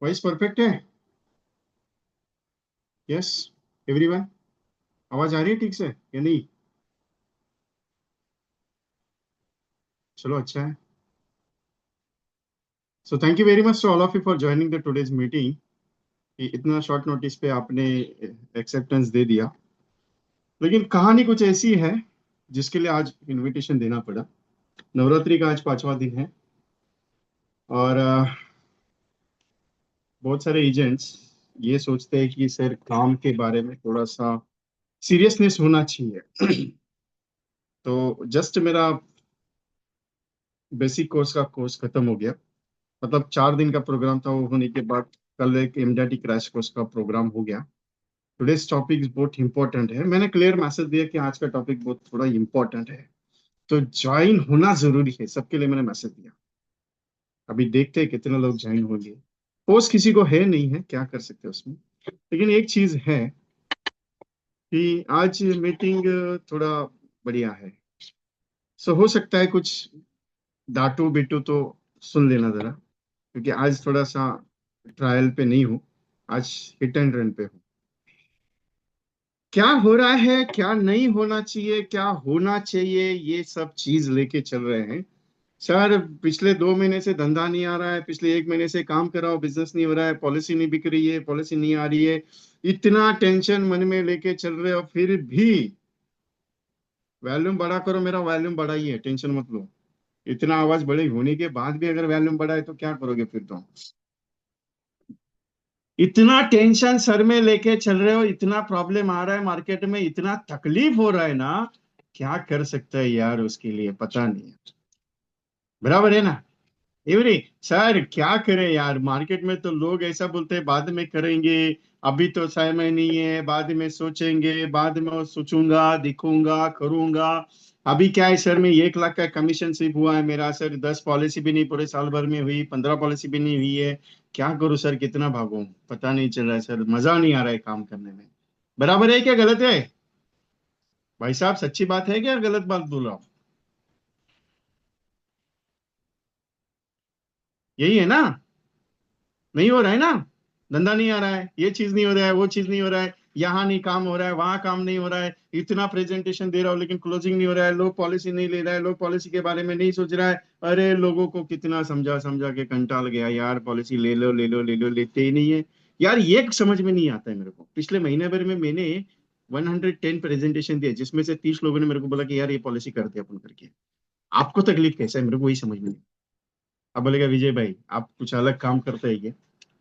Voice perfect है? Yes everyone. आवाज आ रही है ठीक से या नहीं? चलो अच्छा है। So thank you very much to all of you for joining the today's meeting. इतना शॉर्ट नोटिस पे आपने एक्सेप्टेंस दे दिया, लेकिन कहानी कुछ ऐसी है जिसके लिए आज इनविटेशन देना पड़ा। नवरात्रि का आज 5वां दिन है और बहुत सारे एजेंट्स ये सोचते हैं कि सर काम के बारे में थोड़ा सा सीरियसनेस होना चाहिए। तो जस्ट मेरा बेसिक कोर्स का कोर्स खत्म हो गया। मतलब 4 दिन का प्रोग्राम था, वो होने के बाद कल एक एमडीटी क्रैश कोर्स का प्रोग्राम हो गया। टुडेस टॉपिक बहुत इंपॉर्टेंट है। मैंने क्लियर मैसेज दिया कि आज का टॉपिक बहुत थोड़ा इंपॉर्टेंट है, तो ज्वाइन होना जरूरी है। सबके लिए मैंने मैसेज दिया। अभी देखते हैं कितने लोग ज्वाइन होंगे। पोस्ट किसी को है नहीं है, क्या कर सकते हैं उसमें। लेकिन एक चीज है कि आज मीटिंग थोड़ा बढ़िया है। सो हो सकता है कुछ डांटू बिटू तो सुन लेना जरा, क्योंकि आज थोड़ा सा ट्रायल पे नहीं हूँ, आज हिट एंड रन पे हूँ। क्या हो रहा है, क्या नहीं होना चाहिए, क्या होना चाहिए, ये सब चीज लेके चल रहे हैं। सर पिछले 2 महीने से धंधा नहीं आ रहा है, पिछले 1 महीने से काम कर रहा हूँ, बिजनेस नहीं हो रहा है, पॉलिसी नहीं बिक रही है, पॉलिसी नहीं आ रही है। इतना टेंशन मन में लेके चल रहे हो, फिर भी वॉल्यूम बढ़ा करो। मेरा वॉल्यूम बढ़ा ही है, टेंशन मत लो। इतना आवाज बड़े होने के बाद भी अगर वॉल्यूम बढ़ा है तो क्या करोगे फिर तो। इतना टेंशन सर में लेके चल रहे हो, इतना प्रॉब्लम आ रहा है मार्केट में, इतना तकलीफ हो रहा है ना, क्या कर सकता है यार उसके लिए पता नहीं है। बराबर है ना? एवरी सर क्या करें यार, मार्केट में तो लोग ऐसा बोलते हैं बाद में करेंगे, अभी तो समय नहीं है, बाद में सोचेंगे, बाद में वो सोचूंगा, दिखूंगा, करूंगा। अभी क्या है सर, में 1 लाख का कमीशन सिर्फ हुआ है मेरा सर, 10 पॉलिसी भी नहीं पूरे साल भर में हुई, 15 पॉलिसी भी नहीं हुई है। क्या करूं सर, कितना भागूं, पता नहीं चल रहा है सर, मजा नहीं आ रहा है काम करने में। बराबर है क्या गलत है? भाई साहब सच्ची बात है क्या गलत बात बोल रहा हूं? यही है ना? नहीं हो रहा है ना? धंधा नहीं आ रहा है, ये चीज नहीं हो रहा है, वो चीज नहीं हो रहा है, यहाँ नहीं काम हो रहा है, वहां काम नहीं हो रहा है, इतना प्रेजेंटेशन दे रहा हूँ लेकिन क्लोजिंग नहीं हो रहा है, लोग पॉलिसी नहीं ले रहा है, लोग पॉलिसी के बारे में नहीं सोच रहा है। अरे लोगों को कितना समझा समझा के कंटाल गया यार, पॉलिसी ले लो ले लो ले लो, लेते ही नहीं है। यार ये समझ में नहीं आता है मेरे को। पिछले महीने भर में मैंने 110 प्रेजेंटेशन दिए, जिसमें से 30 लोगों ने मेरे को बोला कि यार ये पॉलिसी करते हैं अपन करके। आपको तकलीफ कैसा है, मेरे को वही समझ में नहीं। अब बोलेगा विजय भाई आप कुछ अलग काम करते हैं ये।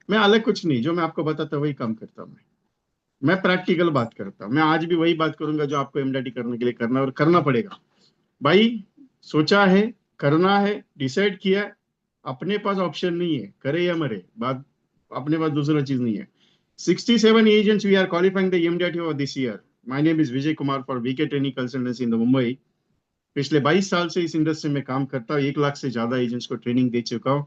मैं अलग कुछ नहीं, जो मैं आपको बताता हूँ वही काम करता हूँ। मैं प्रैक्टिकल बात करता हूँ, मैं आज भी वही बात करूंगा जो आपको एमडीटी करने के लिए करना है और करना पड़ेगा। भाई सोचा है, करना है, डिसाइड किया है, अपने पास ऑप्शन नहीं है, करे या मरे बात। अपने पास दूसरा चीज नहीं है। 67 agents we are qualifying the EMDT for this year. My name is Vijay Kumar for VK Training Consultancy in the Mumbai. पिछले 22 साल से इस इंडस्ट्री में काम करता हूँ, 1 लाख से ज्यादा एजेंट्स को ट्रेनिंग दे चुका हूँ।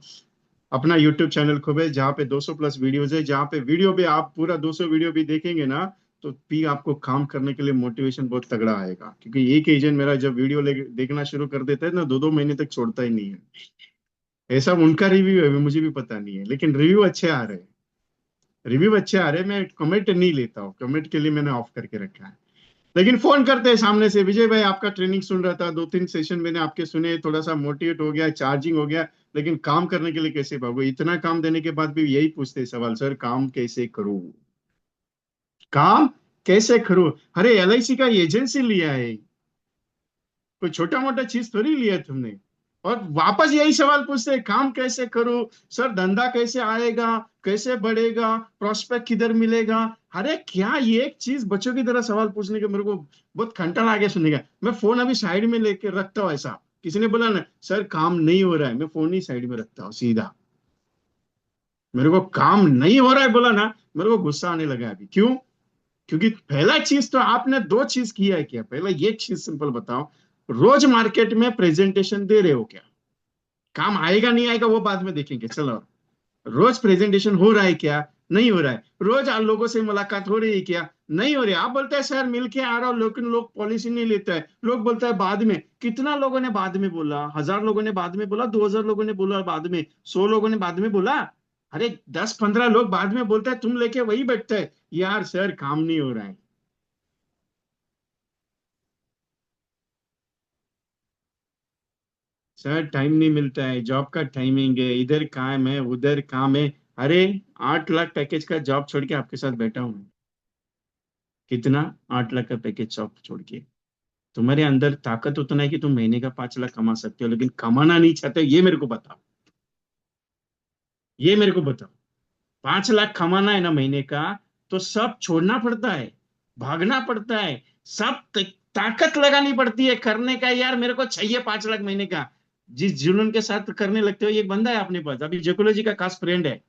अपना यूट्यूब चैनल खोले जहाँ पे 200 प्लस वीडियोज है, जहाँ पे वीडियो भी आप पूरा 200 वीडियो भी देखेंगे ना, तो भी आपको काम करने के लिए मोटिवेशन बहुत तगड़ा आएगा। क्योंकि एक एजेंट मेरा जब वीडियो देखना शुरू कर देता है ना, 2-2 महीने तक छोड़ता ही नहीं है। ऐसा उनका रिव्यू है, मुझे भी पता नहीं है, लेकिन रिव्यू अच्छे आ रहे हैं। रिव्यू अच्छे आ रहे हैं। मैं कमेंट नहीं लेता हूँ, कमेंट के लिए मैंने ऑफ करके रखा है। लेकिन फोन करते हैं सामने से, विजय भाई आपका ट्रेनिंग सुन रहा था, 2-3 सेशन मैंने आपके सुने, थोड़ा सा मोटिवेट हो गया, चार्जिंग हो गया, लेकिन काम करने के लिए कैसे भागो। इतना काम देने के बाद भी यही पूछते हैं सवाल, सर काम कैसे करूं, काम कैसे करूं। अरे एलआईसी का एजेंसी लिया है, कोई छोटा मोटा चीज थोड़ी लिया है तुमने। और वापस यही सवाल पूछते हैं, काम कैसे करूं सर, धंधा कैसे आएगा, कैसे बढ़ेगा, प्रोस्पेक्ट किधर मिलेगा। अरे क्या ये एक चीज बच्चों की तरह सवाल पूछने के मेरे को बहुत कंटाला आ गया सुनने का। मैं फोन अभी साइड में लेके रखता हूँ। ऐसा किसी ने बोला ना सर काम नहीं हो रहा है, मैं फोन ही साइड में रखता हूँ सीधा। मेरे को काम नहीं हो रहा है बोला ना, मेरे को गुस्सा आने लगा अभी। क्यों? क्योंकि पहला चीज तो आपने दो चीज किया है क्या, पहला ये चीज सिंपल बताओ, रोज मार्केट में प्रेजेंटेशन दे रहे हो क्या? काम आएगा नहीं आएगा वो बाद में देखेंगे, चलो। रोज प्रेजेंटेशन हो रहा है क्या? नहीं हो रहा है। रोज आप लोगों से मुलाकात हो रही है क्या? नहीं हो रही है। आप बोलते हैं सर मिलके आ रहा हूं, लेकिन लोग पॉलिसी नहीं लेता है, लोग बोलता है बाद में। कितना लोगों ने बाद में बोला? 1000 लोगों ने बाद में बोला, 2000 लोगों ने बोला बाद में, 100 लोगों ने बाद में बोला। अरे 10-15 लोग बाद में बोलता है, तुम लेके वही बैठता है, यार सर काम नहीं हो रहा है। सर टाइम नहीं मिलता है, जॉब का टाइमिंग है, इधर काम है उधर काम है। अरे 8 लाख पैकेज का जॉब छोड़ के आपके साथ बैठा हूँ मैं। कितना? 8 लाख का पैकेज जॉब छोड़ के। तुम्हारे अंदर ताकत उतना है कि तुम महीने का 5 लाख कमा सकते हो, लेकिन कमाना नहीं चाहते हो, ये मेरे को बताओ। ये मेरे को बताओ। 5 लाख कमाना है ना महीने का, तो सब छोड़ना पड़ता है, भागना पड़ता है, सब ताकत लगानी पड़ती है करने का। यार मेरे को चाहिए 5 लाख महीने का। जिस जुनून के साथ करने लगते हो, एक बंदा है अपने पास अभी, जेकोलॉजी का खास फ्रेंड है।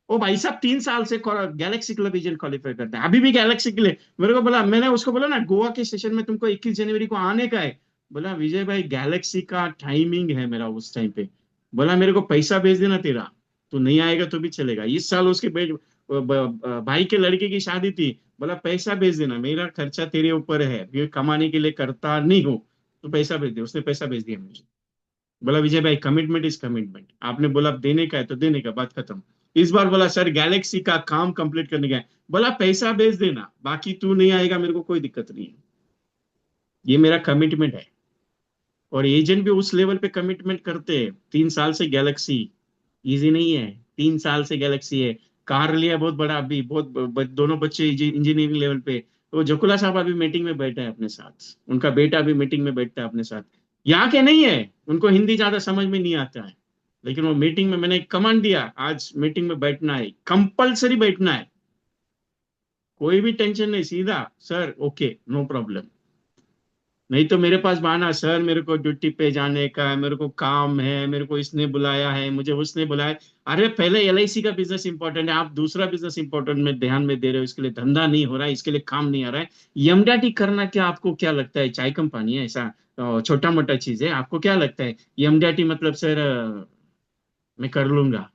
ओ भाई साहब 3 साल से गैलेक्सी क्लब एजेंट क्वालिफाई करते हैं, अभी भी गैलेक्सी के लिए। मेरे को बोला, मैंने उसको बोला ना गोवा के सेशन में तुमको 21 जनवरी को आने का है। बोला विजय भाई गैलेक्सी का टाइमिंग है मेरा उस टाइम पे। बोला मेरे को पैसा भेज देना तेरा, तू नहीं आएगा तो भी चलेगा। इस साल उसके भाई के लड़के की शादी थी। बोला पैसा भेज देना, मेरा खर्चा तेरे ऊपर है, ये कमाने के लिए करता नहीं हूँ, तो पैसा भेज दे। उसने पैसा भेज दिया मुझे। बोला विजय भाई कमिटमेंट इज कमिटमेंट, आपने बोला देने का है तो देने का, बात खत्म। इस बार बोला सर गैलेक्सी का काम कंप्लीट करने का है। बोला पैसा भेज देना, बाकी तू नहीं आएगा मेरे को कोई दिक्कत नहीं है, ये मेरा कमिटमेंट है। और एजेंट भी उस लेवल पे कमिटमेंट करते हैं। 3 साल से गैलेक्सी, इजी नहीं है। 3 साल से गैलेक्सी है। कार लिया बहुत बड़ा, अभी बहुत दोनों बच्चे इंजीनियरिंग लेवल पे। तो जकुला साहब अभी मीटिंग में बैठा है अपने साथ, उनका बेटा अभी मीटिंग में बैठता है अपने साथ। यहाँ के नहीं है, उनको हिंदी ज्यादा समझ में नहीं आता है, लेकिन वो मीटिंग में, मैंने कमांड दिया आज मीटिंग में बैठना है, कंपलसरी बैठना है। कोई भी टेंशन नहीं, सीधा सर ओके नो प्रॉब्लम। नहीं तो मेरे पास बहाना, सर मेरे को ड्यूटी पे जाने का है, मेरे को काम है, मेरे को इसने बुलाया है, मुझे उसने बुलाया है। अरे पहले एलआईसी का बिजनेस इंपॉर्टेंट है, आप दूसरा बिजनेस इंपॉर्टेंट में ध्यान में दे रहे हो, इसके लिए धंधा नहीं हो रहा है, इसके लिए काम नहीं आ रहा है। एमडीआरटी करना क्या आपको क्या लगता है, चाय कंपनी है ऐसा? छोटा मोटा चीज है आपको क्या लगता है? एमडीआरटी मतलब सर मैं कर लूंगा,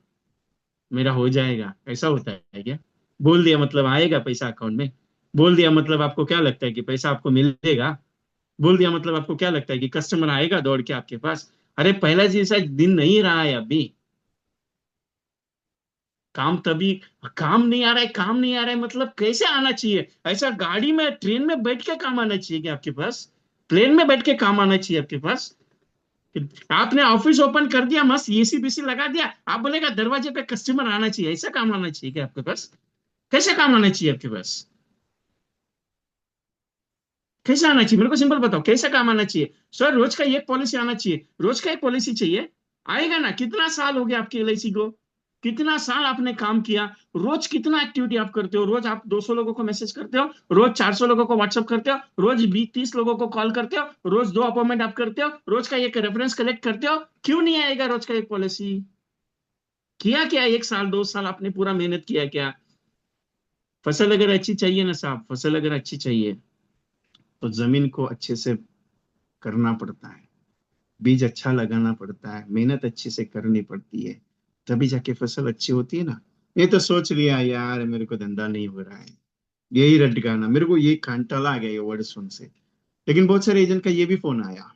मेरा हो जाएगा, ऐसा होता है क्या? बोल दिया मतलब आएगा पैसा अकाउंट में? बोल दिया मतलब आपको क्या लगता है कि पैसा आपको मिलेगा? बोल दिया मतलब आपको क्या लगता है कि कस्टमर आएगा दौड़ के आपके पास? अरे पहला जैसा दिन नहीं रहा है अभी। काम तभी, काम नहीं आ रहा है, काम नहीं आ रहा है मतलब कैसे आना चाहिए? ऐसा गाड़ी में ट्रेन में बैठ के काम आना चाहिए क्या आपके पास? प्लेन में बैठ के काम आना चाहिए आपके पास? आपने ऑफिस ओपन कर दिया, मस्त एसी बीसी लगा दिया, आप बोलेगा दरवाजे पे कस्टमर आना चाहिए, ऐसा काम आना चाहिए क्या आपके पास? कैसे काम आना चाहिए आपके पास? कैसे आना चाहिए मेरे को सिंपल बताओ, कैसे काम आना चाहिए? सर रोज का एक पॉलिसी आना चाहिए, रोज का एक पॉलिसी चाहिए। आएगा ना? कितना साल हो गया आपकी एलआईसी को? कितना साल आपने काम किया? रोज कितना एक्टिविटी आप करते हो? रोज आप 200 लोगों को मैसेज करते हो, रोज 400 लोगों को व्हाट्सअप करते हो, रोज 20-30 लोगों को कॉल करते हो, रोज 2 अपॉइंटमेंट आप करते हो, रोज का एक रेफरेंस कलेक्ट करते हो। क्यों नहीं आएगा रोज का एक पॉलिसी? किया क्या? 1 साल 2 साल आपने पूरा मेहनत किया क्या? फसल अगर अच्छी चाहिए ना साहब, फसल अगर अच्छी चाहिए तो जमीन को अच्छे से करना पड़ता है, बीज अच्छा लगाना पड़ता है, मेहनत अच्छे से करनी पड़ती है, तभी जाके फसल अच्छी होती है ना। ये तो सोच लिया यार मेरे को धंधा नहीं हो रहा है, यही रट गाना, मेरे को ये कंटाला आ गया ये वर्ड सुन से। लेकिन बहुत सारे एजेंट का ये भी फोन आया,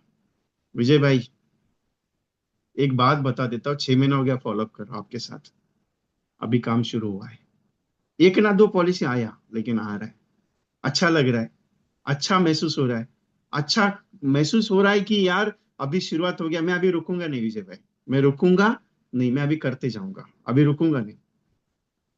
विजय भाई एक बात बता देता हूँ, 6 महीना हो गया फॉलोअप कर रहा हूं आपके साथ, अभी काम शुरू हुआ है, एक ना दो पॉलिसी आया लेकिन आ रहा है, अच्छा लग रहा है, अच्छा महसूस हो रहा है, अच्छा महसूस हो रहा है कि यार अभी शुरुआत हो गया, मैं अभी रुकूंगा नहीं विजय भाई, मैं रुकूंगा नहीं, मैं अभी करते जाऊंगा, अभी रुकूंगा नहीं।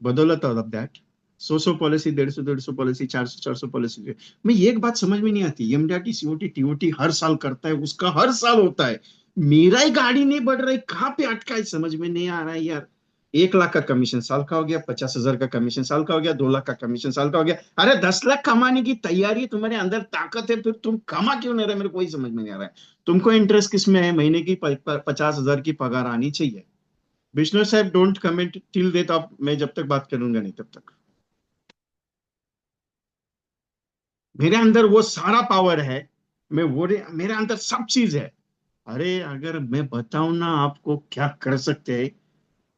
बदौलत of that 100 policy, 150 policy, 400 policy. मैं ये एक बात समझ में नहीं आती, एमडीआरटी सीओटी टीओटी हर साल करता है, उसका हर साल होता है, मेरा ही गाड़ी नहीं बढ़ रही, कहाँ पे अटका है समझ में नहीं आ रहा है यार। 1 लाख का कमीशन साल का हो गया, 50,000 का कमीशन साल का हो गया, 2 लाख का कमीशन साल का हो गया। अरे 10 लाख कमाने की तैयारी है, तुम्हारे अंदर ताकत है, फिर तुम कमा क्यों नहीं रहे? मेरे को कोई समझ में नहीं आ रहा है। तुमको इंटरेस्ट किस में है? महीने की 50,000 की पगार आनी चाहिए। विष्णु साहब डोंट कमेंट टिल देट, आप मैं जब तक बात करूंगा नहीं तब तक। मेरे अंदर वो सारा पावर है, मैं वो मेरे अंदर सब चीज है। अरे अगर मैं बताऊं ना आपको क्या कर सकते हैं,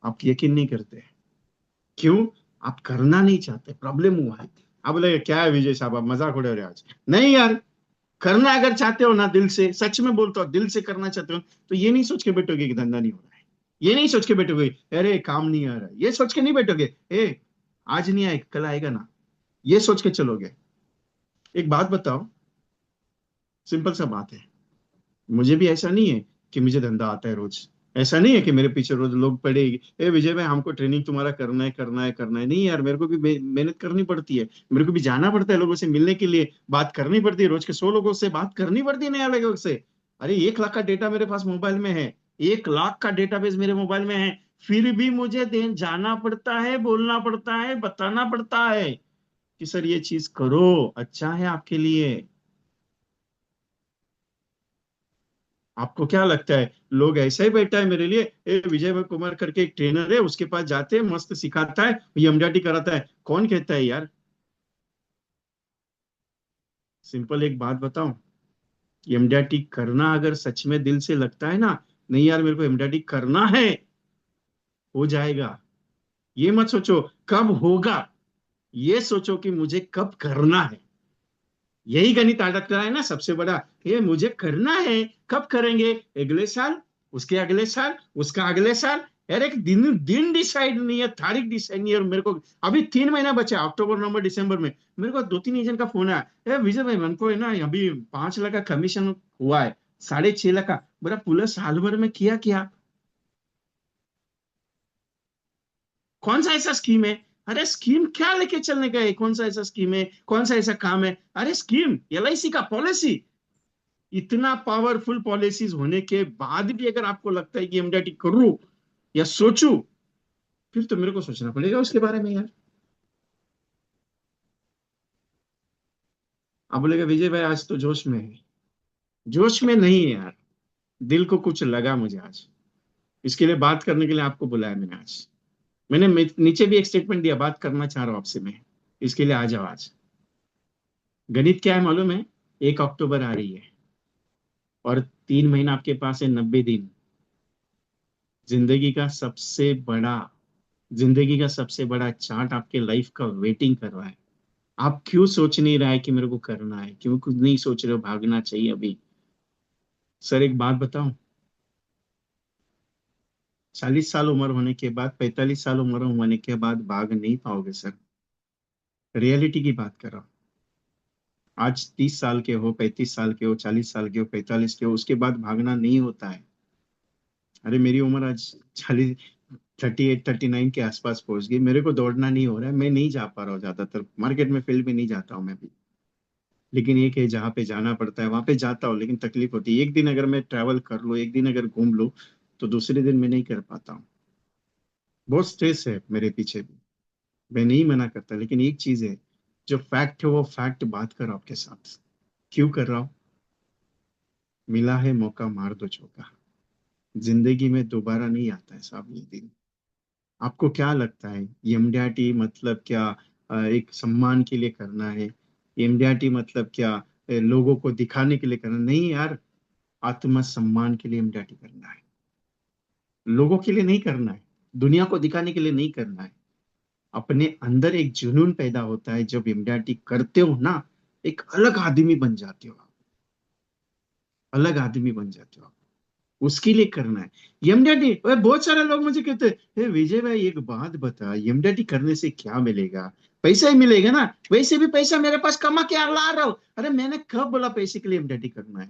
आप यकीन नहीं करते। क्यों? आप करना नहीं चाहते, प्रॉब्लम हुआ है। आप बोले क्या है विजय साहब आप मजाक उड़ा रहे हो आज? नहीं यार, करना अगर चाहते हो ना दिल से, सच में बोलता हूँ दिल से करना चाहते हो, तो ये नहीं सोच के बैठोगे कि धंधा नहीं हो रहा है, ये नहीं सोच के बैठोगे अरे काम नहीं आ रहा है, ये सोच के नहीं बैठोगे ए आज नहीं आए कल आएगा ना, ये सोच के चलोगे। एक बात बताओ, सिंपल सा बात है, मुझे भी ऐसा नहीं है कि मुझे धंधा आता है रोज, ऐसा नहीं है कि मेरे पीछे रोज लोग पड़े ए विजय भाई हमको ट्रेनिंग तुम्हारा करना है करना है करना है, नहीं यार मेरे को भी मेहनत करनी पड़ती है, मेरे को भी जाना पड़ता है लोगों से मिलने के लिए, बात करनी पड़ती है, रोज के 100 लोगों से बात करनी पड़ती है नया लोगों से। अरे 1 लाख का डेटा मेरे पास मोबाइल में है, 1 लाख का डेटाबेस मेरे मोबाइल में है, फिर भी मुझे जाना पड़ता है, बोलना पड़ता है, बताना पड़ता है कि सर ये चीज करो, अच्छा है आपके लिए। आपको क्या लगता है लोग ऐसा ही बैठा है मेरे लिए, ए विजय कुमार करके एक ट्रेनर है उसके पास जाते हैं मस्त सिखाता है एमडीआरटी कराता है, कौन कहता है यार। सिंपल एक बात बताऊं, एमडीआरटी करना अगर सच में दिल से लगता है ना, नहीं यार मेरे को एमडीआरटी करना है, हो जाएगा। ये मत सोचो कब होगा, ये सोचो कि मुझे कब करना है। यही गणित अटकता है ना सबसे बड़ा, ये मुझे करना है, कब करेंगे, अगले साल, उसके अगले साल, उसका अगले साल। यार एक दिन दिन डिसाइड नहीं है, तारीख डिसाइड नहीं है, और मेरे को अभी 3 महीना बचा, अक्टूबर नवंबर दिसंबर में मेरे को 2-3 एजेंट का फोन आया, विजय भाई मन को है ना अभी 5 लाख का कमीशन हुआ है, 6.5 लाख का, बोला पूरा साल भर में किया क्या, कौन सा ऐसा स्कीम है। अरे स्कीम क्या लेके चलने का है, कौन सा ऐसा स्कीम है, कौन सा ऐसा काम है, अरे स्कीम एलआईसी का पॉलिसी। इतना पावरफुल पॉलिसीज होने के बाद भी अगर आपको लगता है कि एमडीआरटी करूं या सोचूं, फिर तो मेरे को सोचना पड़ेगा उसके बारे में यार। आप बोलेगा विजय भाई आज तो जोश में है, जोश में नहीं है यार, दिल को कुछ लगा मुझे आज, इसके लिए बात करने के लिए आपको बुलाया मैंने आज। मैंने नीचे भी एक स्टेटमेंट दिया, बात करना चाह रहा हूं आपसे मैं, इसके लिए आ जाओ आज। गणित क्या है मालूम है, 1 अक्टूबर आ रही है और 3 महीना आपके पास है, 90 दिन। जिंदगी का सबसे बड़ा, जिंदगी का सबसे बड़ा चार्ट आपके लाइफ का वेटिंग कर रहा है। आप क्यों सोच नहीं रहा है कि मेरे को करना है, क्यों कुछ नहीं सोच रहे हो भागना चाहिए अभी। सर एक बात बताऊं, 40 साल उम्र होने के बाद, 45 साल उम्र होने के बाद भाग नहीं पाओगे सर, रियलिटी की बात कर रहा हूं। आज 30 साल के हो, 35 साल के हो, 40 साल के हो, 45 के हो, उसके बाद भागना नहीं होता है। अरे मेरी उम्र आज 40, 38 39 के आसपास पहुंच गई, मेरे को दौड़ना नहीं हो रहा है, मैं नहीं जा पा रहा हूँ ज्यादातर मार्केट में, फील्ड में नहीं जाता हूँ मैं भी। लेकिन एक है जहाँ पे जाना पड़ता है वहां पे जाता हूँ, लेकिन तकलीफ होती है, एक दिन अगर मैं ट्रैवल कर लूँ, एक दिन अगर घूम लूँ, तो दूसरे दिन मैं नहीं कर पाता हूँ। बहुत स्ट्रेस है मेरे पीछे भी, मैं नहीं मना करता, लेकिन एक चीज है, जो फैक्ट है वो फैक्ट बात कर आपके साथ। क्यों कर रहा हूँ, मिला है मौका मार दो चौका, जिंदगी में दोबारा नहीं आता है साहब ये दिन। आपको क्या लगता है एमडीआरटी मतलब क्या, एक सम्मान के लिए करना है, एमडीआरटी मतलब क्या, लोगों को दिखाने के लिए करना, नहीं यार, आत्मसम्मान के लिए एमडीआरटी करना है, लोगों के लिए नहीं करना है, दुनिया को दिखाने के लिए नहीं करना है। अपने अंदर एक जुनून पैदा होता है जब एमडीआरटी करते हो ना, एक अलग आदमी बन जाते हो आप, अलग आदमी बन जाते हो आप, उसके लिए करना है एमडीआरटी। बहुत सारे लोग मुझे कहते हैं, "हे विजय भाई एक बात बता, एमडीआरटी करने से क्या मिलेगा, पैसा ही मिलेगा ना, वैसे भी पैसा मेरे पास कमा के ला रहा हूं।" अरे मैंने कब बोला पैसे के लिए एमडीआरटी करना है,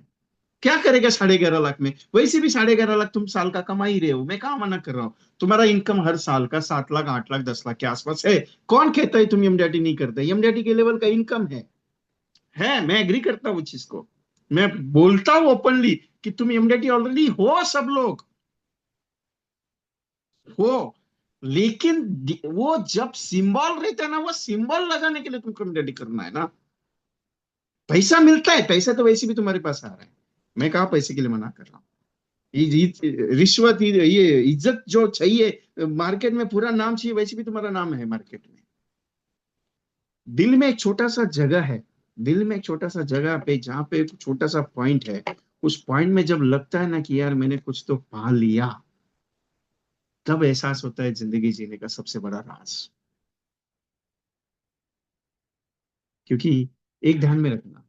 क्या करेगा 11.5 लाख में, वैसे भी 11.5 लाख तुम साल का कमा ही रहे हो, मैं कहा मना कर रहा हूँ। तुम्हारा इनकम हर साल का 7 लाख 8 लाख 10 लाख के आसपास है, कौन कहता है तुम एमडीआरटी नहीं करते, एमडीआरटी के लेवल का इनकम है, मैं एग्री करता हूँ उस चीज को, मैं बोलता हूँ ओपनली कि तुम एमडीआरटी ऑलरेडी हो, सब लोग हो, लेकिन वो जब सिंबल रहता है ना, वो सिंबल लगाने के लिए तुमको एमडीआरटी करना है ना। पैसा मिलता है, पैसा तो वैसे भी तुम्हारे पास आ रहा है, मैं कहा पैसे के लिए मना कर रहा हूँ। रिश्वत ये इज्जत जो चाहिए मार्केट में, पूरा नाम चाहिए, वैसे भी तुम्हारा नाम है मार्केट में। दिल में एक छोटा सा जगह है, दिल में एक छोटा सा जगह पे जहाँ पे एक छोटा सा पॉइंट है, उस पॉइंट में जब लगता है ना कि यार मैंने कुछ तो पा लिया, तब एहसास होता है जिंदगी जीने का सबसे बड़ा राज। क्योंकि एक ध्यान में रखना,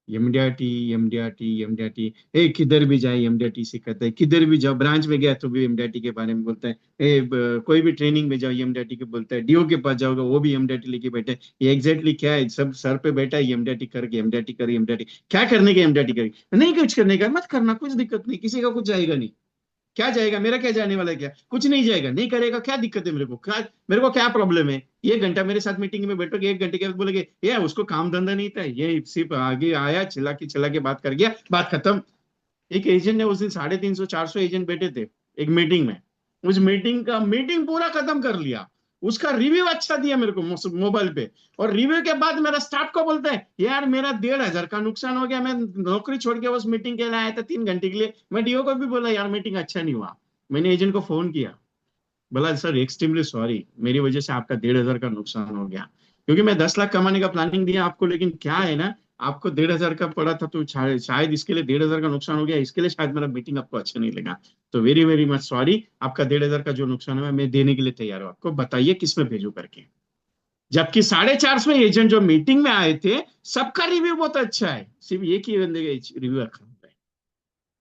एमडीआरटी, एमडीआरटी, एमडीआरटी। ए किधर भी जाए एमडीआरटी सिखाता है, किधर भी जाओ, ब्रांच में गया तो भी एमडीआरटी के बारे में बोलता है। कोई भी ट्रेनिंग में जाओ एमडीआरटी के बोलता है, डीओ के पास जाओगे वो भी एमडीआरटी लेके बैठे हैं। ये एग्जैक्टली क्या है, सब सर पे बैठा है, एमडीआरटी करके, एमडीआरटी करे, एमडीआरटी क्या करने के, एमडीआरटी करेगी नहीं, कुछ करने का मत करना, कुछ दिक्कत नहीं, किसी का कुछ जाएगा नहीं। क्या जाएगा, मेरा क्या जाने वाला है, क्या कुछ नहीं जाएगा, नहीं करेगा, क्या दिक्कत है मेरे को, क्या मेरे को क्या प्रॉब्लम है। 1 घंटा मेरे साथ मीटिंग में बैठोगे, 1 घंटे के बाद बोलोगे ये उसको काम धंधा नहीं था, ये सिर्फ आगे आया चिल्ला के बात कर गया, बात खत्म। एक एजेंट ने उस दिन 350 400 एजेंट बैठे थे एक मीटिंग में, उस मीटिंग पूरा खत्म कर लिया, उसका रिव्यू अच्छा दिया मेरे को मोबाइल पे। और रिव्यू के बाद मेरा स्टाफ को बोलता है यार मेरा 1,500 का नुकसान हो गया, मैं नौकरी छोड़ के उस मीटिंग के लिए आया था 3 घंटे के लिए। मैं डीओ को भी बोला यार मीटिंग अच्छा नहीं हुआ। मैंने एजेंट को फोन किया, बोला सर एक्सट्रीमली सॉरी, मेरी वजह से आपका 1,500 का नुकसान हो गया, क्योंकि मैं 10 लाख कमाने का प्लानिंग दिया आपको, लेकिन क्या है ना, आपको 1,500 का पड़ा था, तो शायद इसके लिए 1,500 का नुकसान हो गया, इसके लिए शायद मेरा मीटिंग आपको अच्छा नहीं लगा। तो वेरी वेरी मच सॉरी, आपका 1,500 का जो नुकसान हुआ मैं देने के लिए तैयार हूँ, आपको बताइए किस में भेजू करके। जबकि 450 एजेंट जो मीटिंग में आए थे, सबका रिव्यू बहुत अच्छा है, सिर्फ एक ही बंदे का रिव्यू खराब है।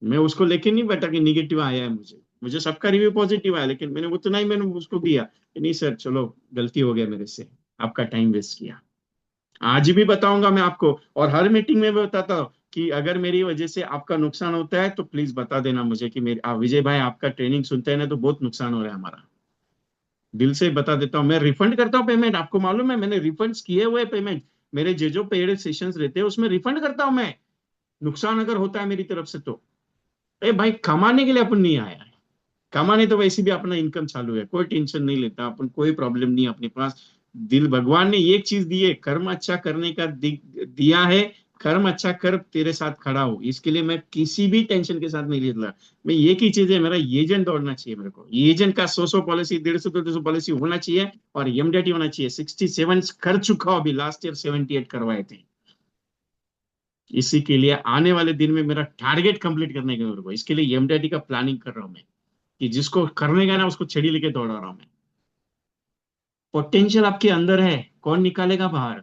मैं उसको लेके नहीं बैठा कि निगेटिव आया है, मुझे मुझे सबका रिव्यू पॉजिटिव आया, लेकिन मैंने उतना ही मैंने उसको दिया कि नहीं सर चलो, गलती हो गया मेरे से, आपका टाइम वेस्ट किया। आज भी बताऊंगा मैं आपको, और हर मीटिंग में भी बताता हूँ कि अगर मेरी वजह से आपका नुकसान होता है तो प्लीज बता देना मुझे कि मेरे विजय भाई आपका ट्रेनिंग सुनते हैं ना तो बहुत नुकसान हो रहा है हमारा। दिल से बता देता हूँ, मैं रिफंड करता हूँ पेमेंट, आपको मालूम है मैंने रिफंड किए हुए पेमेंट, मेरे जो पेड सेशंस रहते हैं उसमें रिफंड करता हूँ मैं, नुकसान अगर होता है मेरी तरफ से तो। ए भाई कमाने के लिए अपन नहीं आया है, कमाने तो वैसे भी अपना इनकम चालू है, कोई टेंशन नहीं लेता अपन, कोई प्रॉब्लम नहीं अपने पास। दिल भगवान ने एक चीज दी है, कर्म अच्छा करने का दिया है, कर्म अच्छा कर तेरे साथ खड़ा हो, इसके लिए मैं किसी भी टेंशन के साथ नहीं लेता। मैं एक ही चीज है, मेरा एजेंट दौड़ना चाहिए, मेरे को एजेंट का 100 पॉलिसी, 150 पॉलिसी होना चाहिए, और एमडीटी होना चाहिए। 67 कर चुका हूं, अभी लास्ट ईयर 78 करवाए थे। इसी के लिए आने वाले दिन में मेरा टारगेट कंप्लीट करने का, मेरे को इसके लिए एमडीटी का प्लानिंग कर रहा हूँ मैं, कि जिसको करने का ना उसको छड़ी लेके दौड़ा रहा हूं मैं। पोटेंशियल आपके अंदर है, कौन निकालेगा बाहर।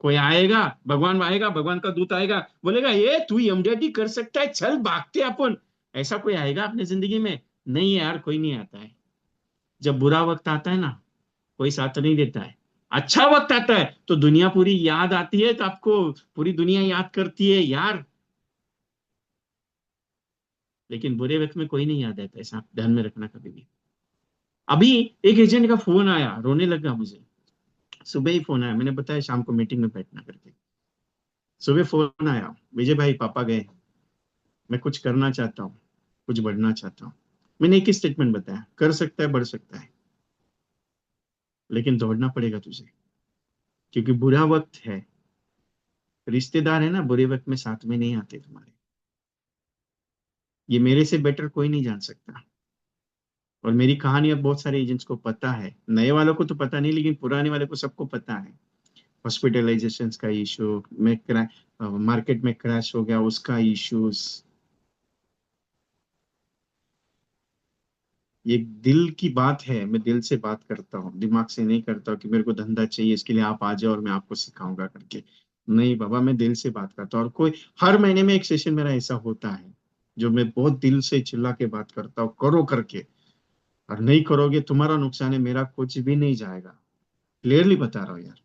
कोई आएगा, भगवान आएगा, भगवान का दूत आएगा, बोलेगा ये तू एमडीटी कर सकता है, चल भागते अपन, ऐसा कोई आएगा अपने जिंदगी में? नहीं यार, कोई नहीं आता है। जब बुरा वक्त आता है ना, कोई साथ नहीं देता है। अच्छा वक्त आता है तो दुनिया पूरी याद आती है, तो आपको पूरी दुनिया याद करती है यार, लेकिन बुरे वक्त में कोई नहीं याद आता, ऐसा ध्यान में रखना कभी भी। अभी एक एजेंट का फोन आया, रोने लगा मुझे, सुबह ही फोन आया, मैंने बताया शाम को मीटिंग में बैठना करके। सुबह फोन आया, विजय भाई पापा गए, मैं कुछ करना चाहता हूँ, कुछ बढ़ना चाहता हूँ। मैंने एक ही स्टेटमेंट बताया, कर सकता है बढ़ सकता है, लेकिन दौड़ना पड़ेगा तुझे, क्योंकि बुरा वक्त है, रिश्तेदार है ना बुरे वक्त में साथ में नहीं आते तुम्हारे, ये मेरे से बेटर कोई नहीं जान सकता। और मेरी कहानी अब बहुत सारे एजेंट्स को पता है, नए वालों को तो पता नहीं, लेकिन पुराने वाले को सबको पता है। हॉस्पिटलाइजेशन का इशू में, मार्केट में क्रैश हो गया उसका इश्यूज, ये दिल की बात है, मैं दिल से बात करता हूँ, दिमाग से नहीं करता हूँ कि मेरे को धंधा चाहिए इसके लिए आप आ जाओ और मैं आपको सिखाऊंगा करके। नहीं बाबा, मैं दिल से बात करता हूँ, और कोई हर महीने में एक सेशन मेरा ऐसा होता है जो मैं बहुत दिल से चिल्ला के बात करता हूँ, करो करके। और नहीं करोगे तुम्हारा नुकसान है, मेरा कुछ भी नहीं जाएगा, क्लियरली बता रहा हूँ यार।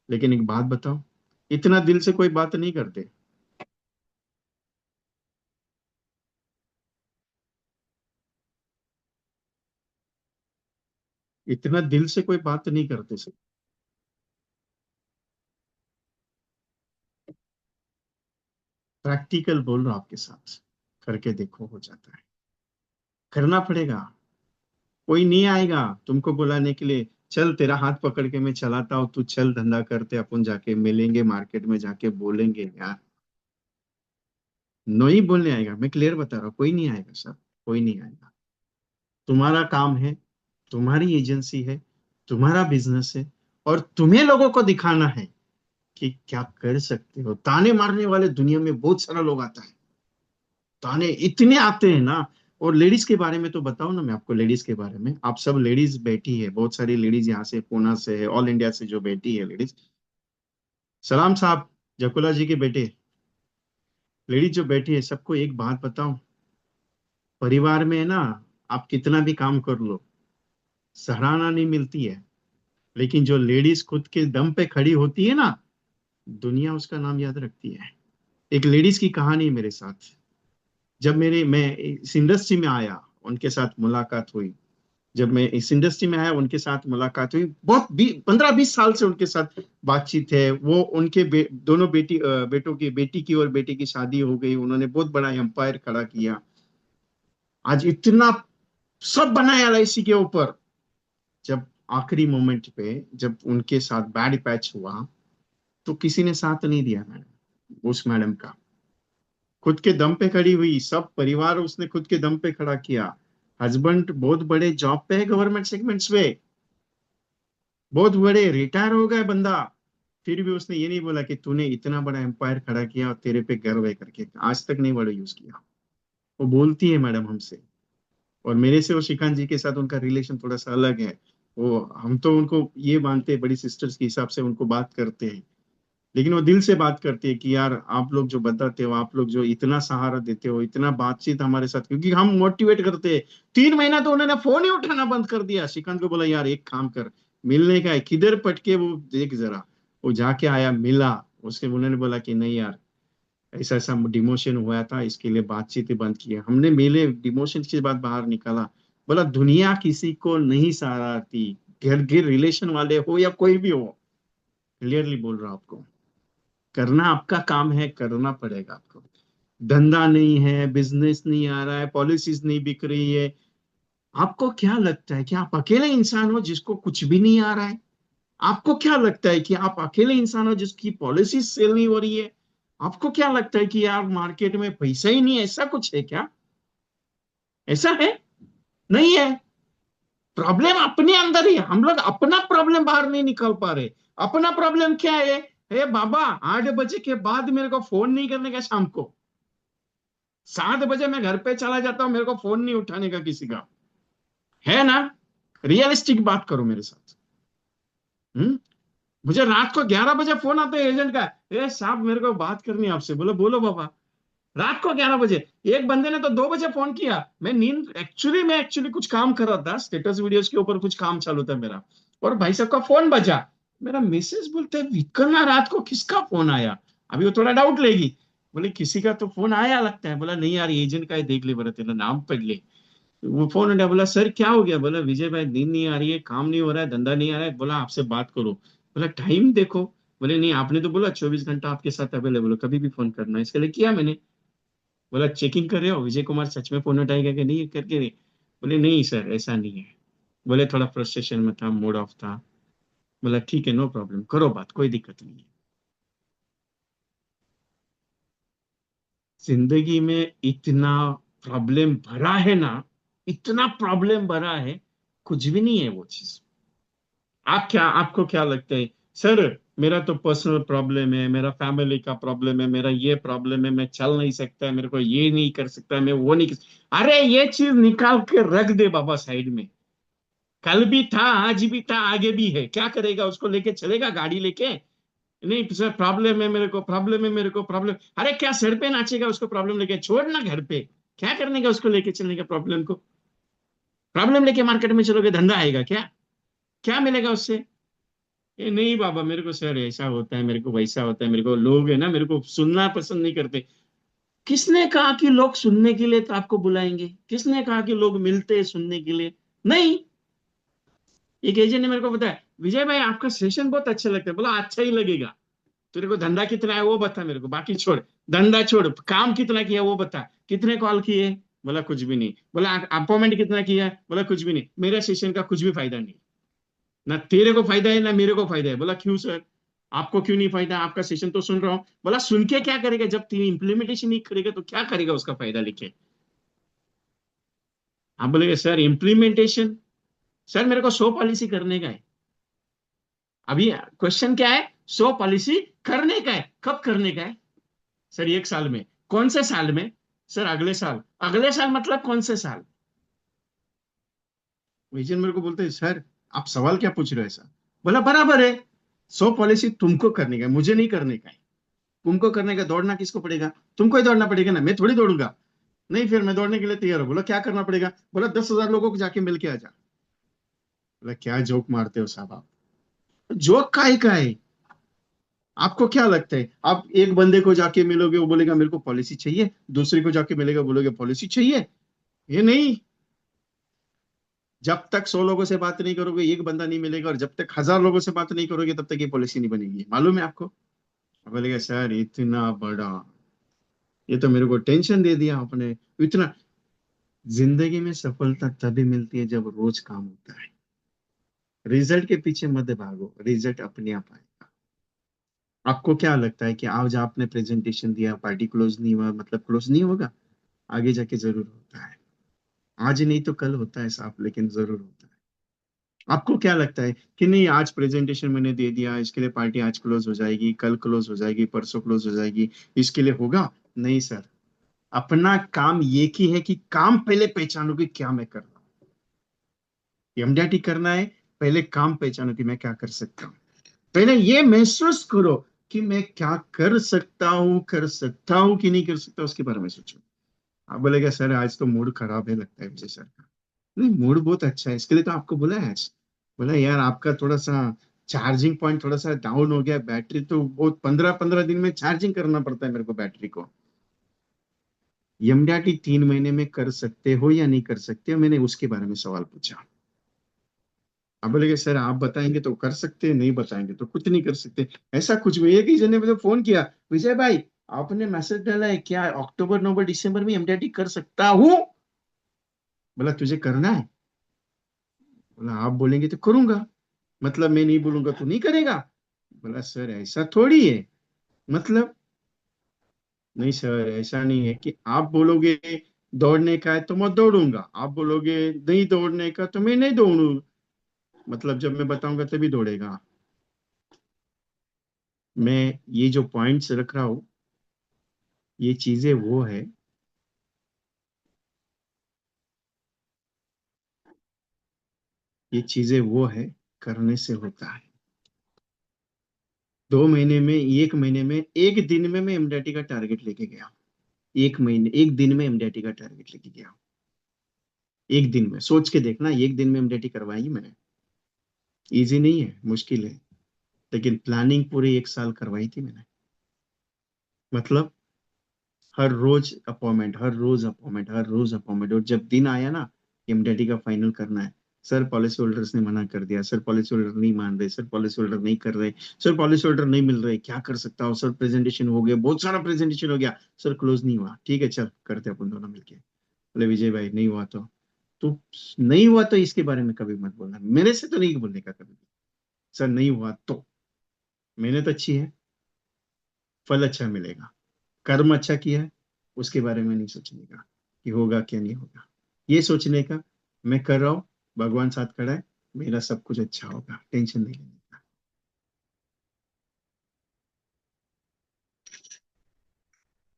लेकिन एक बात बताओ, इतना दिल से कोई बात नहीं करते, इतना दिल से कोई बात नहीं करते सर। प्रैक्टिकल बोल रहा हूँ आपके साथ, करके देखो हो जाता है, करना पड़ेगा। कोई नहीं आएगा तुमको बुलाने के लिए, चल तेरा हाथ पकड़ के मैं चलाता हूँ, तू चल धंधा करते, अपन जाके मिलेंगे मार्केट में जाके बोलेंगे यार। नहीं बोलने आएगा, मैं क्लियर बता रहा हूँ, कोई नहीं आएगा सर, कोई नहीं आएगा। तुम्हारा काम है, तुम्हारी एजेंसी है, तुम्हारा बिजनेस है, और तुम्हें लोगों को दिखाना है कि क्या कर सकते हो। ताने मारने वाले दुनिया में बहुत सारा लोग आता है, ताने इतने आते हैं ना। और लेडीज के बारे में तो बताओ ना, मैं आपको लेडीज के बारे में, आप सब लेडीज बैठी है, बहुत सारी लेडीज यहाँ से पूना से है, ऑल इंडिया से जो बैठी है लेडीज। सलाम साहब, जकुला जी के बेटे, लेडीज जो बैठी है, सबको एक बात बताओ, परिवार में है ना, आप कितना भी काम कर लो, सराहना नहीं मिलती है। लेकिन जो लेडीज खुद के दम पे खड़ी होती है ना, दुनिया उसका नाम याद रखती है। एक लेडीज की कहानी है मेरे साथ। जब मैं इस इंडस्ट्री में आया, उनके साथ मुलाकात हुई। जब मैं इस इंडस्ट्री में आया, उनके साथ मुलाकात हुई। बहुत 15-20 साल से उनके साथ बातचीत है। वो उनके दोनों बेटों की, बेटी की और बेटे की शादी हो गई। उन्होंने बहुत बड़ा एम्पायर खड़ा किया। आज इतना सब बनाया एलआईसी के ऊपर। जब आखिरी मोमेंट पे, जब उनके साथ बैड पैच हुआ, तो किसी ने साथ नहीं दिया मैडम, उस मैडम का। खुद के दम पे खड़ी हुई, सब परिवार उसने खुद के दम पे खड़ा किया। हस्बैंड बहुत बड़े जॉब पे है, गवर्नमेंट सेगमेंट्स में, बहुत बड़े, रिटायर हो गए बंदा। फिर भी उसने ये नहीं बोला कि तूने इतना बड़ा एम्पायर खड़ा किया और तेरे पे गर्व है करके। आज तक नहीं वर्ड यूज किया। वो बोलती है मैडम हमसे। और मेरे से और श्रीकांत जी के साथ उनका रिलेशन थोड़ा सा अलग है। वो, हम तो उनको ये मानते हैं, बड़ी सिस्टर्स के हिसाब से उनको बात करते हैं। लेकिन वो दिल से बात करती है कि यार, आप लोग जो बताते हो, आप लोग जो इतना सहारा देते हो, इतना बातचीत हमारे साथ, क्योंकि हम मोटिवेट करते हैं। 3 महीना तो उन्होंने फोन ही उठाना बंद कर दिया। श्रीकांत को बोला, यार एक काम कर, मिलने का है, किधर पटके वो देख जरा। वो जाके आया, मिला। उसके उन्होंने बोला कि नहीं यार, ऐसा ऐसा डिमोशन हुआ था, इसके लिए बातचीत ही बंद की है हमने। मिले, डिमोशन के बाद बाहर निकाला। बोला, दुनिया किसी को नहीं सहाराती, घर घर रिलेशन वाले हो या कोई भी हो। क्लियरली बोल रहा हूं आपको। करना आपका काम है, करना पड़ेगा आपको। धंधा नहीं है, बिजनेस नहीं आ रहा है, पॉलिसीज नहीं बिक रही है। आपको क्या लगता है कि आप अकेले इंसान हो जिसको कुछ भी नहीं आ रहा है? आपको क्या लगता है कि आप अकेले इंसान हो जिसकी पॉलिसी सेल नहीं हो रही है? आपको क्या लगता है कि यार मार्केट में पैसा ही नहीं है? ऐसा कुछ है क्या? ऐसा है? नहीं है। प्रॉब्लम अपने अंदर ही है। हम लोग अपना प्रॉब्लम बाहर नहीं निकाल पा रहे। अपना प्रॉब्लम क्या है? हे बाबा, 8 बजे के बाद मेरे को फोन नहीं करने का शाम को। 7 बजे मैं घर पे चला जाता हूँ, मेरे को फोन नहीं उठाने का किसी का। है ना? रियलिस्टिक बात करो मेरे साथ। हम्म। मुझे रात को 11 बजे फोन आता है एजेंट का, ए साहब मेरे को बात करनी है आपसे। बोलो बोलो बाबा। रात को 11 बजे। एक बंदे ने तो 2 बजे फोन किया। मैं एक्चुअली कुछ काम कर रहा था, स्टेटस वीडियोस के ऊपर कुछ काम चालू था मेरा। और भाई साहब का फोन बजा। मेरा मिसेस बोलते हैं, विकर्णा रात को किसका फोन आया? अभी वो थोड़ा डाउट लेगी। बोले, किसी का तो फोन आया लगता है। बोला, नहीं यार, एजेंट का है, देख ले, बोला तेरा नाम पढ़ ले। वो फोन उठा, बोला सर क्या हो गया? बोला, विजय भाई, नींद नहीं आ रही है, काम नहीं हो रहा है, धंधा नहीं आ रहा है, बोला आपसे बात करो। बोला, टाइम देखो। बोले, नहीं आपने तो बोला 24 घंटा आपके साथ अवेलेबल हो, कभी भी फोन करना है, इसके लिए किया मैंने। बोला, चेकिंग कर रहे हो विजय कुमार सच में फोन उठाएगा कि नहीं करके? बोले, नहीं सर ऐसा नहीं है। बोले, थोड़ा फ्रस्ट्रेशन में था, मूड ऑफ था। बोला, ठीक है, नो प्रॉब्लम, करो बात, कोई दिक्कत नहीं है। जिंदगी में इतना प्रॉब्लम भरा है ना, इतना प्रॉब्लम भरा है, कुछ भी नहीं है वो चीज। आपको क्या लगता है? सर, मेरा तो पर्सनल प्रॉब्लम है, मेरा फैमिली का प्रॉब्लम है, मेरा ये प्रॉब्लम है, मैं चल नहीं सकता, मेरे को ये नहीं कर सकता, मैं वो नहीं कर। अरे ये चीज निकाल के रख दे बाबा साइड में। कल भी था, आज भी था, आगे भी है। क्या करेगा? उसको लेके चलेगा गाड़ी लेके? नहीं सर, प्रॉब्लम है मेरे को, प्रॉब्लम है मेरे को, प्रॉब्लम। अरे क्या सर पे नाचेगा उसको प्रॉब्लम लेके? छोड़ना घर पे। क्या करने का उसको लेके चलने का प्रॉब्लम को? प्रॉब्लम लेके मार्केट में चलोगे, धंधा आएगा क्या? क्या मिलेगा उससे? ये नहीं बाबा, मेरे को सर ऐसा होता है, मेरे को वैसा होता है, मेरे को लोग है ना, मेरे को सुनना पसंद नहीं करते। किसने कहा कि लोग सुनने के लिए तो आपको बुलाएंगे? किसने कहा कि लोग मिलते हैं सुनने के लिए? नहीं। एक एजेंट ने मेरे को बताया, विजय भाई आपका सेशन बहुत अच्छा लगता है। बोला, अच्छा ही लगेगा। तेरे को धंधा कितना है वो बता मेरे को, बाकी छोड़। धंधा छोड़, काम कितना किया वो बता। कितने कॉल किए? बोला, कुछ भी नहीं। बोला, अपॉइंटमेंट कितना किया है? बोला, कुछ भी नहीं। मेरे सेशन का कुछ भी फायदा नहीं। ना तेरे को फायदा है ना मेरे को फायदा है। बोला, क्यों सर? आपको क्यों नहीं फायदा? आपका सेशन तो सुन रहा हूँ। बोला, सुन के क्या करेगा? जब तेरी इंप्लीमेंटेशन नहीं करेगा तो क्या करेगा उसका फायदा लेके? आप बोलेगे सर इम्प्लीमेंटेशन। सर मेरे को 100 पॉलिसी करने का है। अभी क्वेश्चन क्या है? 100 पॉलिसी करने का है। कब करने का है? सर 1 साल में। कौन से साल में? सर अगले साल। अगले साल मतलब कौन से साल? विजन मेरे को बोलते हैं, सर आप सवाल क्या पूछ रहे हो ऐसा? बोला, बराबर है, 100 पॉलिसी तुमको करने का है, मुझे नहीं करने का है। तुमको करने का, दौड़ना किसको पड़ेगा? तुमको ही दौड़ना पड़ेगा ना, मैं थोड़ी दौड़ूंगा। नहीं, फिर मैं दौड़ने के लिए तैयार हूँ। बोला क्या करना पड़ेगा? बोला 10,000 लोगों को जाके मिल के आ जा। बोला क्या जोक मारते हो साहब आप? जोक का है? आपको क्या लगता है आप एक बंदे को जाके मिलोगे, वो बोलेगा मेरे को पॉलिसी चाहिए, दूसरे को जाके मिलेगा, बोलोगे पॉलिसी चाहिए? ये नहीं। जब तक 100 लोगों से बात नहीं करोगे एक बंदा नहीं मिलेगा, और जब तक 1,000 लोगों से बात नहीं करोगे तब तक ये पॉलिसी नहीं बनेगी, मालूम है आपको? बोलेगा सर इतना बड़ा, ये तो मेरे को टेंशन दे दिया आपने इतना। जिंदगी में सफलता तभी मिलती है जब रोज काम होता है। रिजल्ट के पीछे मत भागो, रिजल्ट अपने आप आएगा। आपको क्या लगता है कि आज आपने प्रेजेंटेशन दिया, पार्टी क्लोज नहीं हुआ मतलब क्लोज नहीं होगा? आगे जाके जरूर होता है। आज नहीं तो कल होता है साहब, लेकिन जरूर होता है। आपको क्या लगता है कि नहीं आज प्रेजेंटेशन मैंने दे दिया, इसके लिए पार्टी आज क्लोज हो जाएगी, कल क्लोज हो जाएगी, परसों क्लोज हो जाएगी, इसके लिए होगा? नहीं सर। अपना काम ये की है कि काम पहले पहचानो कि क्या मैं कर रहा हूँ। एमडीआरटी करना है, पहले काम पहचानो कि मैं क्या कर सकता हूँ। पहले ये महसूस करो कि मैं क्या कर सकता हूँ कि नहीं कर सकता, उसके बारे में सोचो। आप बोलेगा सर आज तो मूड खराब है लगता है मुझे सर का। नहीं, मूड बहुत अच्छा है, इसके लिए तो आपको बोला है आज। बोला यार आपका थोड़ा सा चार्जिंग पॉइंट थोड़ा सा डाउन हो गया, बैटरी तो बहुत 15-15 दिन में चार्जिंग करना पड़ता है मेरे को बैटरी को। एमडीआरटी 3 महीने में कर सकते हो या नहीं कर सकते हो, मैंने उसके बारे में सवाल पूछा। अब बोलेगे सर आप बताएंगे तो कर सकते हैं, नहीं बताएंगे तो कुछ नहीं कर सकते। ऐसा कुछ भी, एक ही जने मुझे फोन किया, विजय भाई आपने मैसेज डाला है क्या अक्टूबर नवंबर दिसंबर में एमडीआरटी कर सकता हूँ? बोला तुझे करना है? बोला आप बोलेंगे तो करूंगा, मतलब मैं नहीं बोलूंगा तो नहीं करेगा? बोला सर ऐसा थोड़ी है, मतलब नहीं सर ऐसा नहीं है कि आप बोलोगे दौड़ने का है तो मैं दौड़ूंगा, आप बोलोगे नहीं दौड़ने का तो मैं नहीं दौड़ू, मतलब जब मैं बताऊंगा तभी दौड़ेगा। मैं ये जो पॉइंट्स रख रहा हूँ, ये चीजें वो है, ये चीजें वो है, करने से होता है। 2 महीने में, 1 महीने में, एक दिन में मैं एमडीआरटी का टारगेट लेके गया। एक महीने, एक दिन में एमडीआरटी का टारगेट लेके गया। एक दिन में सोच के देखना, एक दिन में एमडीआरटी करवाई मैंने। इजी नहीं है, मुश्किल है, लेकिन प्लानिंग पूरे 1 साल करवाई थी मैंने। मतलब हर रोज अपॉइंटमेंट, हर रोज अपॉइंटमेंट, हर रोज अपॉइंटमेंट, और जब दिन आया ना एमडीआरटी का फाइनल करना है, सर पॉलिसी होल्डर्स ने मना कर दिया, सर पॉलिसी होल्डर नहीं मान रहे, सर पॉलिसी होल्डर नहीं कर रहे, सर पॉलिसी होल्डर नहीं मिल रहे, क्या कर सकता हूँ सर, प्रेजेंटेशन हो गया, बहुत सारा प्रेजेंटेशन हो गया, सर क्लोज नहीं हुआ, ठीक है चल करते अपन दोनों मिलके। बोले विजय भाई नहीं हुआ तो नहीं हुआ तो इसके बारे में कभी मत बोलना, मेरे से तो नहीं बोलने का कभी भी। सर नहीं हुआ तो मेहनत अच्छी है, फल अच्छा मिलेगा, कर्म अच्छा किया है, उसके बारे में नहीं सोचने का कि होगा क्या नहीं होगा, ये सोचने का मैं कर रहा हूँ, भगवान साथ खड़ा है, मेरा सब कुछ अच्छा होगा, टेंशन नहीं लेने का।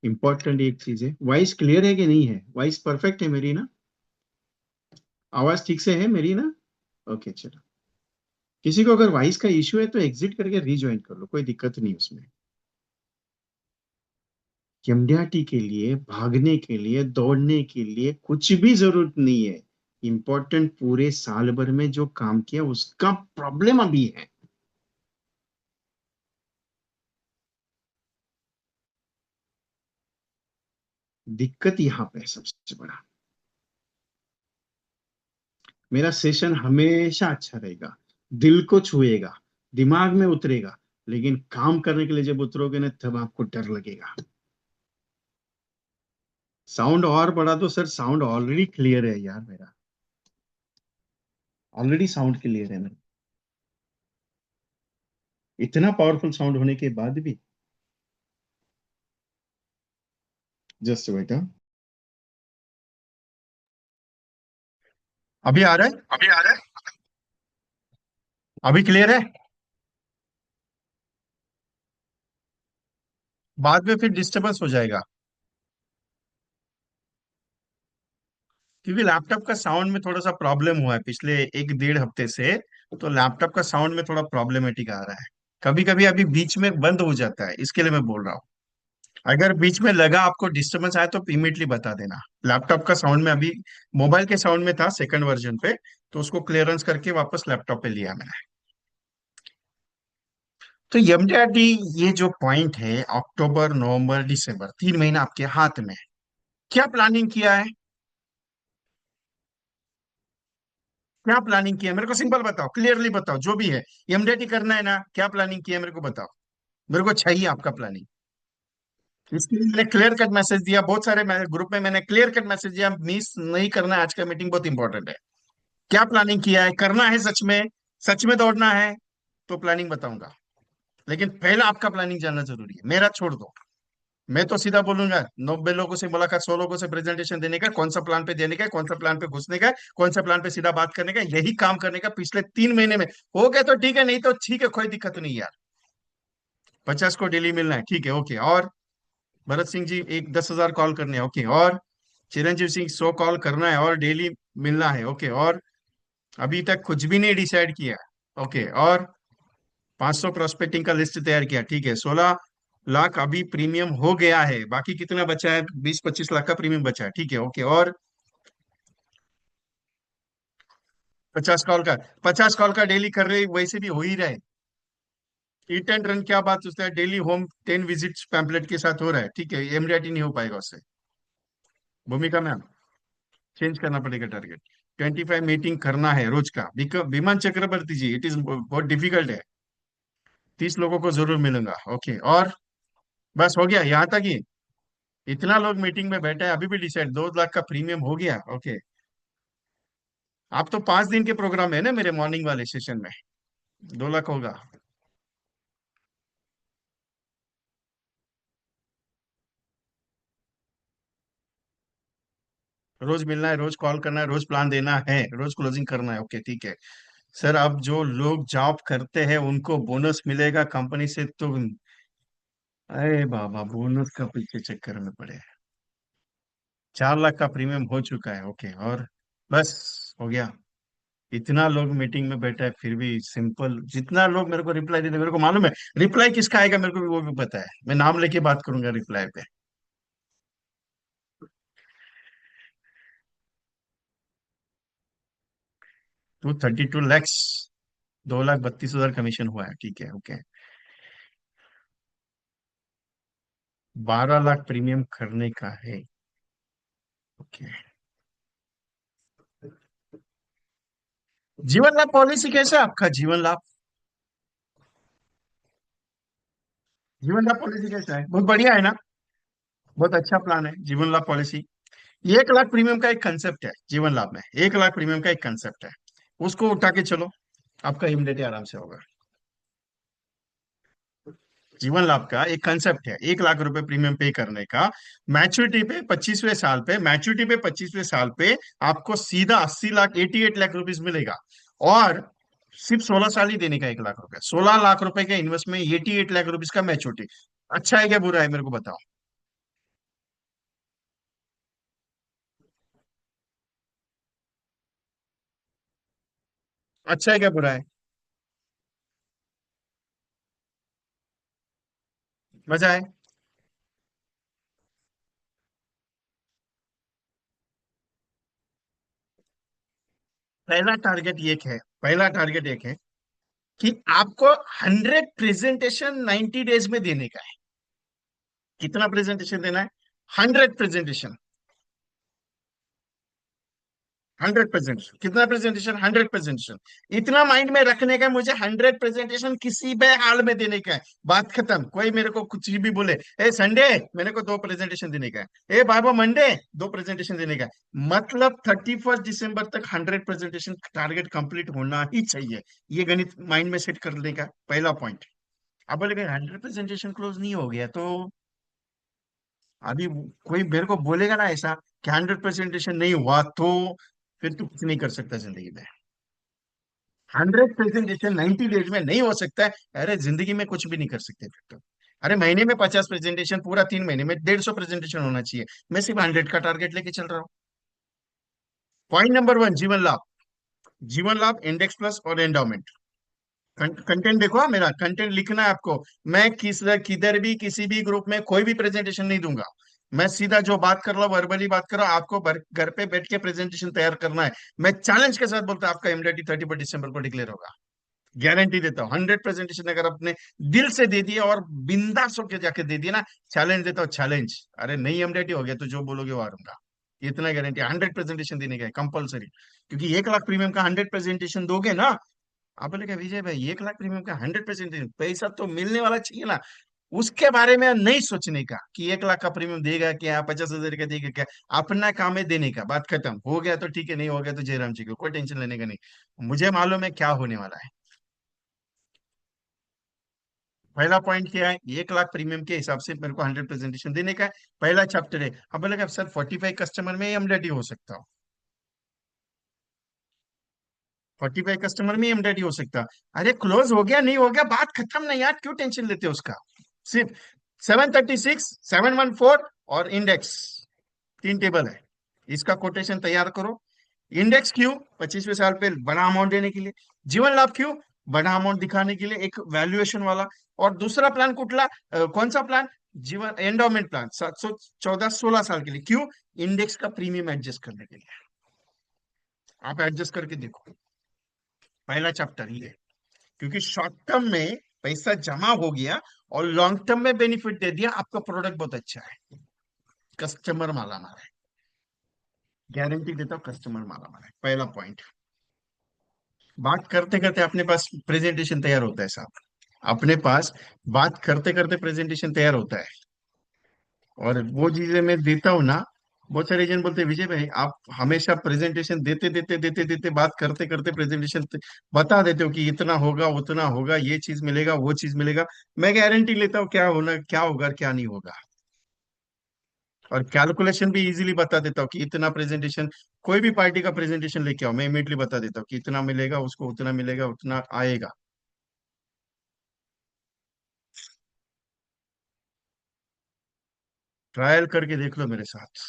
इंपॉर्टेंट एक चीज है, वॉइस क्लियर है कि नहीं है? वॉइस परफेक्ट है मेरी ना? आवाज ठीक से है मेरी ना? ओके चलो। किसी को अगर वॉइस का इश्यू है तो एग्जिट करके रीज्वाइन कर लो, कोई दिक्कत नहीं उसमें। एमडीआरटी के लिए, भागने के लिए, दौड़ने के लिए कुछ भी जरूरत नहीं है। इंपॉर्टेंट पूरे साल भर में जो काम किया उसका प्रॉब्लम अभी है। दिक्कत यहाँ पे है सबसे बड़ा। मेरा सेशन हमेशा अच्छा रहेगा, दिल को छुएगा, दिमाग में उतरेगा, लेकिन काम करने के लिए जब उतरोगे ना तब आपको डर लगेगा। साउंड और बढ़ा दो सर, साउंड ऑलरेडी क्लियर है यार मेरा, ऑलरेडी साउंड क्लियर है मेरा, इतना पावरफुल साउंड होने के बाद भी। जस्ट बेटा, अभी आ रहा है? अभी आ रहा है। अभी क्लियर है? बाद में फिर डिस्टरबेंस हो जाएगा, क्योंकि लैपटॉप का साउंड में थोड़ा सा प्रॉब्लम हुआ है पिछले 1-1.5 हफ्ते से। तो लैपटॉप का साउंड में थोड़ा प्रॉब्लमेटिक आ रहा है, कभी कभी अभी बीच में बंद हो जाता है, इसके लिए मैं बोल रहा हूँ। अगर बीच में लगा आपको डिस्टरबेंस आया तो इमीडिएटली बता देना। लैपटॉप का साउंड में अभी, मोबाइल के साउंड में था सेकंड वर्जन पे, तो उसको क्लियरेंस करके वापस लैपटॉप पे लिया मैंने। तो एमडीआरटी, ये जो पॉइंट है, अक्टूबर नवंबर दिसंबर 3 महीने आपके हाथ में है। क्या प्लानिंग किया है? क्या प्लानिंग किया है? मेरे को सिंपल बताओ, क्लियरली बताओ, जो भी है। एमडीआरटी करना है ना, क्या प्लानिंग किया है मेरे को बताओ। मेरे को चाहिए आपका प्लानिंग। इसके लिए मैंने क्लियर कट मैसेज दिया, बहुत सारे ग्रुप में मैंने क्लियर कट मैसेज दिया, मिस नहीं करना है, आज का मीटिंग बहुत इंपॉर्टेंट है। क्या प्लानिंग किया है? करना है सच में, सच में दौड़ना है, तो प्लानिंग बताऊंगा। लेकिन पहला आपका प्लानिंग जानना जरूरी है, मेरा छोड़ दो। मैं तो सीधा बोलूंगा, 90 लोगों से मुलाकात, 100 लोगों से प्रेजेंटेशन देने का, कौन सा प्लान पे देने का, कौन सा प्लान पे घुसने का, कौन सा प्लान पे सीधा बात करने का, यही काम करने का पिछले 3 महीने में। हो गया तो ठीक है, नहीं तो ठीक है, कोई दिक्कत नहीं यार। 50 को डेली मिलना है, ठीक है, ओके। और भरत सिंह जी एक 10,000 कॉल करने हैं, ओके। और चिरंजीव सिंह 100 कॉल करना है और डेली मिलना है, ओके। और अभी तक कुछ भी नहीं डिसाइड किया, ओके। और 500 प्रोस्पेक्टिंग का लिस्ट तैयार किया, ठीक है। 16 लाख अभी प्रीमियम हो गया है, बाकी कितना बचा है? 20-25 लाख का प्रीमियम बचा है, ठीक है, ओके। और 50 कॉल का, 50 कॉल का डेली कर रहे, वैसे भी हो ही रहा है। ईट एंड रन क्या बात उसका, डेली होम 10 विजिट्स पैम्पलेट के साथ हो रहा है, ठीक है। एमडीआरटी नहीं हो पाएगा उससे। भूमिका मैम, चेंज करना पड़ेगा टारगेट। 25 मीटिंग करना है रोज का। विमान चक्रवर्ती जी, इट इज बहुत डिफिकल्ट है। 30 लोगों को जरूर मिलूंगा, ओके। और बस हो गया यहाँ तक ही। इतना लोग मीटिंग में बैठे हैं, अभी भी डिसाइड 2 लाख का प्रीमियम हो गया, ओके। आप तो 5 दिन के प्रोग्राम है ना मेरे मॉर्निंग वाले सेशन में, 2 लाख होगा। रोज मिलना है, रोज कॉल करना है, रोज प्लान देना है, रोज क्लोजिंग करना है, ओके, ठीक है। सर, अब जो लोग जॉब करते हैं उनको बोनस मिलेगा कंपनी से, तो अरे बाबा, बोनस का पीछे चक्कर में पड़े हैं। 4 लाख का प्रीमियम हो चुका है, ओके। और बस हो गया। इतना लोग मीटिंग में बैठा है, फिर भी सिंपल, जितना लोग मेरे को रिप्लाई देते, मेरे को मालूम है रिप्लाई किसका आएगा, मेरे को भी वो भी पता है। मैं नाम लेके बात करूंगा रिप्लाई पे। 232 लैक्स, 2,32,000 कमीशन हुआ है, ठीक है, ओके। 12 लाख प्रीमियम करने का है, ओके। जीवन लाभ पॉलिसी कैसा है आपका? जीवन लाभ, जीवन लाभ पॉलिसी कैसा है? बहुत बढ़िया है ना? बहुत अच्छा प्लान है जीवन लाभ पॉलिसी। 1 लाख प्रीमियम का एक कंसेप्ट है जीवन लाभ में, 1 लाख प्रीमियम का एक कंसेप्ट है। उसको उठा के चलो, आपका इम्यूनिटी आराम से होगा। जीवन लाभ का एक कंसेप्ट है, 1 लाख रुपए प्रीमियम पे करने का। मैच्योरिटी पे 25वें साल पे आपको सीधा 80 लाख, 88 लाख रुपीज मिलेगा। और सिर्फ 16 साल ही देने का, 1 लाख रुपए, 16 लाख रुपए का इन्वेस्टमेंट, 88 लाख रुपीज का मैच्योरिटी। अच्छा है क्या बुरा है, मेरे को बताओ। अच्छा है क्या बुरा है? मजा है। पहला टारगेट एक है, पहला टारगेट एक है कि आपको 100 प्रेजेंटेशन 90 डेज में देने का है। कितना प्रेजेंटेशन देना है? 100 प्रेजेंटेशन। 100 प्रेजेंटेशन, कितना प्रेजेंटेशन? 100 प्रेजेंटेशन। इतना माइंड में रखने का, मुझे 100 प्रेजेंटेशन किसी भी हाल में देने का है। बात खत्म। कोई मेरे को कुछ भी बोले, ए संडे मेरे को 2 प्रेजेंटेशन देने का है, ए बाबा मंडे 2 प्रेजेंटेशन देने का है, मतलब 31 दिसंबर तक 100 प्रेजेंटेशन टारगेट कंप्लीट होना ही चाहिए। ये गणित माइंड में सेट करने का पहला पॉइंट। अब बोले 100 प्रेजेंटेशन क्लोज नहीं हो गया तो, अभी कोई मेरे को बोलेगा ना ऐसा कि 100 प्रेजेंटेशन नहीं हुआ तो, फिर तू कुछ नहीं कर सकता जिंदगी में। 100 प्रेजेंटेशन 90 डेज में नहीं हो सकता है, अरे जिंदगी में कुछ भी नहीं कर सकते फिर तो। अरे महीने में 50 प्रेजेंटेशन, पूरा 3 महीने में 150 प्रेजेंटेशन होना चाहिए। मैं सिर्फ 100 का टारगेट लेके चल रहा हूँ। पॉइंट नंबर 1, जीवन लाभ। जीवन लाभ, इंडेक्स प्लस और एंडोमेंट। कंटेंट देखो, हाँ, मेरा कंटेंट लिखना है आपको। मैं किधर भी किसी भी ग्रुप में कोई भी प्रेजेंटेशन नहीं दूंगा। मैं सीधा जो बात कर रहा हूँ वर्बली बात कर रहा हूँ, आपको घर पे बैठ के प्रेजेंटेशन तैयार करना है। मैं चैलेंज के साथ बोलता हूँ आपका एमडीटी 31 दिसंबर को डिक्लेयर होगा। गारंटी देता हूँ, 100 प्रेजेंटेशन अगर आपने दिल से दे दिया और बिंदास होकर जाके दे दिया ना, चैलेंज देता हूँ, चैलेंज। अरे नहीं एमडीटी हो गया तो जो बोलोगे वो हारूंगा। इतना गारंटी, 100 प्रेजेंटेशन देने का है कंपलसरी। क्योंकि 1 लाख प्रीमियम का 100 प्रेजेंटेशन दोगे ना, आप बोले क्या विजय भाई 1 लाख प्रीमियम का 100 प्रेजेंटेशन, पैसा तो मिलने वाला चाहिए ना। उसके बारे में नहीं सोचने का कि 1 लाख का प्रीमियम देगा क्या, 50,000 का देगा क्या। अपना काम है देने का, बात खत्म। हो गया तो ठीक है, नहीं हो गया तो जयराम जी को, कोई टेंशन लेने का नहीं। मुझे मालूम है क्या होने वाला है। पहला पॉइंट क्या है, 1 लाख प्रीमियम के हिसाब से मेरे को 100 प्रेजेंटेशन देने का है। पहला चैप्टर है। अब बोलेगा सर 45 कस्टमर में एमडीटी हो सकता हो, 45 कस्टमर में एमडीटी हो सकता। अरे क्लोज हो गया, नहीं हो गया, बात खत्म। नहीं यार, क्यों टेंशन लेते हो उसका। सिर्फ 736, 714 और इंडेक्स, 3 टेबल है। इसका कोटेशन तैयार करो। इंडेक्स क्यों, 25वें साल पे बड़ा अमाउंट देने के लिए। जीवन लाभ क्यों, बड़ा अमाउंट दिखाने के लिए, एक वैल्यूएशन वाला। और दूसरा प्लान कुटला, कौन सा प्लान, जीवन एंडोमेंट प्लान 714 16 साल के लिए। क्यों, इंडेक्स का प्रीमियम एडजस्ट करने के लिए। आप एडजस्ट करके देखो, पहला चैप्टर ये है। क्योंकि शॉर्ट टर्म में पैसा जमा हो गया और लॉन्ग टर्म में बेनिफिट दे दिया, आपका प्रोडक्ट बहुत अच्छा है, कस्टमर माला माला है। गारंटी देता हूँ कस्टमर माला माला है, पहला पॉइंट। बात करते करते अपने पास प्रेजेंटेशन तैयार होता है साहब। अपने पास बात करते करते प्रेजेंटेशन तैयार होता है। और वो चीजें मैं देता हूँ ना, बहुत सारे एजेंट बोलते हैं विजय भाई आप हमेशा प्रेजेंटेशन देते देते देते देते बात करते करते प्रेजेंटेशन बता देते हो कि इतना होगा उतना होगा, ये चीज मिलेगा वो चीज मिलेगा। मैं गारंटी लेता हूँ क्या होना, क्या होगा क्या नहीं होगा। और कैलकुलेशन भी इजीली बता देता हूँ कि इतना प्रेजेंटेशन, कोई भी पार्टी का प्रेजेंटेशन लेके आओ, मैं इमीडिएटली बता देता हूँ कि इतना मिलेगा उसको, उतना मिलेगा, उतना आएगा। ट्रायल करके देख लो मेरे साथ।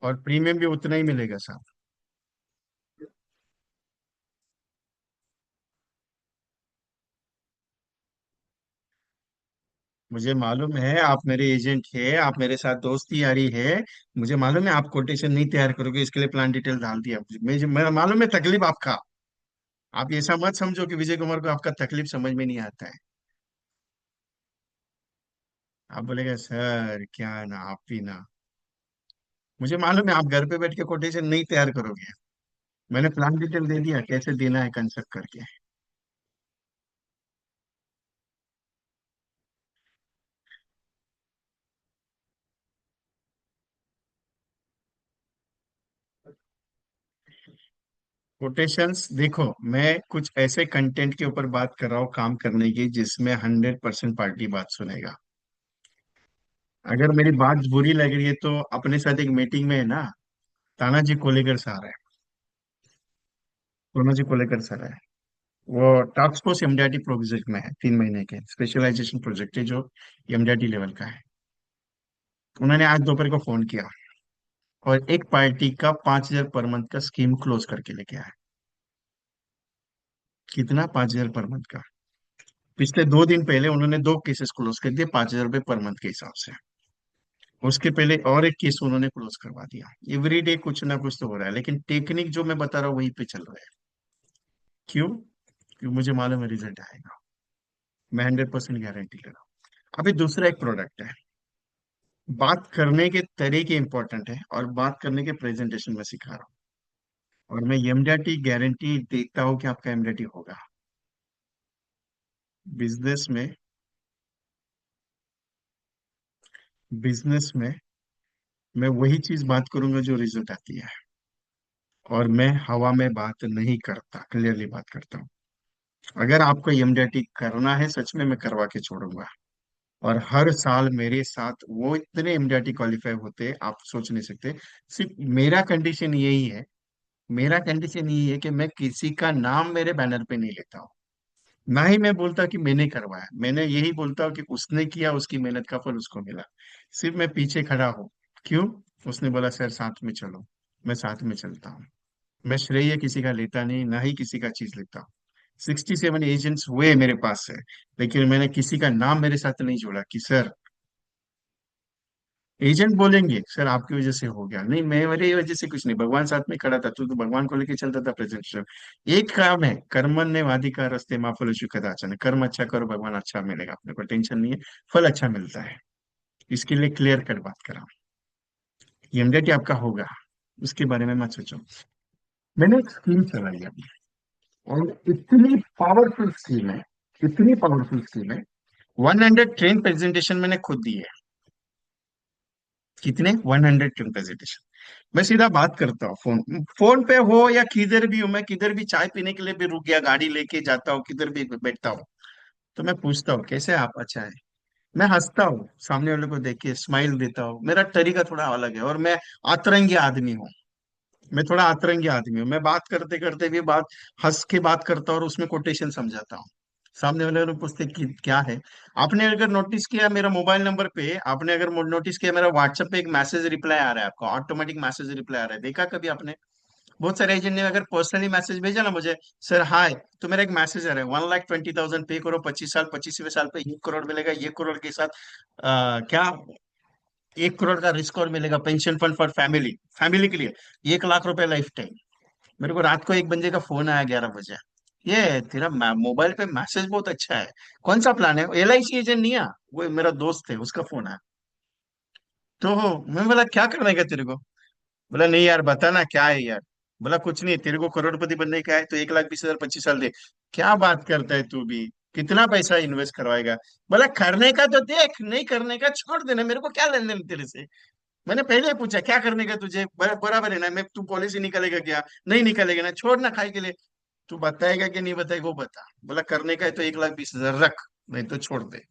और प्रीमियम भी उतना ही मिलेगा साहब। मुझे मालूम है आप मेरे एजेंट है, आप मेरे साथ दोस्ती यारी है। मुझे मालूम है आप कोटेशन नहीं तैयार करोगे, इसके लिए प्लान डिटेल डाल दिया मुझे, मेरा मालूम है तकलीफ आपका। आप ऐसा मत समझो कि विजय कुमार को आपका तकलीफ समझ में नहीं आता है। आप बोलेगा सर क्या ना आप भी ना। मुझे मालूम है आप घर पे बैठ के कोटेशन नहीं तैयार करोगे। मैंने प्लान डिटेल दे दिया कैसे देना है कंसेप्ट करके। कोटेशंस देखो, मैं कुछ ऐसे कंटेंट के ऊपर बात कर रहा हूँ काम करने की जिसमें 100% पार्टी बात सुनेगा। अगर मेरी बात बुरी लग रही है तो अपने साथ एक मीटिंग में है ना, तानाजी कोलेकर सर है, तानाजी कोलेकर सर है। वो टास्क फोर्स एमडीआरटी प्रोजेक्ट में है, 3 महीने के स्पेशलाइजेशन प्रोजेक्ट है जो एमडीआरटी लेवल का है। उन्होंने आज दोपहर को फोन किया और एक पार्टी का 5,000 पर मंथ का स्कीम क्लोज करके लेके आया। कितना, 5,000 पर मंथ का। पिछले 2 दिन पहले उन्होंने 2 केसेस क्लोज कर दिए 5,000 रुपये पर मंथ के हिसाब से। उसके पहले और एक केस उन्होंने क्लोज करवा दिया। एवरी डे कुछ ना कुछ तो हो रहा है, लेकिन टेक्निक जो मैं बता रहा हूँ वहीं पे चल रहा है। क्यों, क्यों, मुझे मालूम है रिजल्ट आएगा। मैं 100% गारंटी ले रहा हूँ। अभी दूसरा एक प्रोडक्ट है। बात करने के तरीके इंपॉर्टेंट है और बात करने के प्रेजेंटेशन में सिखा रहा हूँ। और मैं एमडीआरटी गारंटी देता हूँ कि आपका एमडीआरटी होगा। बिजनेस में, बिजनेस में मैं वही चीज बात करूंगा जो रिजल्ट आती है। और मैं हवा में बात नहीं करता, क्लियरली बात करता हूँ। अगर आपको एमडीआरटी करना है सच में, मैं करवा के छोड़ूंगा। और हर साल मेरे साथ वो इतने एमडीआरटी क्वालिफाई होते हैं आप सोच नहीं सकते। सिर्फ मेरा कंडीशन यही है, मेरा कंडीशन यही है कि मैं किसी का नाम मेरे बैनर पे नहीं लेता हूँ। ना ही मैं बोलता कि मैंने करवाया, मैंने यही बोलता हूँ कि उसने किया, उसकी मेहनत का फल उसको मिला। सिर्फ मैं पीछे खड़ा हूँ। क्यों, उसने बोला सर साथ में चलो, मैं साथ में चलता हूँ। मैं श्रेय किसी का लेता नहीं, ना ही किसी का चीज लेता हूँ। 67 एजेंट्स हुए मेरे पास है, लेकिन मैंने किसी का नाम मेरे साथ नहीं जोड़ा कि सर, एजेंट बोलेंगे सर आपकी वजह से हो गया, नहीं मैं मेरी वजह से कुछ नहीं, भगवान साथ में खड़ा था, तू तो भगवान को लेके चलता था प्रेजेंटेशन। एक काम है, कर्मण्य वाधिका रस्ते माँ फलेषु कदाचन, कर्म अच्छा करो भगवान अच्छा मिलेगा, अपने को टेंशन नहीं है, फल अच्छा मिलता है। इसके लिए क्लियर कट बात करा, एमडेट आपका होगा, उसके बारे में मत सोचो। मैंने एक स्कीम चलाई अभी, और इतनी पावरफुल स्कीम है, इतनी पावरफुल स्कीम है। 100 ट्रेन प्रेजेंटेशन मैंने खुद दी है। कितने? 100 ट्रेन प्रेजेंटेशन। मैं सीधा बात करता हूँ, फोन फोन पे हो या किधर भी हूँ, मैं किधर भी चाय पीने के लिए भी रुक गया, गाड़ी लेके जाता हूँ, किधर भी बैठता हूँ, तो मैं पूछता हूँ कैसे आप, अच्छा है। मैं हंसता हूँ, सामने वाले को देख के स्माइल देता हूँ, मेरा तरीका थोड़ा अलग है, और मैं अतरंगी आदमी हूँ। मैं थोड़ा अतरंगी आदमी हूँ, मैं बात करते करते भी बात हंस के बात करता हूँ, और उसमें कोटेशन समझाता हूँ। सामने वाले लोग पूछते कि क्या है। आपने अगर नोटिस किया मेरा मोबाइल नंबर पे, आपने अगर नोटिस किया मेरा व्हाट्सएप पे एक मैसेज रिप्लाई आ रहा है, आपको ऑटोमेटिक मैसेज रिप्लाई आ रहा है, देखा कभी आपने? बहुत सारे एजेंट ने अगर पर्सनली मैसेज भेजा ना मुझे, सर हाय, तो मेरा एक मैसेज आ रहा है, 1,20,000 पे करो, 25 साल, 25वें साल पे 1 करोड़ मिलेगा, 1 करोड़ के साथ क्या, 1 करोड़ का रिस्क और मिलेगा, pension fund for family, family के लिए 1 लाख रुपए लाइफ टाइम। मेरे को रात को एक बंदे का फोन आया 11 बजे, ये तेरा मोबाइल पे मैसेज बहुत अच्छा है, कौन सा प्लान है? LIC एजेंट नहीं है, वो मेरा दोस्त है, उसका फोन आया। तो मैं बोला क्या करने का तेरे को? बोला नहीं यार बता ना क्या है यार। बोला कुछ नहीं, तेरे को करोड़पति बनने का है तो 1,20,000 25 साल दे। क्या बात करता है तू भी, कितना पैसा इन्वेस्ट करवाएगा? बोला करने का तो देख, नहीं करने का छोड़ देना, मेरे को क्या लेन देन तेरे से। मैंने पहले ही पूछा क्या करने का तुझे, बराबर है ना, मैं तू पॉलिसी निकालेगा क्या? नहीं निकालेगा ना, छोड़ ना खाई के लिए। तू बताएगा कि नहीं बताएगा वो बता। बोला करने का है तो 1,20,000 रख, नहीं तो छोड़ दे।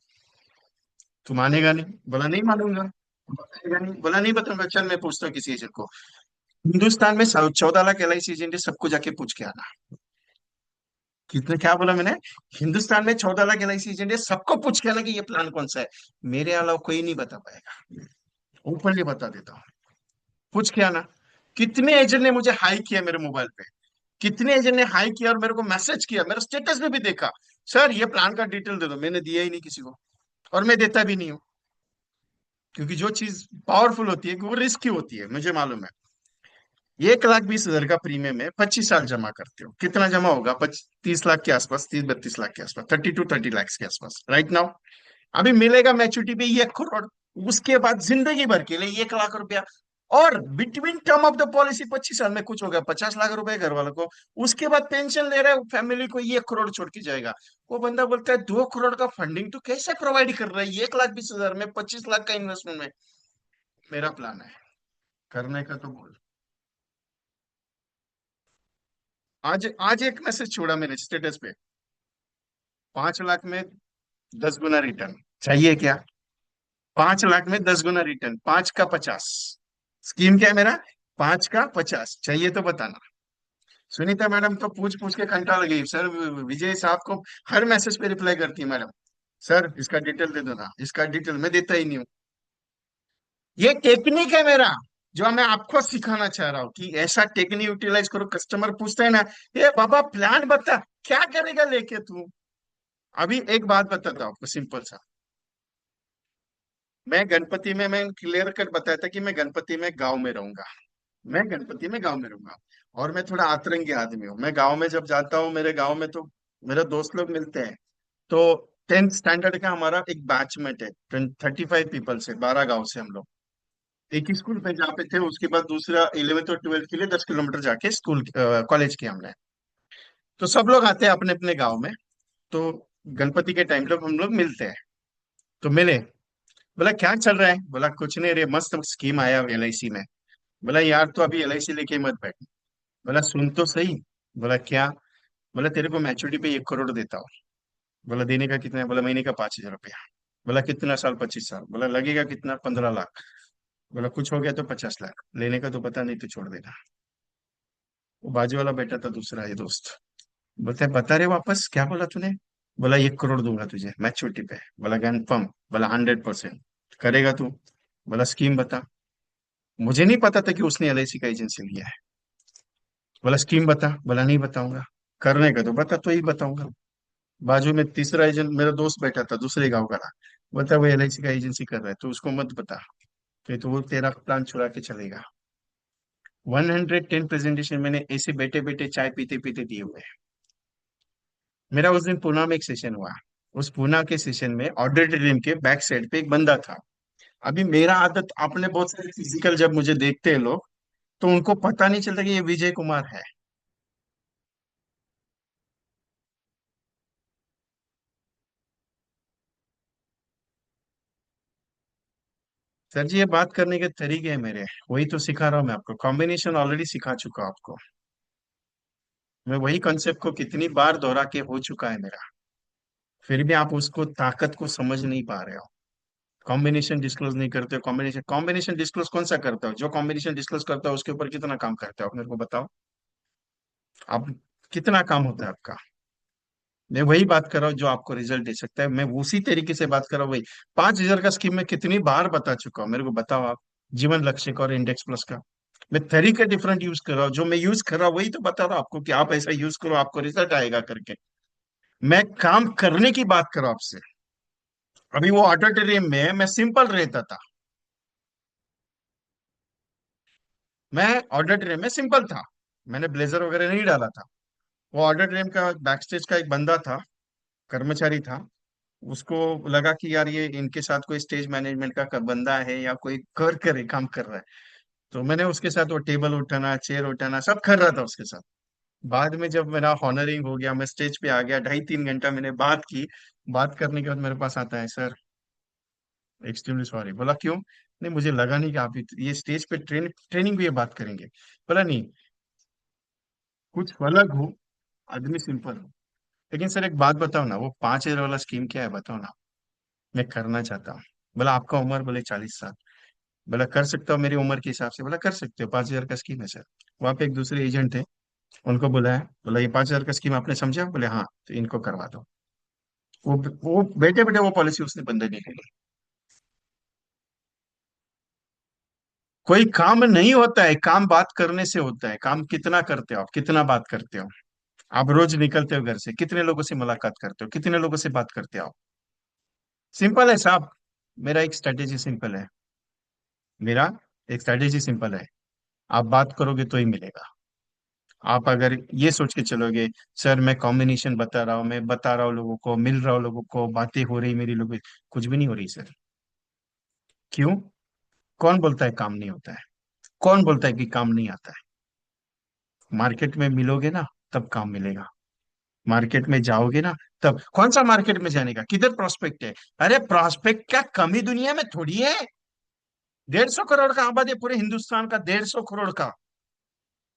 तू मानेगा नहीं? बोला नहीं मानूंगा। बताएगा नहीं? बोला नहीं बताऊंगा, चल मैं पूछता हूँ किसी एजेंट को। हिंदुस्तान में 14 लाख LIC एजेंट है, सबको जाके पूछ के आना। कितने, क्या बोला मैंने? हिंदुस्तान में 14 लाख LIC एजेंट है, सबको पूछ के आना कि ये प्लान कौन सा है। मेरे अलावा कोई नहीं बता पाएगा, ओपनली बता देता हूँ। पूछ के आना। कितने एजेंट ने मुझे हाई किया मेरे मोबाइल पे, कितने एजेंट ने हाई किया और मेरे को मैसेज किया, मेरा स्टेटस में भी देखा, सर ये प्लान का डिटेल दे दो, मैंने दिया ही नहीं किसी को, और मैं देता भी नहीं हूँ। क्योंकि जो चीज पावरफुल होती है वो रिस्क की होती है, मुझे मालूम है। 1,20,000 का प्रीमियम है, 25 साल जमा करते हो, कितना जमा होगा? 30 लाख के आसपास, 30-32 लाख के आसपास, 30 to 30 lakhs के आसपास राइट नाउ। अभी मिलेगा मैच्योरिटी पे 1 करोड़, उसके बाद जिंदगी भर के लिए 1 लाख रुपया। और between term of the policy 25 साल में कुछ होगा, 50 लाख रुपए घर वालों को। उसके बाद पेंशन ले रहे हो फैमिली को, 1 करोड़ छोड़ के जाएगा। वो बंदा बोलता है 2 करोड़ का फंडिंग तो कैसे प्रोवाइड कर रहा है 1,20,000 में, 25 लाख का इन्वेस्टमेंट में। मेरा प्लान है, करने का तो बोल। आज आज एक मैसेज छोड़ा मेरे स्टेटस पे, 5 लाख में 10 गुना रिटर्न चाहिए क्या? 5 लाख में 10 गुना रिटर्न, 5 का 50। स्कीम क्या है मेरा? 5 का 50 चाहिए तो बताना। सुनीता मैडम तो पूछ पूछ के घंटा लगी सर, विजय साहब को हर मैसेज पे रिप्लाई करती है मैडम, सर इसका डिटेल दे दो ना, इसका डिटेल मैं देता ही नहीं हूँ। ये टेक्निक है मेरा, जो मैं आपको सिखाना चाह रहा हूँ कि ऐसा टेक्निक यूटिलाइज करो। कस्टमर पूछता है ना, ये बाबा प्लान बता, क्या करेगा लेके तू। अभी एक बात बताता हूँ आपको सिंपल सा। मैं क्लियर कट बताया था कि मैं गणपति में गांव में रहूंगा, मैं गणपति में गांव में रहूंगा। और मैं थोड़ा अतरंगी आदमी हूँ, मैं गांव में जब जाता हूँ, मेरे गांव में तो मेरे दोस्त लोग मिलते हैं। तो 10th स्टैंडर्ड का हमारा एक बैचमेट है, 35 पीपल से, 12 गांव से हम लोग एक ही स्कूल पे जहाँ पे थे। उसके बाद दूसरा 11th और 12th के लिए 10 किलोमीटर जाके स्कूल कॉलेज किया हमने। तो सब लोग आते हैं अपने अपने गाँव में। तो गणपति के टाइम पे हम लोग मिलते हैं। तो मिले, बोला क्या चल रहा है? बोला कुछ नहीं रे, मस्त स्कीम आया LIC में। बोला यार तो अभी LIC लेके मत बैठ। बोला सुन तो सही। बोला क्या? बोला तेरे को मैच्योरिटी पे 1 करोड़ देता हूँ। बोला देने का कितना है? बोला महीने का 5,000 रुपया। बोला कितना साल? 25 साल। बोला लगेगा कितना? 15 लाख। बोला कुछ हो गया तो 50 लाख लेने का, तो पता नहीं तो छोड़ देना। वो बाजू वाला बैठा था दूसरा ये दोस्त, बोलता है बता रहे वापस क्या बोला तूने? बोला 1 करोड़ दूंगा तुझे मैच्योरिटी पे। बोला कन्फर्म? बोला 100% करेगा तू? बोला स्कीम बता। मुझे नहीं पता था कि उसने LIC का एजेंसी लिया है। बोला स्कीम बता, बोला नहीं बताऊंगा। करने का तो बता, तो ही बताऊंगा। बाजू में तीसरा एजेंट मेरा दोस्त बैठा था, दूसरे गांव का था। बोलता वो एलआईसी का एजेंसी कर रहा है, तो उसको मत बता, फिर तो वो तेरा प्लान चुरा के चलेगा। 110 प्रेजेंटेशन मैंने ऐसे बैठे बैठे चाय पीते पीते दिए हुए हैं। मेरा उस दिन पुणे में एक सेशन हुआ। उस पुणे के सेशन में ऑडिटोरियम के बैक साइड पे एक बंदा था। अभी मेरा आदत, आपने बहुत सारे फिजिकल जब मुझे देखते हैं लोग, तो उनको पता नहीं चलता कि ये विजय कुमार है। सर जी, ये बात करने के तरीके हैं मेरे, वही तो सिखा रहा हूँ मैं आपको। कॉम्बिनेशन ऑलरेडी सिखा चुका हूं आपको। मैं वही कॉन्सेप्ट को कितनी बार दोहरा के हो चुका है मेरा, फिर भी आप उसको ताकत को समझ नहीं पा रहे हो। कॉम्बिनेशन डिस्क्लोज नहीं करते हो। कॉम्बिनेशन कॉम्बिनेशन डिस्क्लोज कौन सा करता हो? जो कॉम्बिनेशन डिस्क्लोज करता हो उसके ऊपर कितना काम करते हो आप मेरे को बताओ। आप कितना काम होता है आपका? मैं वही बात कर रहा हूँ जो आपको रिजल्ट दे सकता है, मैं उसी तरीके से बात कर रहा हूँ। वही 5,000 का स्कीम में कितनी बार बता चुका हूँ, मेरे को बताओ आप। जीवन लक्ष्य का और इंडेक्स प्लस का मैं तरीका डिफरेंट यूज कर रहा हूँ। जो मैं यूज कर रहा हूँ वही तो बता रहा हूँ आपको कि आप ऐसा यूज करो, आपको रिजल्ट आएगा करके। मैं काम करने की बात कर रहा हूँ आपसे। अभी वो ऑडिटोरियम में मैं सिंपल रहता था। मैं ऑडिटोरियम में सिंपल था। मैंने ब्लेजर वगैरह नहीं डाला था। वो ऑडिटोरियम का बैक स्टेज का एक बंदा था, कर्मचारी था। उसको लगा कि यार ये इनके साथ कोई स्टेज मैनेजमेंट का बंदा है या कोई कर करे काम कर रहा है। तो मैंने उसके साथ वो टेबल उठाना, चेयर उठाना सब कर रहा था उसके साथ। बाद में जब मेरा हॉनरिंग हो गया, मैं स्टेज पे आ गया, 2.5-3 घंटा मैंने बात की। बात करने के बाद मेरे पास आता है, सर एक्सट्रीमली सॉरी। बोला क्यों? नहीं, मुझे लगा नहीं कि आप ये स्टेज पे ट्रेनिंग भी ये बात करेंगे। बोला नहीं, कुछ अलग हो, आदमी सिंपल हो। लेकिन सर एक बात बताओ ना, वो 5,000 वाला स्कीम क्या है बताओ ना। मैं करना चाहता हूँ। बोला आपका उम्र, बोले 40 साल। बोला कर सकता हूँ मेरी उम्र के हिसाब से। बोला कर सकते हो, 5,000 का स्कीम है सर। वहाँ पे एक दूसरे एजेंट थे, उनको बुलाया। बोला ये 5,000 का स्कीम आपने समझा? बोले हाँ, तो इनको करवा दो। वो बैठे बैठे वो पॉलिसी उसने बंद नहीं करी। कोई काम नहीं होता है, काम बात करने से होता है। काम कितना करते हो आप, कितना बात करते हो? आप रोज निकलते हो घर से, कितने लोगों से मुलाकात करते हो, कितने लोगों से बात करते हो? सिंपल है साहब। मेरा एक स्ट्रेटेजी सिंपल है। मेरा एक स्ट्रेटेजी सिंपल है। आप बात करोगे तो ही मिलेगा। आप अगर ये सोच के चलोगे, सर मैं कॉम्बिनेशन बता रहा हूँ, मैं बता रहा हूँ लोगों को, मिल रहा हूँ लोगों को, बातें हो रही मेरी लोगों, कुछ भी नहीं हो रही सर। क्यों? कौन बोलता है काम नहीं होता है? कौन बोलता है कि काम नहीं आता है? मार्केट में मिलोगे ना, तब काम मिलेगा। मार्केट में जाओगे ना, तब। कौन सा मार्केट में जाने का, किधर प्रोस्पेक्ट है? अरे प्रोस्पेक्ट क्या कमी दुनिया में थोड़ी है। 150 करोड़ का आबादी है पूरे हिंदुस्तान का, 150 करोड़ का।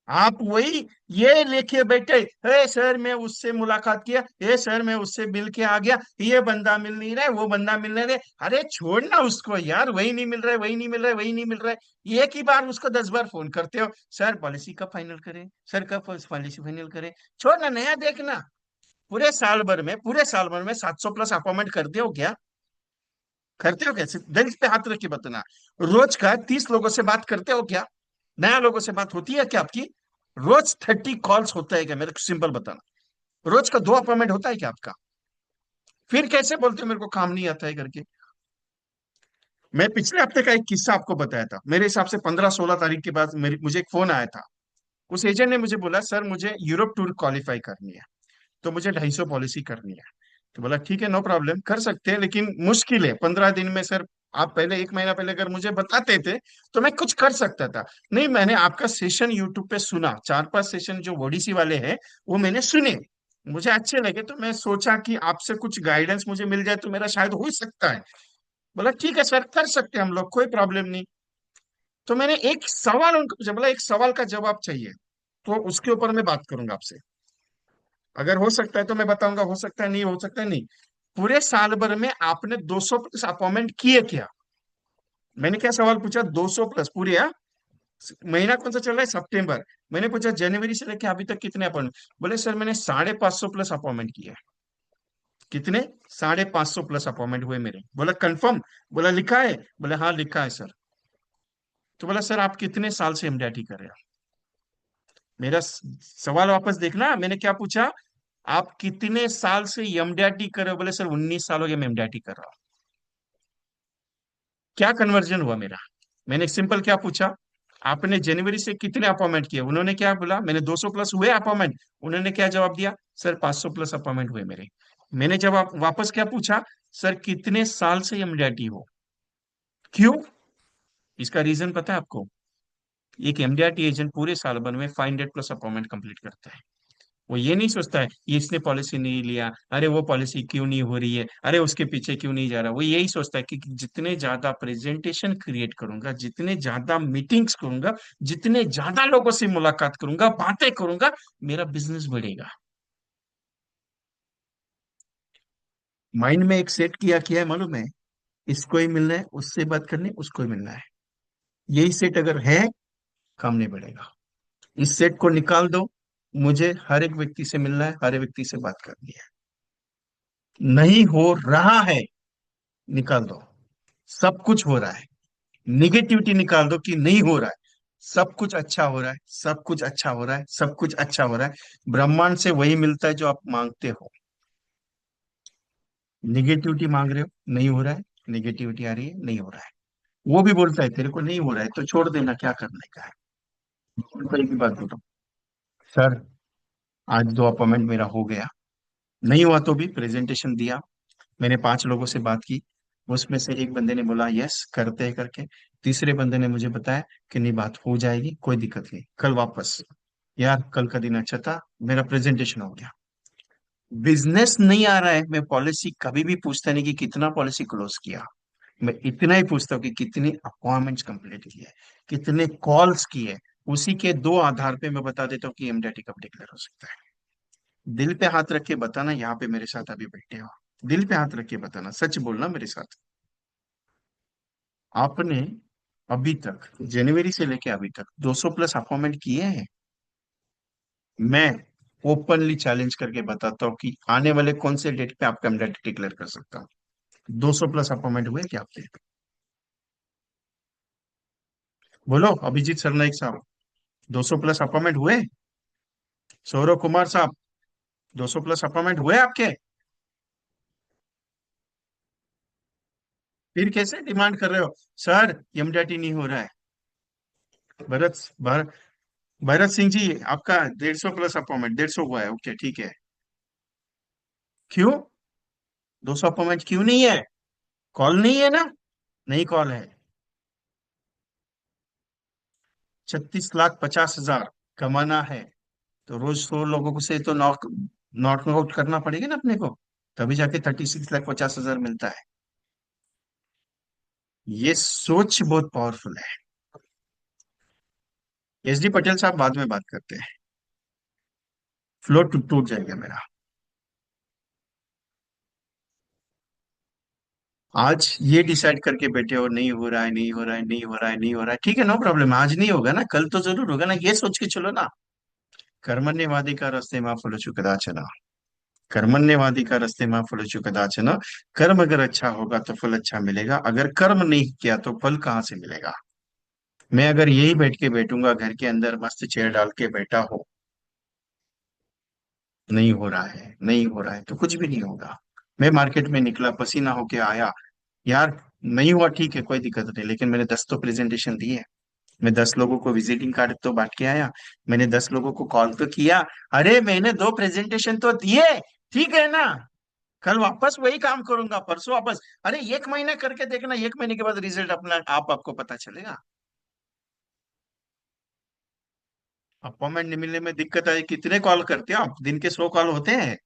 आप वही ये लेके बैठे, हे सर मैं उससे मुलाकात किया, हे सर मैं उससे मिल के आ गया, ये बंदा मिल नहीं रहा है, वो बंदा मिल नहीं रहा है। अरे छोड़ना उसको यार, वही नहीं मिल रहा है, वही नहीं मिल रहा है, वही नहीं मिल रहा है। एक ही बार उसको 10 बार फोन करते हो, सर पॉलिसी कब फाइनल करें, सर कब पॉलिसी फाइनल करें। छोड़ना, नया देखना। पूरे साल भर में 700 प्लस अपॉइंटमेंट करते हो क्या? करते हो कैसे? दिल पे हाथ रख के बताना। रोज का 30 लोगों से बात करते हो क्या? नया लोगों से बात होती है क्या आपकी? रोज 30 कॉल्स होता है क्या? मेरे को सिंपल बताना। रोज का 2 अपॉइंटमेंट होता है क्या आपका? फिर कैसे बोलते हो मेरे को काम नहीं आता है करके? मैं पिछले हफ्ते का एक किस्सा आपको बताया था। मेरे हिसाब से 15-16 तारीख के बाद मुझे एक फोन आया था। उस एजेंट ने मुझे बोला, सर मुझे यूरोप टूर क्वालिफाई करनी है, तो मुझे 250 पॉलिसी करनी है। तो बोला ठीक है, नो प्रॉब्लम, कर सकते हैं, लेकिन मुश्किल है 15 दिन में सर। आप पहले 1 महीना पहले अगर मुझे बताते थे तो मैं कुछ कर सकता था। नहीं, मैंने आपका सेशन यूट्यूब पे सुना, 4-5 सेशन जो ओडिसी वाले हैं वो मैंने सुने, मुझे अच्छे लगे, तो मैं सोचा कि आपसे कुछ गाइडेंस मुझे मिल जाए तो मेरा शायद हो सकता है। बोला ठीक है सर, कर सकते हैं हम लोग, कोई प्रॉब्लम नहीं। तो मैंने एक सवाल उनको पूछा, बोला एक सवाल का जवाब चाहिए, तो उसके ऊपर मैं बात करूंगा आपसे। अगर हो सकता है तो मैं बताऊंगा, हो सकता है नहीं, हो सकता है नहीं। पूरे साल भर में आपने 200 प्लस अपॉइंटमेंट किए क्या? मैंने क्या सवाल पूछा? 200 प्लस पूरे, हाँ? महीना कौन सा चल रहा है? सितंबर। मैंने पूछा जनवरी से लेकर अभी तक कितने अपॉइंटमेंट? बोले सर मैंने 550 प्लस अपॉइंटमेंट किए। कितने? 550 प्लस अपॉइंटमेंट हुए मेरे। बोला कंफर्म? बोला लिखा है? बोले हाँ लिखा है सर। तो बोला सर आप कितने साल से एमडीआईटी कर रहे हो? मेरा सवाल वापस देखना, मैंने क्या पूछा? आप कितने साल से एमडीआरटी कर रहे हो? बोले सर 19 साल हो गया मैं एमडीआरटी कर रहा हूँ। क्या कन्वर्जन हुआ मेरा? मैंने सिंपल क्या पूछा, आपने जनवरी से कितने अपॉइंटमेंट किए? उन्होंने क्या बोला, मैंने 200 प्लस हुए अपॉइंटमेंट। उन्होंने क्या जवाब दिया, सर 500 प्लस अपॉइंटमेंट हुए मेरे। मैंने जब आप वापस क्या पूछा, सर कितने साल से एमडीआरटी हो? क्यों? इसका रीजन पता है आपको? एक एमडीआरटी एजेंट पूरे साल भर में 500 प्लस अपॉइंटमेंट कंप्लीट करता है। वो ये नहीं सोचता है ये इसने पॉलिसी नहीं लिया, अरे वो पॉलिसी क्यों नहीं हो रही है, अरे उसके पीछे क्यों नहीं जा रहा। वो यही सोचता है कि जितने ज्यादा प्रेजेंटेशन क्रिएट करूंगा, जितने ज्यादा मीटिंग्स करूंगा, जितने ज्यादा लोगों से मुलाकात करूंगा, बातें करूंगा, मेरा बिजनेस बढ़ेगा। माइंड में एक सेट किया किया है मालूम है, इसको ही मिलना है, उससे बात करनी, उसको ही मिलना है। यही सेट अगर है, काम नहीं बढ़ेगा। इस सेट को निकाल दो, मुझे हर एक व्यक्ति से मिलना है, हर एक व्यक्ति से बात करनी है। नहीं हो रहा है, निकाल दो। सब कुछ हो रहा है, निगेटिविटी निकाल दो कि नहीं हो रहा है। सब कुछ अच्छा हो रहा है, सब कुछ अच्छा हो रहा है, सब कुछ अच्छा हो रहा है। ब्रह्मांड से वही मिलता है जो आप मांगते हो। निगेटिविटी मांग रहे हो, नहीं हो रहा है। निगेटिविटी आ रही है, नहीं हो रहा है। वो भी बोलता है तेरे को नहीं हो रहा है तो छोड़ देना, क्या करने का है। कोई भी बात बोलो, सर आज 2 अपॉइंटमेंट मेरा हो गया, नहीं हुआ तो भी प्रेजेंटेशन दिया, मैंने 5 लोगों से बात की, उसमें से एक बंदे ने बोला यस करते हैं करके, तीसरे बंदे ने मुझे बताया कि नहीं बात हो जाएगी, कोई दिक्कत नहीं, कल वापस। यार कल का दिन अच्छा था, मेरा प्रेजेंटेशन हो गया। बिजनेस नहीं आ रहा है, मैं पॉलिसी कभी भी पूछता नहीं कि कितना पॉलिसी क्लोज किया। मैं इतना ही पूछता हूँ कि कितनी अपॉइंटमेंट्स कंप्लीट की है, कितने कॉल्स किए। उसी के दो आधार पे मैं बता देता हूँ कि एमडीआरटी कब डिक्लेयर हो सकता है। दिल पे हाथ रख के बताना, यहाँ पे मेरे साथ अभी बैठे हो, दिल पे हाथ रख के बताना, सच बोलना मेरे साथ। आपने अभी तक जनवरी से लेके अभी तक 200 प्लस अपॉइंटमेंट किए हैं? मैं ओपनली चैलेंज करके बताता हूँ कि आने वाले कौन से डेट पे आपका एमडीआरटी डिक्लेयर कर सकता हूँ। 200 प्लस अपॉइंटमेंट हुए क्या आपके? बोलो अभिजीत सरनाइक साहब, 200 प्लस अपॉइंटमेंट हुए? सौरभ कुमार साहब, 200 प्लस अपॉइंटमेंट हुए आपके? फिर कैसे डिमांड कर रहे हो, सर एमडीआरटी नहीं हो रहा है? भरत भर, भरत सिंह जी, आपका 150 प्लस अपॉइंटमेंट, 150 हुआ है, ओके ठीक है। क्यों 200 अपॉइंटमेंट क्यों नहीं है? कॉल नहीं है ना? नहीं कॉल है। 36,50,000 कमाना है, तो रोज 100 लोगों को से तो नॉक नॉट आउट करना पड़ेगा ना अपने को, तभी जाके 36,50,000 मिलता है। ये सोच बहुत पावरफुल है। एस डी पटेल साहब बाद में बात करते हैं, फ्लो टूट टूट जाएगा मेरा। आज ये डिसाइड करके बैठे हो नहीं हो रहा है, नहीं हो रहा है, नहीं हो रहा है, नहीं हो रहा है, ठीक है नो प्रॉब्लम, आज नहीं होगा ना, कल तो जरूर होगा ना, ये सोच के चलो ना। कर्मण्येवाधिकारस्ते मां फलेषु कदाचन, कर्मण्येवाधिकारस्ते मां फलेषु कदाचन। कर्म अगर अच्छा होगा तो फल अच्छा मिलेगा, अगर कर्म नहीं किया तो फल कहाँ से मिलेगा। मैं अगर यही बैठ के बैठूंगा घर के अंदर मस्त चेयर डाल के बैठा हो, नहीं हो रहा है, नहीं हो रहा है, तो कुछ भी नहीं होगा। मैं मार्केट में निकला, पसीना होके आया, यार नहीं हुआ ठीक है कोई दिक्कत नहीं, लेकिन मैंने 10 तो प्रेजेंटेशन दी है, मैं 10 लोगों को विजिटिंग कार्ड तो बांट के आया, मैंने 10 लोगों को कॉल तो किया, अरे मैंने 2 प्रेजेंटेशन तो दिए, ठीक है ना। कल वापस वही काम करूंगा, परसों वापस। अरे 1 महीना करके देखना, 1 महीने के बाद रिजल्ट अपना आपको पता चलेगा। अपॉइंटमेंट नहीं मिलने में दिक्कत है, कितने कॉल करते हो आप, दिन के 100 कॉल होते हैं।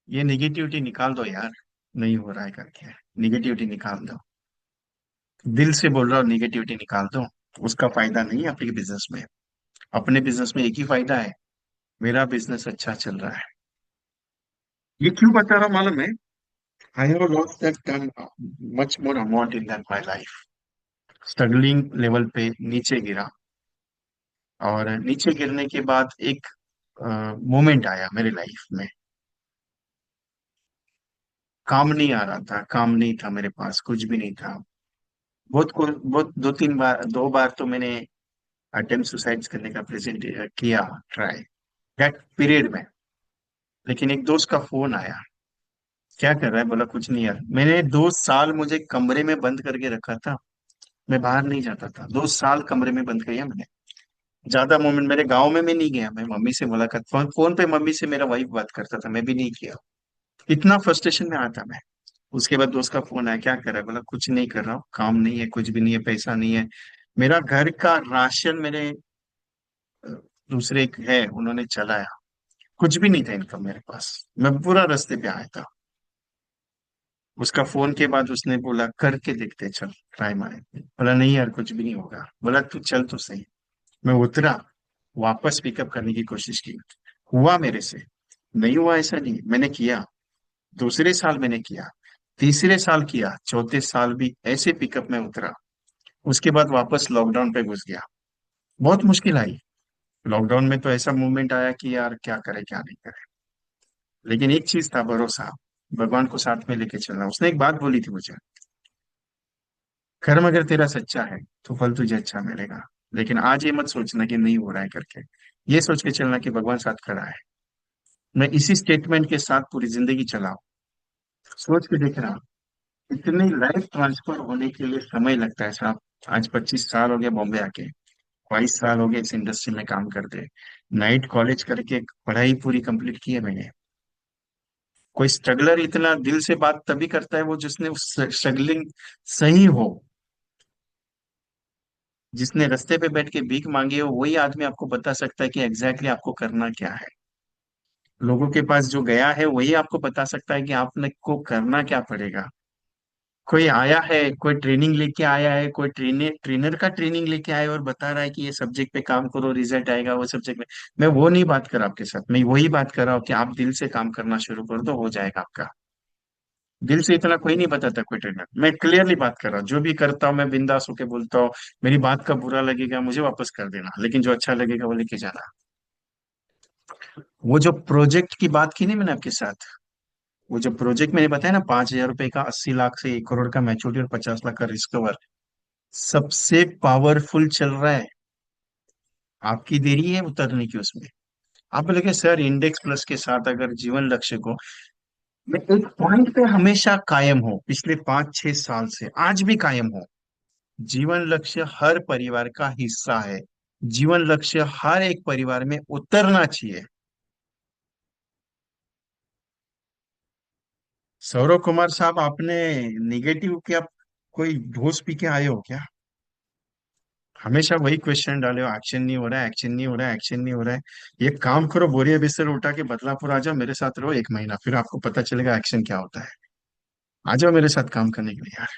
ये निगेटिविटी निकाल दो यार, नहीं हो रहा है करके, निगेटिविटी निकाल दो। दिल से बोल रहा हूँ, निगेटिविटी निकाल दो। उसका फायदा नहीं है आपके बिजनेस में। अपने बिजनेस में एक ही फायदा है, मेरा बिजनेस अच्छा चल रहा है। ये क्यों बता रहा हूं मालूम है? I have lost that much more amount in that my life. Struggling level पे नीचे गिरा, और नीचे गिरने के बाद एक मोमेंट आया मेरे लाइफ में। काम नहीं आ रहा था, काम नहीं था मेरे पास, कुछ भी नहीं था। बहुत 2-3 बार, 2 बार तो मैंने अटेम्प्ट सुसाइड करने का प्रेजेंट किया, ट्राई दैट पीरियड में। लेकिन एक दोस्त का फोन आया, क्या कर रहा है, बोला कुछ नहीं यार। मैंने 2 साल मुझे कमरे में बंद करके रखा था, मैं बाहर नहीं जाता था, 2 साल कमरे में बंद किया मैंने। ज्यादा मोमेंट मेरे गांव में मैं नहीं गया, मैं मम्मी से मुलाकात, फोन पे मम्मी से मेरा वाइफ बात करता था, मैं भी नहीं किया। इतना फ्रस्ट्रेशन में आता मैं। उसके बाद दोस्त का फोन आया, क्या कर रहा है, बोला कुछ नहीं कर रहा हूँ, काम नहीं है, कुछ भी नहीं है, पैसा नहीं है। मेरा घर का राशन मेरे अ, दूसरे एक है, उन्होंने चलाया। कुछ भी नहीं था इनकम मेरे पास, मैं पूरा रास्ते पे आया था। उसका फोन के बाद उसने बोला करके देखते, चल ट्राई मारे। बोला नहीं यार कुछ भी नहीं होगा, बोला तू चल तो सही। मैं उतरा, वापस पिकअप करने की कोशिश की, हुआ मेरे से। नहीं हुआ ऐसा नहीं, मैंने किया। दूसरे साल मैंने किया, तीसरे साल किया, चौथे साल भी ऐसे पिकअप में उतरा। उसके बाद वापस लॉकडाउन पे घुस गया। बहुत मुश्किल आई। लॉकडाउन में तो ऐसा मूवमेंट आया कि यार क्या करे क्या नहीं करे। लेकिन एक चीज था, भरोसा, भगवान को साथ में लेके चलना। उसने एक बात बोली थी मुझे, कर्म अगर तेरा सच्चा है तो फल तुझे अच्छा मिलेगा। लेकिन आज ये मत सोचना कि नहीं हो रहा है करके, ये सोच के चलना कि भगवान साथ खड़ा है। मैं इसी स्टेटमेंट के साथ पूरी जिंदगी चला हूं। सोच के देख रहा हूं, इतनी लाइफ ट्रांसफर होने के लिए समय लगता है साहब। आज 25 साल हो गए बॉम्बे आके, 22 साल हो गए इस इंडस्ट्री में काम करते। नाइट कॉलेज करके पढ़ाई पूरी कंप्लीट की है मैंने। कोई स्ट्रगलर इतना दिल से बात तभी करता है वो जिसने उस स्ट्रगलिंग सही हो, जिसने रास्ते पे बैठ के भीख मांगी हो, वही आदमी आपको बता सकता है कि एग्जैक्टली आपको करना क्या है। लोगों के पास जो गया है वही आपको बता सकता है कि आपने को करना क्या पड़ेगा। कोई आया है, कोई ट्रेनिंग लेके आया है, कोई ट्रेनर ट्रेनर का ट्रेनिंग लेके आया है और बता रहा है कि ये सब्जेक्ट पे काम करो रिजल्ट आएगा वो सब्जेक्ट में। मैं वो नहीं बात कर रहा आपके साथ, मैं वही बात कर रहा हूँ कि आप दिल से काम करना शुरू कर दो, हो जाएगा आपका। दिल से इतना कोई नहीं बताता कोई ट्रेनर। मैं क्लियरली बात कर रहा हूँ, जो भी करता हूँ मैं बिंदास होके बोलता हूँ। मेरी बात का बुरा लगेगा मुझे वापस कर देना, लेकिन जो अच्छा लगेगा वो लेके जाना। वो जो प्रोजेक्ट की बात की नहीं मैंने आपके साथ, वो जो प्रोजेक्ट मैंने बताया ना, 5,000 रुपए का, 80 लाख से 1 करोड़ का मैच्योरिटी और 50 लाख का रिस्क कवर, सबसे पावरफुल चल रहा है। आपकी देरी है उतरने की उसमें। आप बोलेगे सर इंडेक्स प्लस के साथ अगर जीवन लक्ष्य को, मैं एक पॉइंट पे हमेशा कायम हूँ, पिछले 5-6 साल से आज भी कायम हूँ। जीवन लक्ष्य हर परिवार का हिस्सा है। जीवन लक्ष्य हर एक परिवार में उतरना चाहिए। सौरभ कुमार साहब, आपने निगेटिव क्या, कोई घूस पी के आए हो क्या? हमेशा वही क्वेश्चन डाले हो, एक्शन नहीं हो रहा है, एक्शन नहीं हो रहा है, एक्शन नहीं हो रहा है। ये काम करो, बोरिया बिस्तर उठा के बदलापुर आ जाओ, मेरे साथ रहो 1 महीना, फिर आपको पता चलेगा एक्शन क्या होता है। आ जाओ मेरे साथ काम करने के लिए यार।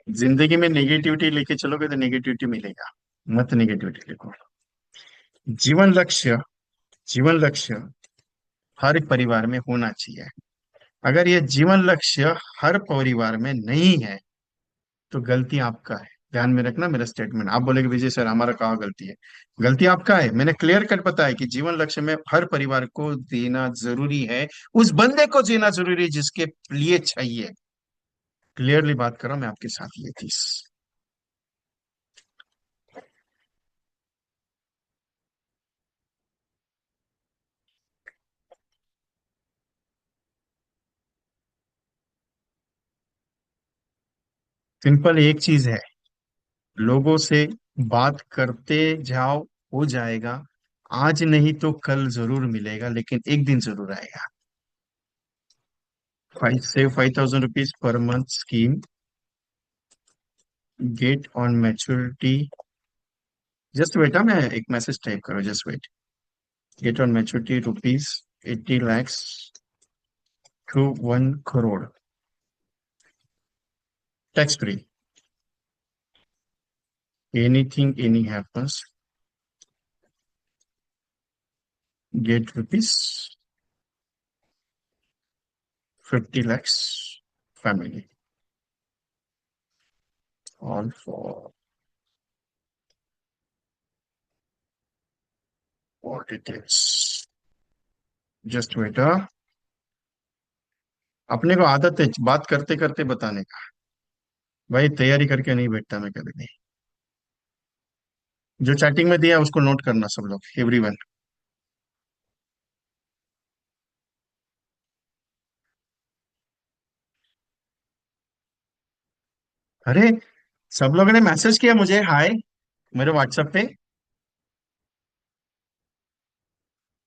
जिंदगी में नेगेटिविटी लेके चलोगे तो नेगेटिविटी मिलेगा, मत नेगेटिविटी लेको। जीवन लक्ष्य, जीवन लक्ष्य हर एक परिवार में होना चाहिए। अगर ये जीवन लक्ष्य हर परिवार में नहीं है तो गलती आपका है। ध्यान में रखना मेरा स्टेटमेंट। आप बोलेगे विजय सर हमारा कहाँ गलती है? गलती आपका है। मैंने क्लियर कट बताया कि जीवन लक्ष्य में हर परिवार को देना जरूरी है, उस बंदे को जीना जरूरी है जिसके लिए चाहिए। क्लियरली बात कर रहा हूं मैं आपके साथ, ये चीज। सिंपल एक चीज है, लोगों से बात करते जाओ, हो जाएगा। आज नहीं तो कल जरूर मिलेगा, लेकिन एक दिन जरूर आएगा। 5 से 5,000 रुपीज पर month scheme, get on maturity. Just wait, मैं एक मैसेज टाइप करो, just wait. Get on maturity rupees 80 lakhs to 1 crore, tax free. Anything any happens, get rupees 50 lakhs, family, all for और डिटेल्स। Just wait. अपने को आदत है बात करते करते बताने का। भाई तैयारी करके नहीं बैठता मैं कभी नहीं। जो चैटिंग में दिया उसको नोट करना सब लोग, एवरीवन। अरे सब लोगों ने मैसेज किया मुझे हाय, मेरे व्हाट्सएप पे।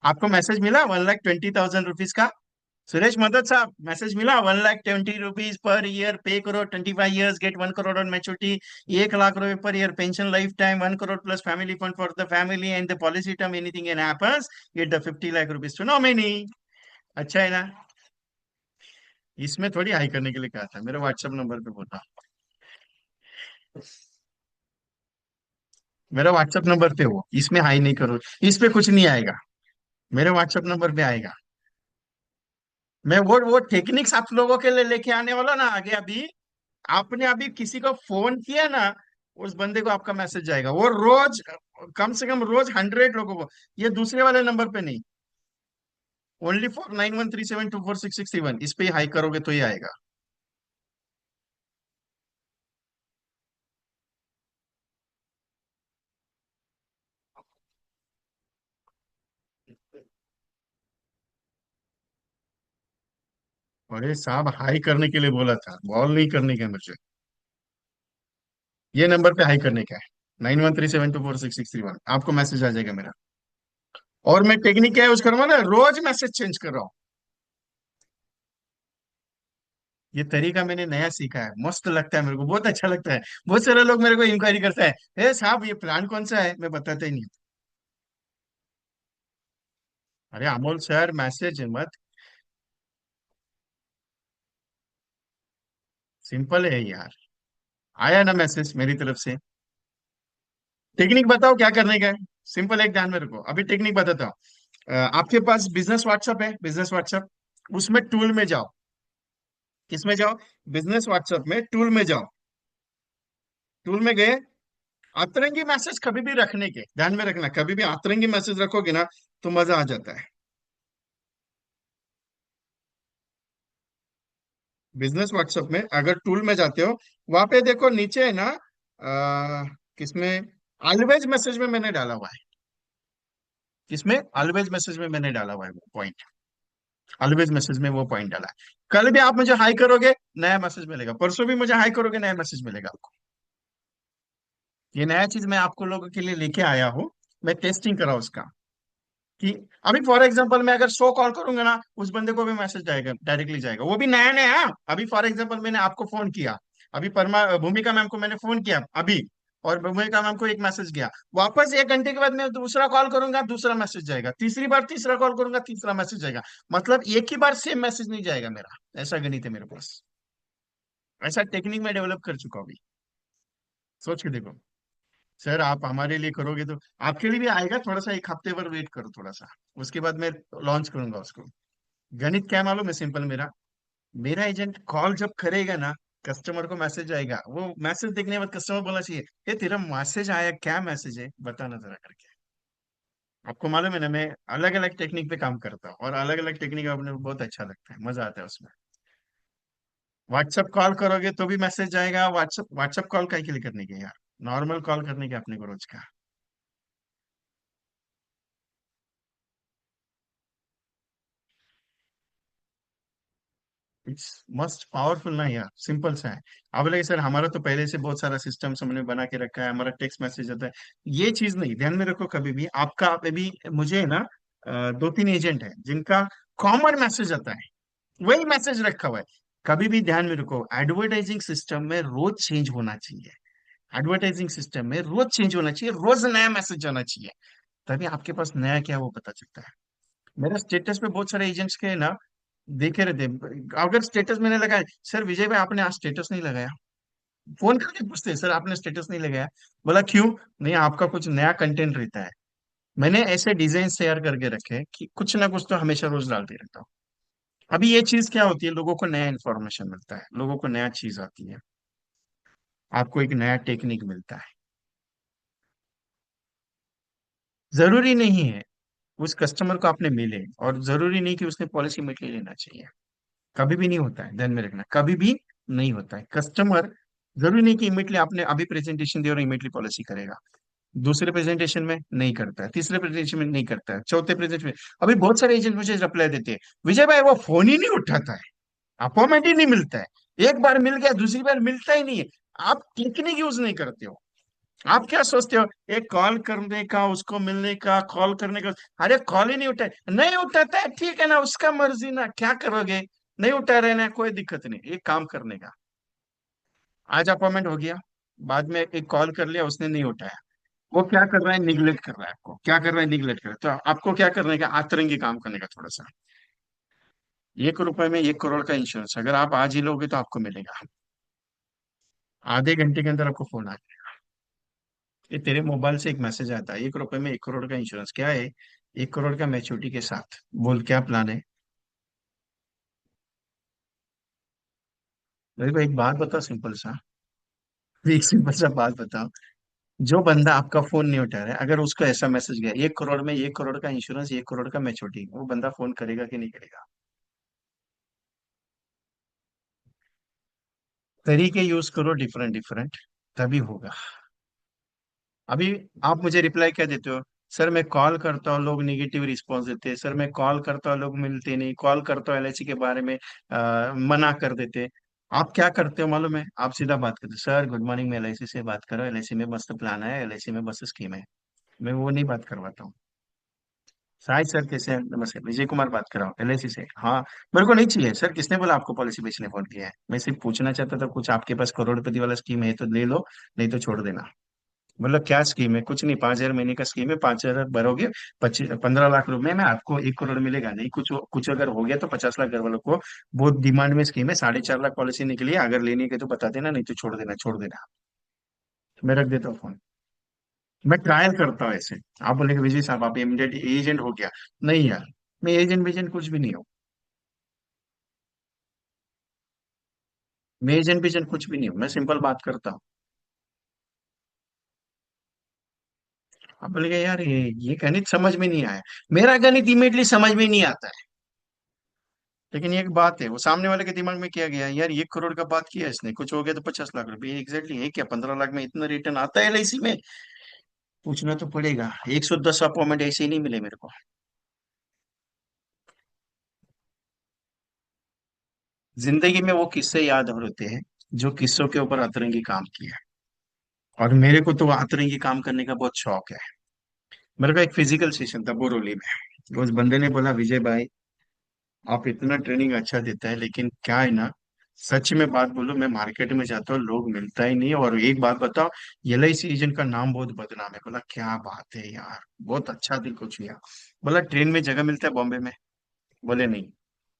आपको मैसेज मिला 1,20,000 रुपीज का? सुरेश मदद साहब, मैसेज मिला 1,20,000 रुपीज पर ईयर पे करो, 25 years get 1 crore on maturity, 1 lakh रुपए पर year pension lifetime, 1 crore plus family fund for the family and the policy term anything in happens, get the 50 lakh rupees to nominee. अच्छा है ना? इसमें थोड़ी हाई करने के लिए कहा था, मेरे व्हाट्सएप नंबर पे बोला। मेरा व्हाट्सएप नंबर पे हो, इसमें हाई नहीं करो। इस पे कुछ नहीं आएगा, मेरे व्हाट्सएप नंबर पे आएगा। मैं वो टेक्निक्स आप लोगों के लिए लेके आने वाला ना आगे। अभी आपने अभी किसी को फोन किया ना, उस बंदे को आपका मैसेज जाएगा, वो रोज, कम से कम रोज 100 लोगों को। ये दूसरे वाले नंबर पे नहीं, ओनली फॉर 9137246631, इस पे ही हाई करोगे तो ही आएगा। अरे साहब, हाई करने के लिए बोला था, बॉल नहीं करने का मुझे। ये नंबर पे हाई करने का है, 9137246631, आपको मैसेज आ जाएगा मेरा। और मैं टेक्निक क्या यूज कर रहा हूँ ना, रोज मैसेज चेंज कर रहा हूँ। ये तरीका मैंने नया सीखा है, मस्त लगता है मेरे को, बहुत अच्छा लगता है। बहुत सारे लोग मेरे को इंक्वायरी करता है, ए साहब ये प्लान कौन सा है, मैं बताता ही नहीं। अरे अमोल सर, मैसेज मत। सिंपल है यार, आया ना मैसेज मेरी तरफ से। टेक्निक बताओ क्या करने का है। सिंपल, एक ध्यान में रखो, अभी टेक्निक बताता हूँ। आपके पास बिजनेस व्हाट्सएप है, बिजनेस व्हाट्सएप, उसमें टूल में जाओ। किसमें जाओ? बिजनेस व्हाट्सएप में टूल में जाओ। टूल में गए, अतरंगी मैसेज कभी भी रखने के ध्यान में रखना, कभी भी अतरंगी मैसेज रखोगे ना तो मजा आ जाता है। बिजनेस व्हाट्सएप में अगर टूल में जाते हो, वहां पे देखो नीचे है ना, किसमें, ऑलवेज मैसेज में मैंने डाला हुआ है। किसमें? ऑलवेज मैसेज में मैंने डाला हुआ है वो पॉइंट। ऑलवेज मैसेज में वो पॉइंट डाला है। कल भी आप मुझे हाई करोगे, नया मैसेज मिलेगा, परसों भी मुझे हाई करोगे, नया मैसेज मिलेगा आपको। ये नया चीज मैं आपको लोगों के लिए लेके आया हूँ, मैं टेस्टिंग करा उसका। कि अभी फॉर एग्जांपल मैं अगर 100 कॉल करूंगा ना, उस बंदे को भी मैसेज जाएगा, डायरेक्टली जाएगा, वो भी नया नया। अभी फॉर एग्जांपल मैंने आपको फोन किया, अभी परमा भूमिका मैम को मैंने फोन किया अभी, और भूमिका मैम को एक मैसेज गया, वापस 1 घंटे के बाद मैं दूसरा कॉल करूंगा, दूसरा मैसेज जाएगा, तीसरी बार तीसरा कॉल करूंगा, तीसरा मैसेज जाएगा। मतलब एक ही बार सेम मैसेज नहीं जाएगा मेरा। ऐसा गणित है मेरे पास, ऐसा टेक्निक में डेवलप कर चुका हूँ अभी। सोच के देखो। सर आप हमारे लिए करोगे तो आपके लिए भी आएगा, थोड़ा सा एक हफ्ते भर वेट करो थोड़ा सा, उसके बाद मैं लॉन्च करूंगा उसको। गणित क्या है मालूम है? सिंपल, मेरा मेरा एजेंट कॉल जब करेगा ना, कस्टमर को मैसेज आएगा, वो मैसेज देखने के बाद कस्टमर बोलना चाहिए, ये तेरा मैसेज आया, क्या मैसेज है बताना जरा करके। आपको मालूम है ना, मैं अलग अलग टेक्निक पे काम करता हूँ, और अलग अलग टेक्निक अपने को बहुत अच्छा लगता है, मजा आता है उसमें। व्हाट्सअप कॉल करोगे तो भी मैसेज जाएगा, व्हाट्सअप व्हाट्सअप कॉल का के लिए करने के यार, नॉर्मल कॉल करने के अपने को रोज का। इट्स मस्ट पावरफुल ना यार, सिंपल सा है। अब लगे सर हमारा तो पहले से बहुत सारा सिस्टम हमने बना के रखा है, हमारा टेक्स्ट मैसेज आता है। ये चीज नहीं, ध्यान में रखो कभी भी आपका, अभी मुझे है ना 2-3 एजेंट है जिनका कॉमन मैसेज आता है, वही मैसेज रखा हुआ है। कभी भी ध्यान में रखो, एडवर्टाइजिंग सिस्टम में रोज चेंज होना चाहिए। एडवर्टाइजिंग सिस्टम में रोज चेंज होना चाहिए, रोज नया मैसेज आना चाहिए, तभी आपके पास नया क्या है वो पता चलता है। मेरा स्टेटस पे बहुत सारे एजेंट्स के ना देखे रहते हैं। अगर स्टेटस मैंने लगाया, सर विजय भाई आपने आज स्टेटस नहीं लगाया, फोन करके पूछते हैं, सर आपने स्टेटस नहीं लगाया। बोला क्यों? नहीं, आपका कुछ नया कंटेंट रहता है। मैंने ऐसे डिजाइन शेयर करके रखे हैं कि कुछ ना कुछ तो हमेशा रोज डालते रहता हूँ। अभी ये चीज क्या होती है, लोगों को नया इन्फॉर्मेशन मिलता है, लोगों को नया चीज आती है, आपको एक नया टेक्निक मिलता है। जरूरी नहीं है उस कस्टमर को आपने मिले, और जरूरी नहीं कि उसने पॉलिसी मेटेरियल लेना चाहिए। कभी भी नहीं होता है, ध्यान में रखना, कभी भी नहीं होता है। कस्टमर जरूरी नहीं कि इमीडिएटली आपने अभी प्रेजेंटेशन दिया और इमीडिएटली पॉलिसी करेगा। दूसरे प्रेजेंटेशन में नहीं करता है, तीसरे प्रेजेंटेशन में नहीं करता है, चौथे प्रेजेंटेशन में। अभी बहुत सारे एजेंट मुझे रिप्लाई देते हैं, विजय भाई वो फोन ही नहीं उठाता है, अपॉइंटमेंट ही नहीं मिलता है, एक बार मिल गया दूसरी बार मिलता ही नहीं है। आप टेक्निक यूज नहीं करते हो। आप क्या सोचते हो, एक कॉल करने का, उसको मिलने का, कॉल करने का। अरे कॉल ही नहीं उठाए, नहीं उठाता है, ठीक है ना, उसका मर्जी ना, क्या करोगे। नहीं उठा रहे ना, कोई दिक्कत नहीं, एक काम करने का। आज अपॉइंटमेंट हो गया, बाद में एक कॉल कर लिया, उसने नहीं उठाया, वो क्या कर रहा है, निगलेक्ट कर रहा है आपको, क्या कर रहा है, निगलेक्ट कर रहा है। तो आपको क्या करने का, आतरंगी काम करने का थोड़ा सा। 1 रुपए में 1 करोड़ का इंश्योरेंस अगर आप आज ही लोगे तो आपको मिलेगा, आधे घंटे के अंदर आपको फोन आ जाएगा। ये तेरे मोबाइल से एक मैसेज आता है, 1 रुपए में 1 करोड़ का इंश्योरेंस, क्या है, 1 करोड़ का मैच्योरिटी के साथ, बोल क्या प्लान है। मेरे को एक बात बताओ, सिंपल सा, एक सिंपल सा बात बताओ। जो बंदा आपका फोन नहीं उठा रहा है, अगर उसको ऐसा मैसेज गया, 1 करोड़ में 1 करोड़ का इंश्योरेंस, 1 करोड़ का मैच्योरिटी, वो बंदा फोन करेगा कि नहीं करेगा। तरीके यूज करो डिफरेंट डिफरेंट, तभी होगा। अभी आप मुझे रिप्लाई क्या देते हो, सर मैं कॉल करता हूँ लोग निगेटिव रिस्पॉन्स देते हैं, सर मैं कॉल करता हूँ लोग मिलते नहीं, कॉल करता हूँ एलआईसी के बारे में मना कर देते। आप क्या करते हो मालूम है, आप सीधा बात करते हो, सर गुड मॉर्निंग, मैं एलआईसी से बात कर रहा हूँ, एलआईसी में मस्त प्लान है, एलआईसी में मस्त स्कीम है। मैं वो नहीं बात करवाता हूँ। साहिल सर कैसे हैं, नमस्कार, विजय कुमार बात कर रहा हूँ एलआईसी से, हाँ। मेरे को नहीं चाहिए सर, किसने बोला आपको पॉलिसी बेचने फोन किया है, मैं सिर्फ पूछना चाहता था, कुछ आपके पास करोड़पति वाला स्कीम है तो ले लो, नहीं तो छोड़ देना। मतलब क्या स्कीम है, कुछ नहीं, 5,000 महीने का स्कीम है, 5,000 भरोगे, 15 लाख रुपए में आपको 1 करोड़ मिलेगा, नहीं कुछ कुछ अगर हो गया तो 50 लाख घर वालों को। बहुत डिमांड में स्कीम है, 4.5 लाख पॉलिसी निकली है, अगर लेनी है तो बता देना, नहीं तो छोड़ देना, छोड़ देना। मैं रख देता हूँ फोन। मैं ट्रायल करता हूँ ऐसे। आप बोलेंगे विजय साहब आप इमीडिएट एजेंट हो गया, नहीं यार, मैं एजेंट वेजेंट कुछ भी नहीं हूँ। मैं एजेंट वेजेंट कुछ भी नहीं हूँ, मैं सिंपल बात करता हूँ। आप बोलेंगे यार ये गणित समझ में नहीं आया, मेरा गणित इमीडिएटली समझ में नहीं आता है। लेकिन एक बात है, वो सामने वाले के दिमाग में क्या गया, यार 1 करोड़ का बात किया इसने, कुछ हो गया तो 50 लाख रुपए, एग्जैक्टली है क्या, 15 लाख में इतना रिटर्न आता है एलआईसी में। पूछना तो पड़ेगा, 110 अपॉइंटमेंट ऐसे ही नहीं मिले मेरे को। जिंदगी में वो किस्से याद होते हैं जो किस्सों के ऊपर अतरंगी काम किया। और मेरे को तो अतरंगी काम करने का बहुत शौक है। मेरे को एक फिजिकल सेशन था बोरोली में, उस बंदे ने बोला विजय भाई आप इतना ट्रेनिंग अच्छा देता है, लेकिन क्या है ना, सच में बात बोलो, मैं मार्केट में जाता हूँ लोग मिलता ही नहीं है, और एक बात बताओ, एलआईसी एजेंट का नाम बहुत बदनाम है। बोला क्या बात है यार, बहुत अच्छा दिल को छुआ। बोला ट्रेन में जगह मिलता है बॉम्बे में, बोले नहीं।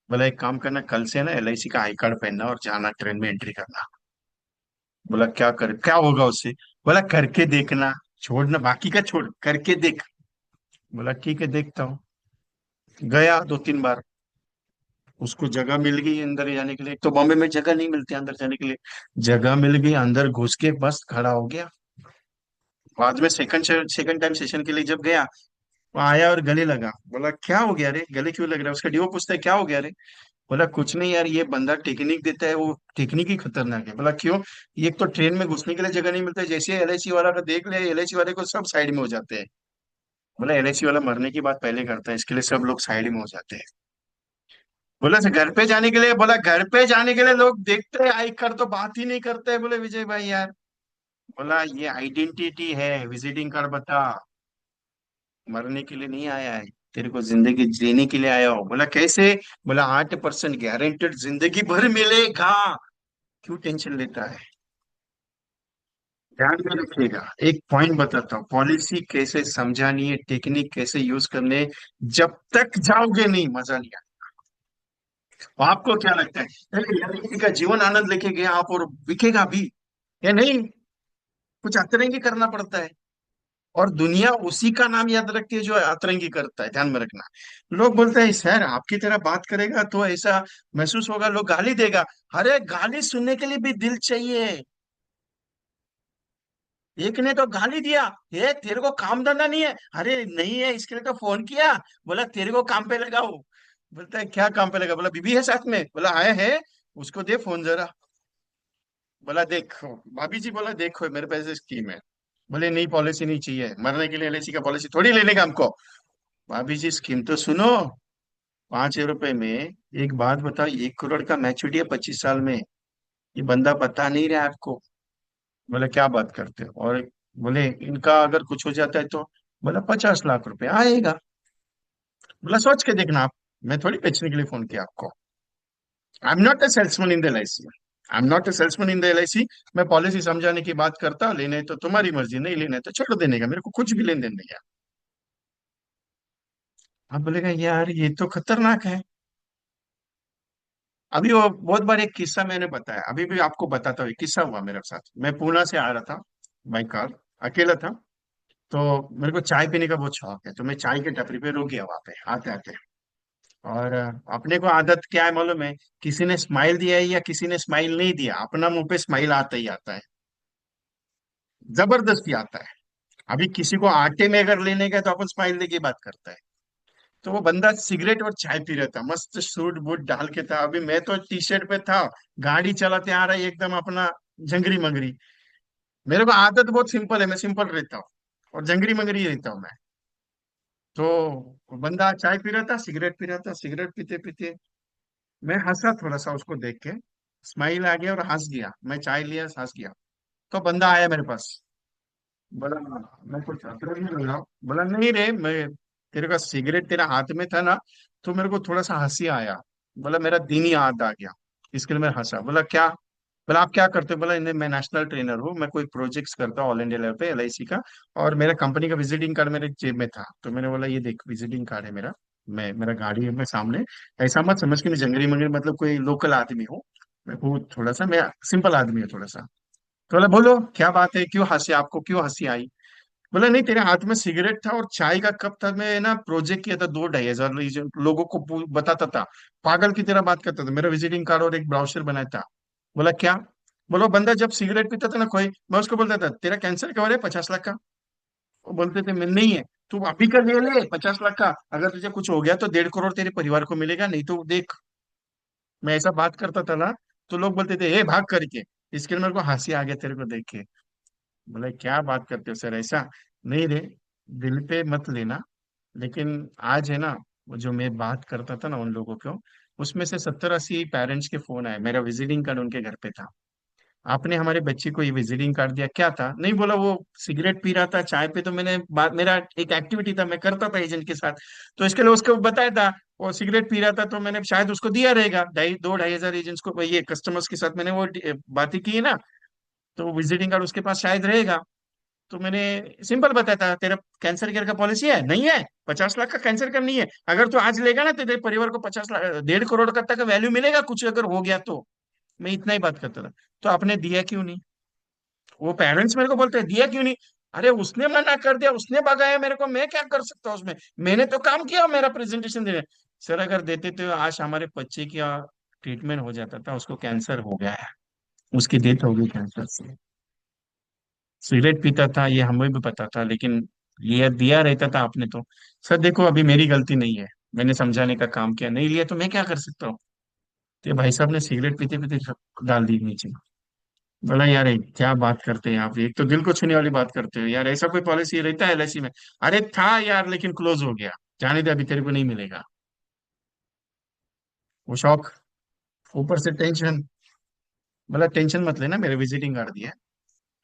बोला एक काम करना, कल से ना एलआईसी का आई कार्ड पहनना और जाना ट्रेन में एंट्री करना। बोला क्या कर, क्या होगा उससे। बोला करके देखना, छोड़ना बाकी का छोड़, करके देख। बोला ठीक है देखता हूँ। गया 2-3 बार, उसको जगह मिल गई अंदर जाने के लिए, एक तो बॉम्बे में जगह नहीं मिलती अंदर जाने के लिए, जगह मिल गई, अंदर घुस के बस खड़ा हो गया। बाद में सेकंड टाइम सेशन के लिए जब गया, वो आया और गले लगा। बोला क्या हो गया रे, गले क्यों लग रहा है, उसका डीओ पूछता है क्या हो गया रे। बोला कुछ नहीं यार, ये बंदा टेक्निक देता है, वो टेक्निक ही खतरनाक है। बोला क्यों, ये एक तो ट्रेन में घुसने के लिए जगह नहीं मिलता है, जैसे एलआईसी वाला का देख लिया, एलआईसी वाले को सब साइड में हो जाते हैं। बोला एलआईसी वाला मरने की बात पहले करता है, इसके लिए सब लोग साइड में हो जाते हैं। बोला "अच्छा, घर पे जाने के लिए, बोला घर पे जाने के लिए लोग देखते हैं आई कर तो बात ही नहीं करते। बोले विजय भाई यार, बोला ये आइडेंटिटी है, विजिटिंग कार्ड बता, मरने के लिए नहीं आया है, तेरे को जिंदगी जीने के लिए आया हो। बोला कैसे। बोला 8% गारंटेड जिंदगी भर मिलेगा, क्यों टेंशन लेता है। ध्यान में रखिएगा, एक पॉइंट बताता हूँ, पॉलिसी कैसे समझानी है, टेक्निक कैसे यूज करने हैं, जब तक जाओगे नहीं मजा नहीं आएगा। आपको क्या लगता है, अरे यार किसी का जीवन आनंद लेके गया आप और बिकेगा भी, या नहीं, कुछ अतरंगी करना पड़ता है। और दुनिया उसी का नाम याद रखती है जो अतरंगी करता है, ध्यान में रखना। लोग बोलते हैं सर आपकी तरह बात करेगा तो ऐसा महसूस होगा, लोग गाली देगा। अरे गाली सुनने के लिए भी दिल चाहिए। एक ने तो गाली दिया, ये तेरे को काम धंधा नहीं है, अरे नहीं है इसके लिए तो फोन किया। बोला तेरे को काम पे लगाओ। बोलता है क्या काम पे लगा, बोला बीबी है साथ में, बोला आए है, उसको दे फोन जरा। बोला देखो भाभी जी, बोला देखो मेरे पास स्कीम है। बोले नहीं, पॉलिसी नहीं चाहिए, मरने के लिए एलआईसी का पॉलिसी थोड़ी लेने का हमको। भाभी जी स्कीम तो सुनो। 5 रुपए में, एक बात बताओ, 1 करोड़ का मैच्योरिटी है 25 साल में, ये बंदा बता नहीं रहा आपको। बोले क्या बात करते हो, और बोले इनका अगर कुछ हो जाता है तो, बोला 50 लाख रुपए आएगा। बोला सोच के देखना आप, मैं थोड़ी बेचने के लिए फोन किया आपको। I am not a salesman in the LIC. I am not a salesman in the LIC. मैं पॉलिसी समझाने की बात करता, लेने तो तुम्हारी मर्जी, नहीं लेने तो छोड़ देने का, मेरे को कुछ भी लेन देन नहीं है। आप बोलेगा यार ये तो खतरनाक है। अभी वो बहुत बार एक किस्सा मैंने बताया, अभी भी आपको बताता हूँ, एक किस्सा हुआ मेरे साथ। मैं पूना से आ रहा था बाई कार, अकेला था। तो मेरे को चाय पीने का बहुत शौक है, तो मैं चाय के टपरी पे रुक गया वहां पे आते आते। और अपने को आदत क्या है मालूम है, किसी ने स्माइल दिया है या किसी ने स्माइल नहीं दिया, अपना मुंह पे स्माइल आता ही आता है, जबरदस्ती आता है। अभी किसी को आटे में अगर लेने का है, तो अपन स्माइल देके बात करता है। तो वो बंदा सिगरेट और चाय पी रहा था, मस्त सूट बूट डाल के था, अभी मैं तो टी शर्ट पे था, गाड़ी चलाते आ रहा है एकदम अपना जंगरी मंगरी। मेरे को आदत बहुत सिंपल है, मैं सिंपल रहता हूँ और जंगरी मंगरी रहता हूँ मैं। तो वो बंदा चाय पी रहा था, सिगरेट पी रहा था, सिगरेट पीते पीते मैं हंसा थोड़ा सा उसको देख के, स्माइल आ गया और हंस गया, मैं चाय लिया हंस गया। तो बंदा आया मेरे पास, बोला मैं कुछ अतरक नहीं लग रहा हूँ। बोला नहीं रे, मैं तेरे का सिगरेट तेरा हाथ में था ना, तो मेरे को थोड़ा सा हंसी आया। बोला मेरा दिन ही याद आ गया, इसके लिए मैं हंसा। बोला क्या? बोला आप क्या करते हो? बोला इन्हें मैं नेशनल ट्रेनर हूँ, मैं कोई प्रोजेक्ट्स करता हूँ ऑल इंडिया लेवल पे एलआईसी का, और मेरा कंपनी का विजिटिंग कार्ड मेरे जेब में था। तो मैंने बोला ये देख विजिटिंग कार्ड है मेरा, मैं मेरा गाड़ी है मैं सामने, ऐसा मत समझ कि मैं जंगली मंगली मतलब कोई लोकल आदमी हूँ। मैं बहुत थोड़ा सा मैं सिंपल आदमी हूँ थोड़ा सा। तो बोला बोलो क्या बात है, क्यों हंसी, आपको क्यों हंसी आई? बोला नहीं, तेरे हाथ में सिगरेट था और चाय का कप था, मैं ना प्रोजेक्ट किया था 2-2.5 हजार लोगों को बताता था, पागल की तरह बात करता था, मेरा विजिटिंग कार्ड और एक ब्राउचर बनाया था। बोला क्या? बोलो बंदा जब सिगरेट पीता था ना कोई, मैं उसको बोलता था तेरा कैंसर कवर है 50 लाख का? वो बोलते थे मैं नहीं है। तू अभी का ले ले 50 लाख का, अगर तुझे कुछ हो गया तो 1.5 करोड़ तेरे परिवार को मिलेगा, नहीं तो देख। मैं ऐसा बात करता था ना, तो लोग बोलते थे ए भाग करके। इसके लिए मेरे को हंसी आ गया तेरे को देख के। बोले क्या बात करते हो सर, ऐसा नहीं रे, दिल पे मत लेना। लेकिन आज है ना, वो जो मैं बात करता था ना उन लोगों को, उसमें से 70-80 पेरेंट्स के फोन आए, मेरा विजिटिंग कार्ड उनके घर पे था। आपने हमारे बच्चे को ये विजिटिंग कार्ड दिया, क्या था? नहीं बोला वो सिगरेट पी रहा था चाय पे, तो मैंने मेरा एक एक्टिविटी था, मैं करता था एजेंट के साथ, तो इसके लिए उसको बताया था। वो सिगरेट पी रहा था तो मैंने शायद उसको दिया रहेगा, 2-2.5 हजार एजेंट्स को, ये कस्टमर्स के साथ मैंने वो बातें की है ना, तो विजिटिंग कार्ड उसके पास शायद रहेगा। तो मैंने सिंपल बताया था तेरा कैंसर केयर का पॉलिसी है नहीं है, 50 लाख का कैंसर का नहीं है, अगर तू आज लेगा ना तो तेरे परिवार को 50 लाख 1.5 करोड़ का तक का वैल्यू मिलेगा, कुछ अगर हो गया तो। मैं इतना ही बात करता था। तो आपने दिया क्यों नहीं? वो पेरेंट्स मेरे को बोलते हैं दिया क्यों नहीं? अरे उसने मना कर दिया, उसने भगाया मेरे को, मैं क्या कर सकता हूँ उसमें, मैंने तो काम किया मेरा प्रेजेंटेशन देने। सर अगर देते तो आज हमारे बच्चे की ट्रीटमेंट हो जाता था, उसको कैंसर हो गया है, उसकी डेथ हो गई कैंसर से। सिगरेट पीता था ये हमें भी पता था, लेकिन लिया दिया रहता था आपने तो। सर देखो अभी मेरी गलती नहीं है, मैंने समझाने का काम किया, नहीं लिया तो मैं क्या कर सकता हूँ? तो ये भाई साहब ने सिगरेट पीते पीते डाल दी नीचे। बोला यार ये क्या बात करते हैं आप, एक तो दिल को छूने वाली बात करते हो यार, ऐसा कोई पॉलिसी रहता है एलआईसी में? अरे था यार लेकिन क्लोज हो गया, जाने दे अभी तेरे को नहीं मिलेगा। वो शौक, ऊपर से टेंशन। बोला टेंशन मत लेना, मेरे विजिटिंग कार्ड दिया है,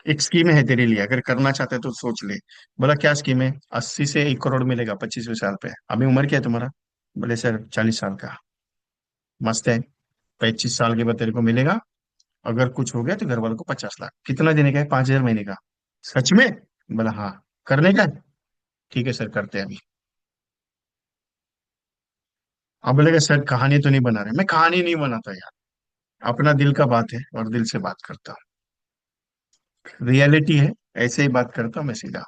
एक स्कीम है तेरे लिए, अगर करना चाहते हो तो सोच ले। बोला क्या स्कीम है? 80 से 1 करोड़ मिलेगा 25वें साल पे। अभी उम्र क्या है तुम्हारा? बोले सर 40 साल का। मस्त है, 25 साल के बाद तेरे को मिलेगा, अगर कुछ हो गया तो घर वालों को 50 लाख। कितना देने का है? 5 हजार महीने का। सच में? बोला हाँ। करने का है? ठीक है सर करते हैं अभी। अब बोलेगा सर कहानी तो नहीं बना रहे, मैं कहानी नहीं बनाता यार, अपना दिल का बात है और दिल से बात करता हूँ, रियलिटी है, ऐसे ही बात करता हूँ मैं सीधा।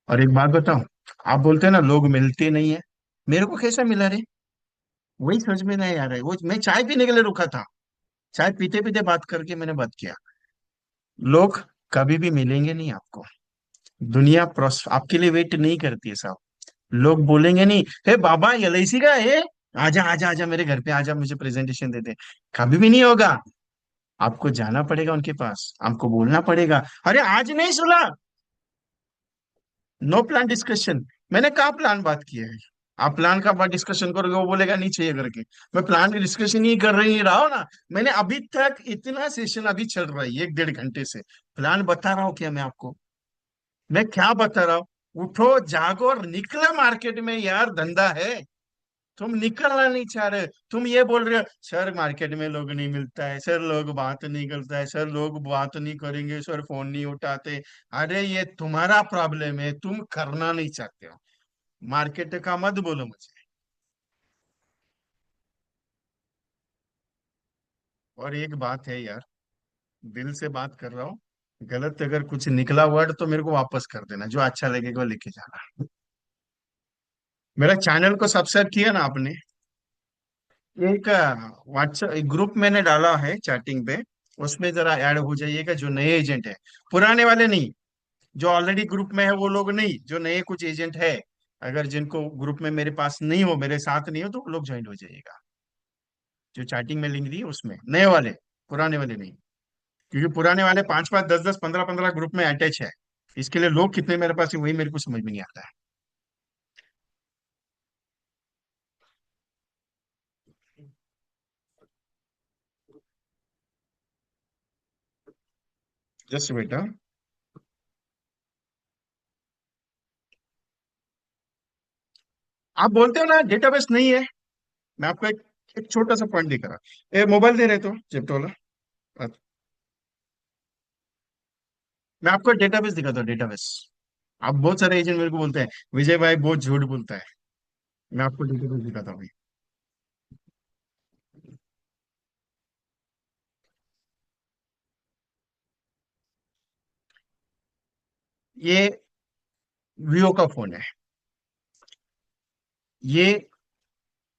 और एक बात बताऊं, आप बोलते हैं ना लोग मिलते नहीं है, मेरे को कैसा मिला रे? वही समझ में नहीं आ रहा है, वो मैं चाय पीने के लिए रुका था, चाय पीते पीते बात करके मैंने बात किया। लोग कभी भी मिलेंगे नहीं आपको, दुनिया आपके लिए वेट नहीं करती है साहब। लोग बोलेंगे नहीं हे बाबा एलआईसी का है, आजा आजा आजा मेरे घर पे आजा, मुझे प्रेजेंटेशन दे दे, कभी भी नहीं होगा। आपको जाना पड़ेगा उनके पास, आपको बोलना पड़ेगा, अरे आज नहीं सुना, नो प्लान डिस्कशन। मैंने कहा प्लान बात किया है? आप प्लान का बात डिस्कशन करोगे, वो बोलेगा नहीं चाहिए करके। मैं प्लान की डिस्कशन ही कर रही रहा हूं ना। मैंने अभी तक इतना सेशन अभी चल रहा है 1 डेढ़ घंटे से, प्लान बता रहा हूँ क्या मैं आपको? मैं क्या बता रहा हूँ? उठो जागो और निकलो मार्केट में यार, धंधा है। तुम निकलना नहीं चाह रहे, तुम ये बोल रहे हो सर मार्केट में लोग नहीं मिलता है, सर लोग बात नहीं करता है, सर लोग बात नहीं करेंगे, सर फोन नहीं उठाते। अरे ये तुम्हारा प्रॉब्लम है, तुम करना नहीं चाहते हो। मार्केट का मत बोलो मुझे। और एक बात है यार, दिल से बात कर रहा हूँ, गलत अगर कुछ निकला वर्ड तो मेरे को वापस कर देना, जो अच्छा लगेगा वो लेके जाना। मेरा चैनल को सब्सक्राइब किया ना आपने? एक व्हाट्सएप एक ग्रुप मैंने डाला है चैटिंग पे, उसमें जरा ऐड हो जाइएगा, जो नए एजेंट है, पुराने वाले नहीं। जो ऑलरेडी ग्रुप में है वो लोग नहीं, जो नए कुछ एजेंट है, अगर जिनको ग्रुप में मेरे पास नहीं हो, मेरे साथ नहीं हो, तो वो लोग ज्वाइन हो जाइएगा। जो चैटिंग में लिंक दी है उसमें नए वाले, पुराने वाले नहीं। क्योंकि पुराने वाले 5 5 10 10 15 15 ग्रुप में अटैच है। इसके लिए लोग कितने मेरे पास है वही मेरे को समझ में नहीं आता है। जस्ट बेटा, आप बोलते हो ना डेटाबेस नहीं है। मैं आपको एक छोटा सा पॉइंट दिखा रहा, मोबाइल दे रहे तो जेप्टो वाला। मैं आपको डेटाबेस दिखाता हूँ, डेटाबेस। आप बहुत सारे एजेंट मेरे को बोलते हैं विजय भाई बहुत झूठ बोलता है। मैं आपको डेटाबेस दिखाता हूँ। ये विवो का फोन है, ये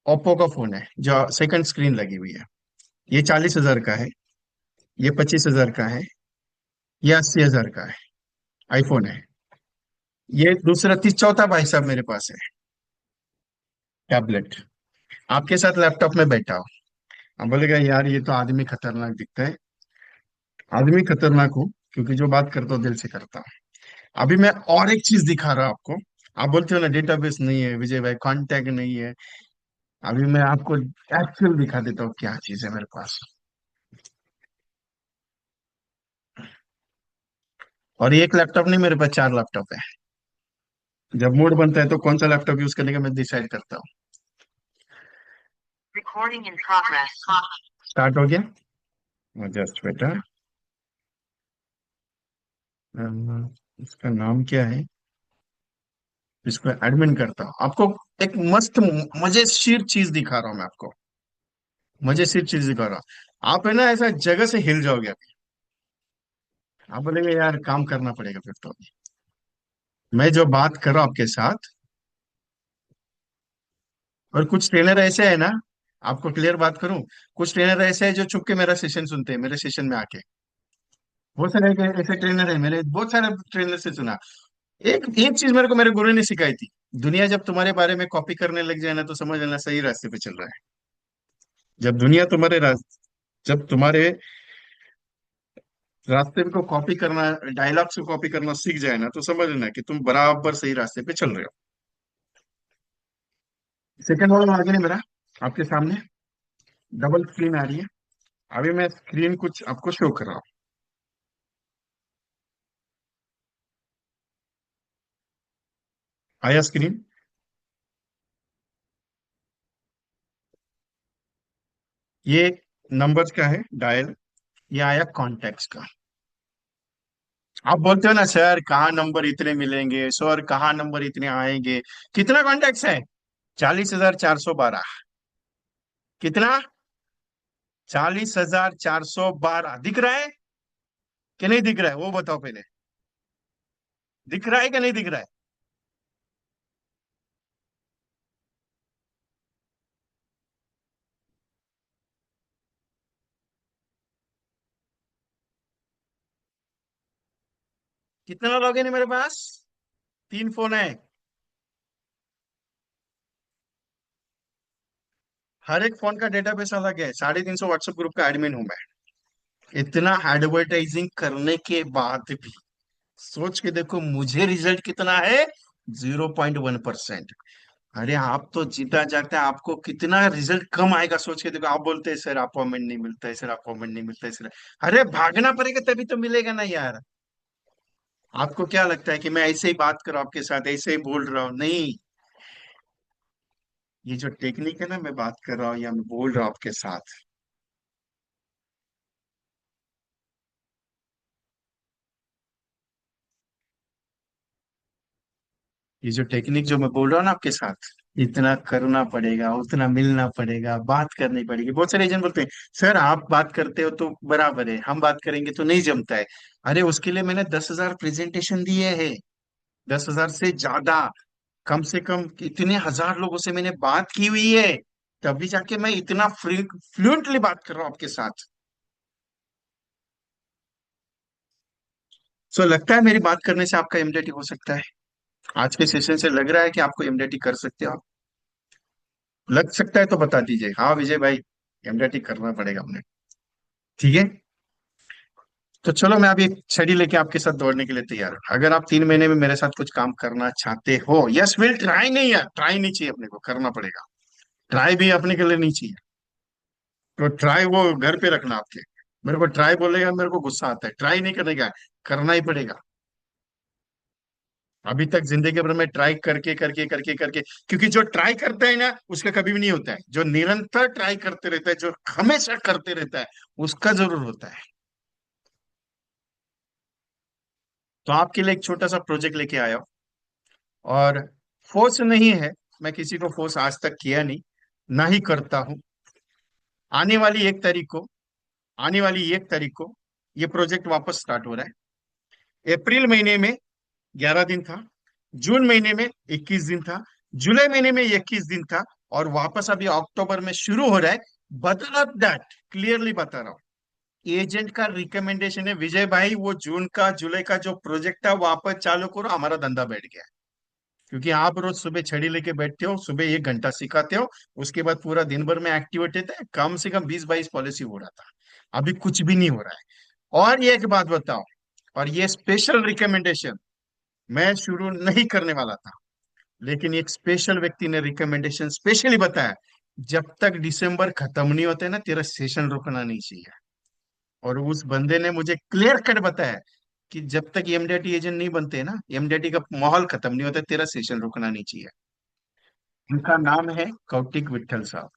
ओप्पो का फोन है जो सेकंड स्क्रीन लगी हुई है। ये 40,000 का है, ये 25,000 का है, ये 80,000 का है, आईफोन है। ये दूसरा तीस चौथा भाई साहब मेरे पास है, टैबलेट। आपके साथ लैपटॉप में बैठा हो। अब बोलेगा यार ये तो आदमी खतरनाक दिखता है। आदमी खतरनाक हो क्योंकि जो बात करता हूँ दिल से करता हूँ। अभी मैं और एक चीज दिखा रहा हूँ आपको। आप बोलते हो ना डेटाबेस नहीं है विजय भाई, कांटेक्ट नहीं है। अभी मैं आपको एक्चुअल दिखा देता हूँ क्या चीज है मेरे पास। और ये एक लैपटॉप नहीं, मेरे पास 4 लैपटॉप है। जब मूड बनता है तो कौन सा लैपटॉप यूज करने का मैं डिसाइड करता हूँ। Recording in progress. स्टार्ट हो गया। जस्ट बेटा, इसका नाम क्या है? इसको एडमिन करता हूँ आपको। एक मस्त मजेशीर चीज दिखा रहा हूँ मैं आपको, मजेशीर चीज दिखा रहा हूँ। आप है ना ऐसा जगह से हिल जाओगे अभी। आप बोलेंगे यार काम करना पड़ेगा फिर तो। मैं जो बात कर रहा हूँ आपके साथ, और कुछ ट्रेनर ऐसे है ना, आपको क्लियर बात करूं, कुछ ट्रेनर ऐसे है जो छुप के मेरा सेशन सुनते हैं, मेरे सेशन में आके। बहुत सारे ऐसे ट्रेनर है, मेरे बहुत सारे ट्रेनर से सुना। एक एक चीज मेरे को मेरे गुरु ने सिखाई थी, दुनिया जब तुम्हारे बारे में कॉपी करने लग जाए ना तो समझ लेना सही रास्ते पे चल रहा है। जब दुनिया तुम्हारे जब तुम्हारे रास्ते को कॉपी करना, डायलॉग्स को कॉपी करना सीख जाए ना तो समझ लेना कि तुम बराबर सही रास्ते पे चल रहे हो। सेकंड वाला आगे नहीं मेरा, आपके सामने डबल स्क्रीन आ रही है। अभी मैं स्क्रीन कुछ आपको शो कर रहा हूँ। आया स्क्रीन? ये नंबर्स का है डायल, ये आया कॉन्टेक्ट्स का। आप बोलते हो ना सर कहाँ नंबर इतने मिलेंगे, सर कहाँ नंबर इतने आएंगे। कितना कॉन्टेक्ट्स है? 40,412। कितना? 40,412 दिख रहा है कि नहीं दिख रहा है, वो बताओ पहले। दिख रहा है कि नहीं दिख रहा है? कितना लॉगिन है मेरे पास? 3 फोन है। हर एक फोन का डेटाबेस अलग है। 350 व्हाट्सएप ग्रुप का एडमिन हूं मैं। इतना एडवर्टाइजिंग करने के बाद भी सोच के देखो मुझे रिजल्ट कितना है, 0.1%। अरे आप तो जीता जागता है, आपको कितना रिजल्ट कम आएगा सोच के देखो। आप बोलते हैं सर अपॉइंटमेंट नहीं मिलता है, सर अपॉइंटमेंट नहीं मिलता है सर। अरे भागना पड़ेगा तभी तो मिलेगा ना यार। आपको क्या लगता है कि मैं ऐसे ही बात कर रहा हूं आपके साथ, ऐसे ही बोल रहा हूँ? नहीं, ये जो टेक्निक है ना, मैं बात कर रहा हूँ या मैं बोल रहा हूँ आपके साथ। ये जो टेक्निक जो मैं बोल रहा हूँ ना आपके साथ, इतना करना पड़ेगा, उतना मिलना पड़ेगा, बात करनी पड़ेगी। बहुत सारे एजेंट बोलते हैं सर आप बात करते हो तो बराबर है, हम बात करेंगे तो नहीं जमता है। अरे उसके लिए मैंने 10,000 प्रेजेंटेशन दिए हैं, 10,000 से ज्यादा। कम से कम इतने हजार लोगों से मैंने बात की हुई है, तभी जाके मैं इतना फ्लुएंटली बात कर रहा हूँ आपके साथ। सो लगता है मेरी बात करने से आपका एमडीटी हो सकता है? आज के सेशन से लग रहा है कि आपको एमडीटी कर सकते हो आप? लग सकता है तो बता दीजिए, हाँ विजय भाई एमडीटी करना पड़ेगा हमने। ठीक है, तो चलो मैं अभी एक छड़ी लेके आपके साथ दौड़ने के लिए तैयार हूँ। अगर आप 3 महीने में मेरे साथ कुछ काम करना चाहते हो, यस विल ट्राई, नहीं यार ट्राई नहीं चाहिए, अपने को करना पड़ेगा। ट्राई भी अपने के लिए नहीं चाहिए, तो ट्राई वो घर पे रखना आपके। मेरे को ट्राई बोलेगा मेरे को गुस्सा आता है, ट्राई नहीं करने का है, करना ही पड़ेगा। अभी तक जिंदगी भर में ट्राई करके करके करके करके, क्योंकि जो ट्राई करता है ना उसका कभी भी नहीं होता है, जो निरंतर ट्राई करते रहता है, जो हमेशा करते रहता है, उसका जरूर होता है। तो आपके लिए एक छोटा सा प्रोजेक्ट लेके आया हूं, और फोर्स नहीं है, मैं किसी को फोर्स आज तक किया नहीं, ना ही करता हूं। आने वाली 1 तारीख को, आने वाली 1 तारीख को ये प्रोजेक्ट वापस स्टार्ट हो रहा है। अप्रैल महीने में 11 दिन था, जून महीने में 21 दिन था, जुलाई महीने में 21 दिन था, और वापस अभी अक्टूबर में शुरू हो रहा है। बदल दैट, क्लियरली बता रहा हूँ, एजेंट का रिकमेंडेशन है विजय भाई, वो जून का जुलाई का जो प्रोजेक्ट है वापस चालू करो, हमारा धंधा बैठ गया है। क्योंकि आप रोज सुबह छड़ी लेके बैठते हो, सुबह 1 घंटा सिखाते हो, उसके बाद पूरा दिन भर में एक्टिवेट रहता है, कम से कम 20-22 पॉलिसी हो रहा था, अभी कुछ भी नहीं हो रहा है। और ये एक बात बताओ, और ये स्पेशल रिकमेंडेशन मैं शुरू नहीं करने वाला था, लेकिन एक स्पेशल व्यक्ति ने रिकमेंडेशन स्पेशली बताया, जब तक दिसंबर खत्म नहीं होता है ना तेरा सेशन रुकना नहीं चाहिए। और उस बंदे ने मुझे क्लियर कट बताया कि जब तक एमडीटी एजेंट नहीं बनते ना, एमडीटी का माहौल खत्म नहीं होता, तेरा सेशन रुकना नहीं चाहिए। उनका नाम है कौटिक विट्ठल साहब।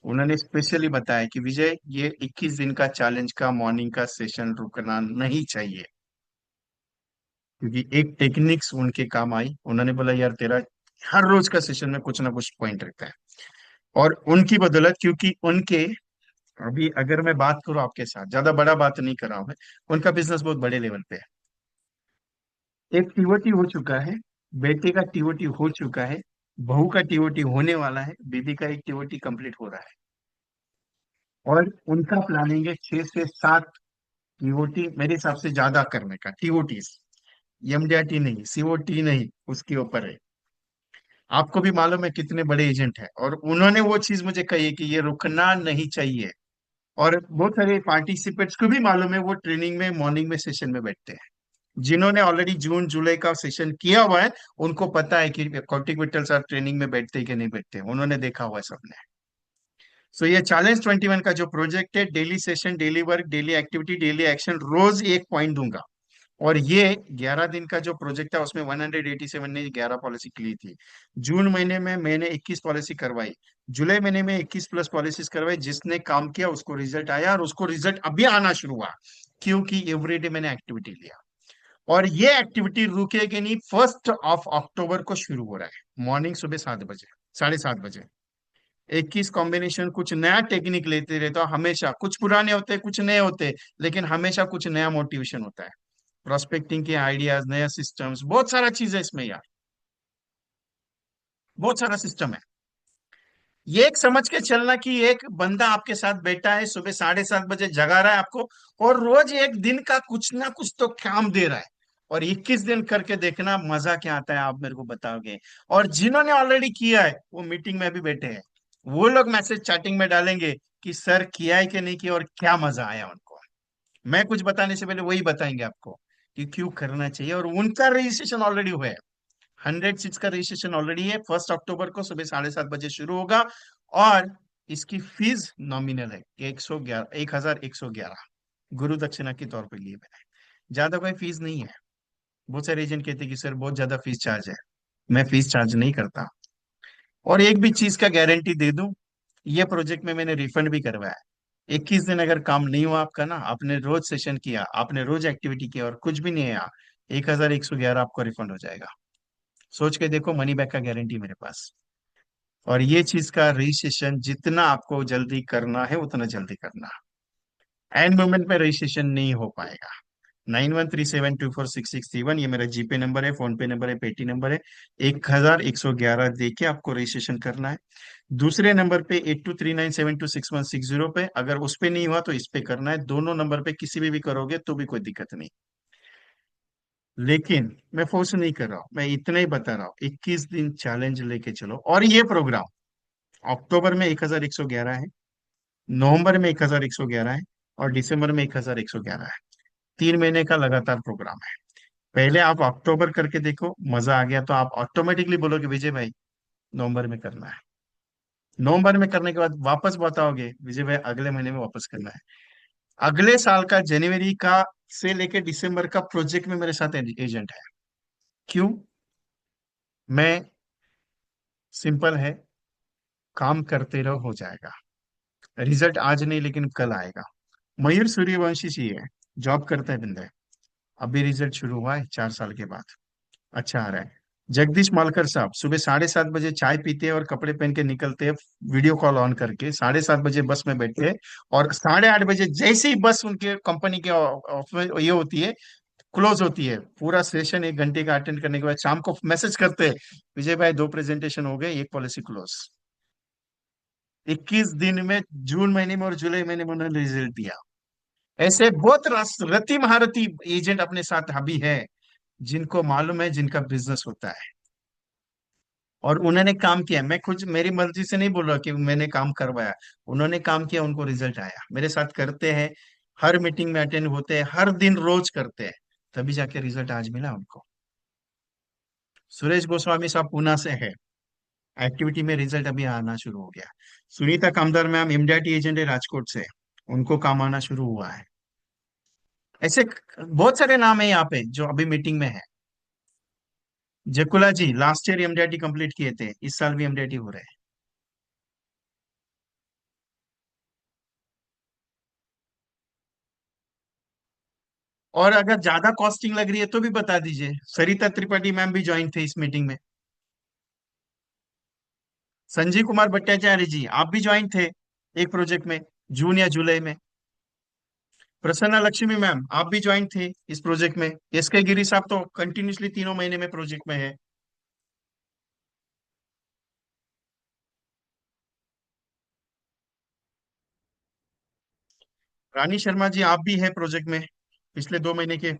उन्होंने स्पेशली बताया कि विजय ये 21 दिन का चैलेंज का मॉर्निंग का सेशन रुकना नहीं चाहिए, क्योंकि एक टेक्निक्स उनके काम आई। उन्होंने बोला यार तेरा हर रोज का सेशन में कुछ ना कुछ पॉइंट रखता है। और उनकी बदौलत, क्योंकि उनके, अभी अगर मैं बात करूं आपके साथ, ज्यादा बड़ा बात नहीं कर रहा हूं मैं, उनका बिजनेस बहुत बड़े लेवल पे है। एक टीओटी हो चुका है, बेटे का टीओटी हो चुका है, बहू का टीओटी होने वाला है, बीबी का एक टीओटी कंप्लीट हो रहा है। और उनका प्लानिंग है 6 से 7 टीओटी मेरे हिसाब से ज्यादा करने का, टीओटी, एमडीआरटी नहीं, सीओटी नहीं, उसके ऊपर है। आपको भी मालूम है कितने बड़े एजेंट हैं, और उन्होंने वो चीज मुझे कही है कि ये रुकना नहीं चाहिए। और बहुत सारे पार्टिसिपेंट्स को भी मालूम है, वो ट्रेनिंग में मॉर्निंग में सेशन में बैठते हैं। जिन्होंने ऑलरेडी जून जुलाई का सेशन किया हुआ है, उनको पता है कि कौटिक विट्ठल सर ट्रेनिंग में बैठते हैं कि नहीं बैठते हैं, उन्होंने देखा हुआ है सबने। सो ये चैलेंज 21 का जो प्रोजेक्ट है, daily session, daily work, daily activity, daily action, रोज एक पॉइंट दूंगा। और ये 11 दिन का जो प्रोजेक्ट है उसमें 187 ने 11 पॉलिसी की थी। जून महीने में मैंने 21 पॉलिसी करवाई, जुलाई महीने में 21 प्लस पॉलिसीज करवाई। जिसने काम किया उसको रिजल्ट आया, और उसको रिजल्ट अभी आना शुरू हुआ, क्योंकि एवरीडे मैंने एक्टिविटी लिया। और ये एक्टिविटी रुकेगी नहीं, 1 अक्टूबर को शुरू हो रहा है, मॉर्निंग सुबह 7 बजे, 7:30 बजे। 21 कॉम्बिनेशन, कुछ नया टेक्निक लेते रहता हूँ हमेशा, कुछ पुराने होते कुछ नए होते, लेकिन हमेशा कुछ नया मोटिवेशन होता है। प्रोस्पेक्टिंग के आइडियाज, नया सिस्टम्स, बहुत सारा चीज है इसमें यार, बहुत सारा सिस्टम है। ये एक समझ के चलना कि एक बंदा आपके साथ बैठा है, सुबह 7:30 बजे जगा रहा है आपको, और रोज एक दिन का कुछ ना कुछ तो काम दे रहा है। और 21 दिन करके देखना मजा क्या आता है, आप मेरे को बताओगे। और जिन्होंने ऑलरेडी किया है वो मीटिंग में भी बैठे हैं, वो लोग मैसेज चैटिंग में डालेंगे कि सर किया है कि नहीं किया और क्या मजा आया उनको। मैं कुछ बताने से पहले वही बताएंगे आपको कि क्यों करना चाहिए। और उनका रजिस्ट्रेशन ऑलरेडी हुआ है, 100 सीट्स का रजिस्ट्रेशन ऑलरेडी है। 1 अक्टूबर को सुबह 7:30 बजे शुरू होगा। और इसकी फीस नॉमिनल है, 111, 1111 गुरु दक्षिणा के तौर पर लिए मैंने। ज्यादा कोई फीस नहीं है। बहुत सारे एजेंट कहते हैं कि सर बहुत ज्यादा फीस चार्ज है। मैं फीस चार्ज नहीं करता। और एक भी चीज का गारंटी दे दूं, ये प्रोजेक्ट में मैंने रिफंड भी करवाया है। 21 दिन अगर काम नहीं हुआ आपका ना, आपने रोज सेशन किया, आपने रोज एक्टिविटी किया और कुछ भी नहीं आया, 1111 आपको रिफंड हो जाएगा। सोच के देखो, मनी बैक का गारंटी मेरे पास। और ये चीज का रजिस्ट्रेशन जितना आपको जल्दी करना है उतना जल्दी करना। एंड मोमेंट में रजिस्ट्रेशन नहीं हो पाएगा। 9137246631 ये मेरा जीपे नंबर है, फोन पे नंबर है, पेटी नंबर है। 1111 दे के आपको रजिस्ट्रेशन करना है। दूसरे नंबर पे 8239726160 पे, अगर उस पे नहीं हुआ तो इस पे करना है। दोनों नंबर पे किसी भी करोगे तो भी कोई दिक्कत नहीं। लेकिन मैं फोर्स नहीं कर रहा हूं, मैं इतना ही बता रहा हूँ, 21 दिन चैलेंज लेके चलो। और ये प्रोग्राम अक्टूबर में 1111 है, नवंबर में 1111 है, और दिसंबर में 1111 है। 3 महीने का लगातार प्रोग्राम है। पहले आप अक्टूबर करके देखो, मजा आ गया तो आप ऑटोमेटिकली बोलोगे विजय भाई नवंबर में करना है। नवंबर में करने के बाद वापस बताओगे विजय भाई अगले महीने में वापस करना है। अगले साल का जनवरी का से लेके दिसंबर का प्रोजेक्ट में मेरे साथ एजेंट है। क्यों? मैं, सिंपल है, काम करते रहो हो जाएगा। रिजल्ट आज नहीं लेकिन कल आएगा। मयूर सूर्यवंशी जी है, जॉब करता है बंदा। अभी रिजल्ट शुरू हुआ है 4 साल के बाद, अच्छा आ रहा है। जगदीश मालकर साहब सुबह 7:30 बजे चाय पीते हैं और कपड़े पहन के निकलते हैं, वीडियो कॉल ऑन करके 7:30 बजे बस में बैठते हैं। और 8:30 बजे जैसे ही बस उनके कंपनी के ऑफिस में ये होती है, क्लोज होती है, पूरा सेशन 1 घंटे का अटेंड करने के बाद शाम को मैसेज करते हैं, विजय भाई 2 प्रेजेंटेशन हो गए, एक पॉलिसी क्लोज। 21 दिन में, जून महीने में और जुलाई महीने में उन्होंने रिजल्ट दिया। ऐसे बहुत रति महारथी एजेंट अपने साथ अभी है, जिनको मालूम है, जिनका बिजनेस होता है और उन्होंने काम किया। मैं कुछ मेरी मर्जी से नहीं बोल रहा कि मैंने काम करवाया। उन्होंने काम किया, उनको रिजल्ट आया, मेरे साथ करते हैं, हर मीटिंग में अटेंड होते हैं, हर दिन रोज करते हैं, तभी जाके रिजल्ट आज मिला उनको। सुरेश गोस्वामी साहब पूना से है, एक्टिविटी में रिजल्ट अभी आना शुरू हो गया। सुनीता कामदार मैम एमडीआईटी एजेंट है राजकोट से, उनको काम आना शुरू हुआ है। ऐसे बहुत सारे नाम है यहाँ पे जो अभी मीटिंग में है। जकुला जी लास्ट ईयर एमडीआईटी कंप्लीट किए थे, इस साल भी एमडीआईटी हो रहे हैं। और अगर ज्यादा कॉस्टिंग लग रही है तो भी बता दीजिए, सरिता त्रिपाठी मैम भी ज्वाइन थे इस मीटिंग में। संजीव कुमार भट्टाचार्य जी आप भी ज्वाइन थे एक प्रोजेक्ट में, जून या जुलाई में। प्रसन्ना लक्ष्मी मैम आप भी ज्वाइन थे इस प्रोजेक्ट में। एस के गिरी साहब तो कंटिन्यूसली 3 महीने में प्रोजेक्ट में है। रानी शर्मा जी आप भी है प्रोजेक्ट में, पिछले 2 महीने के,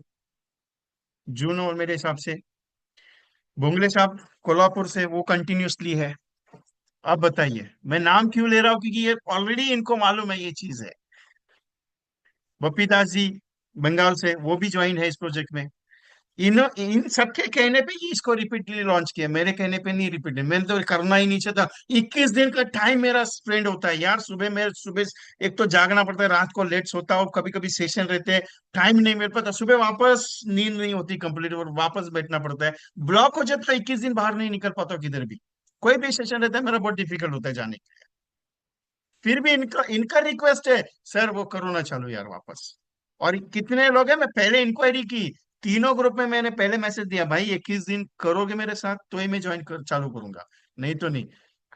जून और मेरे हिसाब से। भोंगले साहब कोल्हापुर से, वो कंटिन्यूसली है। अब बताइए मैं नाम क्यों ले रहा हूँ, क्योंकि ये ऑलरेडी इनको मालूम है ये चीज है। बप्पी दास जी बंगाल से, वो भी ज्वाइन है इस प्रोजेक्ट में। इन इन सबके कहने पे ही इसको रिपीटली लॉन्च किया, मेरे कहने पे नहीं रिपीटेड, मैंने तो करना ही नहीं चाहता। 21 दिन का टाइम मेरा स्पेंड होता है यार, सुबह मैं सुबह एक तो जागना पड़ता है, रात को लेट सोता हूँ, कभी कभी सेशन रहते हैं, टाइम नहीं मिल पाता, सुबह वापस नींद नहीं होती कंप्लीट और वापस बैठना पड़ता है। ब्लॉक हो जाता है, 21 दिन बाहर नहीं निकल पाता हूँ किधर भी। कोई भी सेशन रहता है मेरा बहुत डिफिकल्ट होता है जाने के। फिर भी इनका इनका रिक्वेस्ट है, सर वो करो ना चालू यार वापस। और कितने लोग हैं, मैं पहले इंक्वायरी की, तीनों ग्रुप में मैंने पहले मैसेज दिया, भाई 21 दिन करोगे मेरे साथ तो ही मैं चालू करूंगा, नहीं तो नहीं।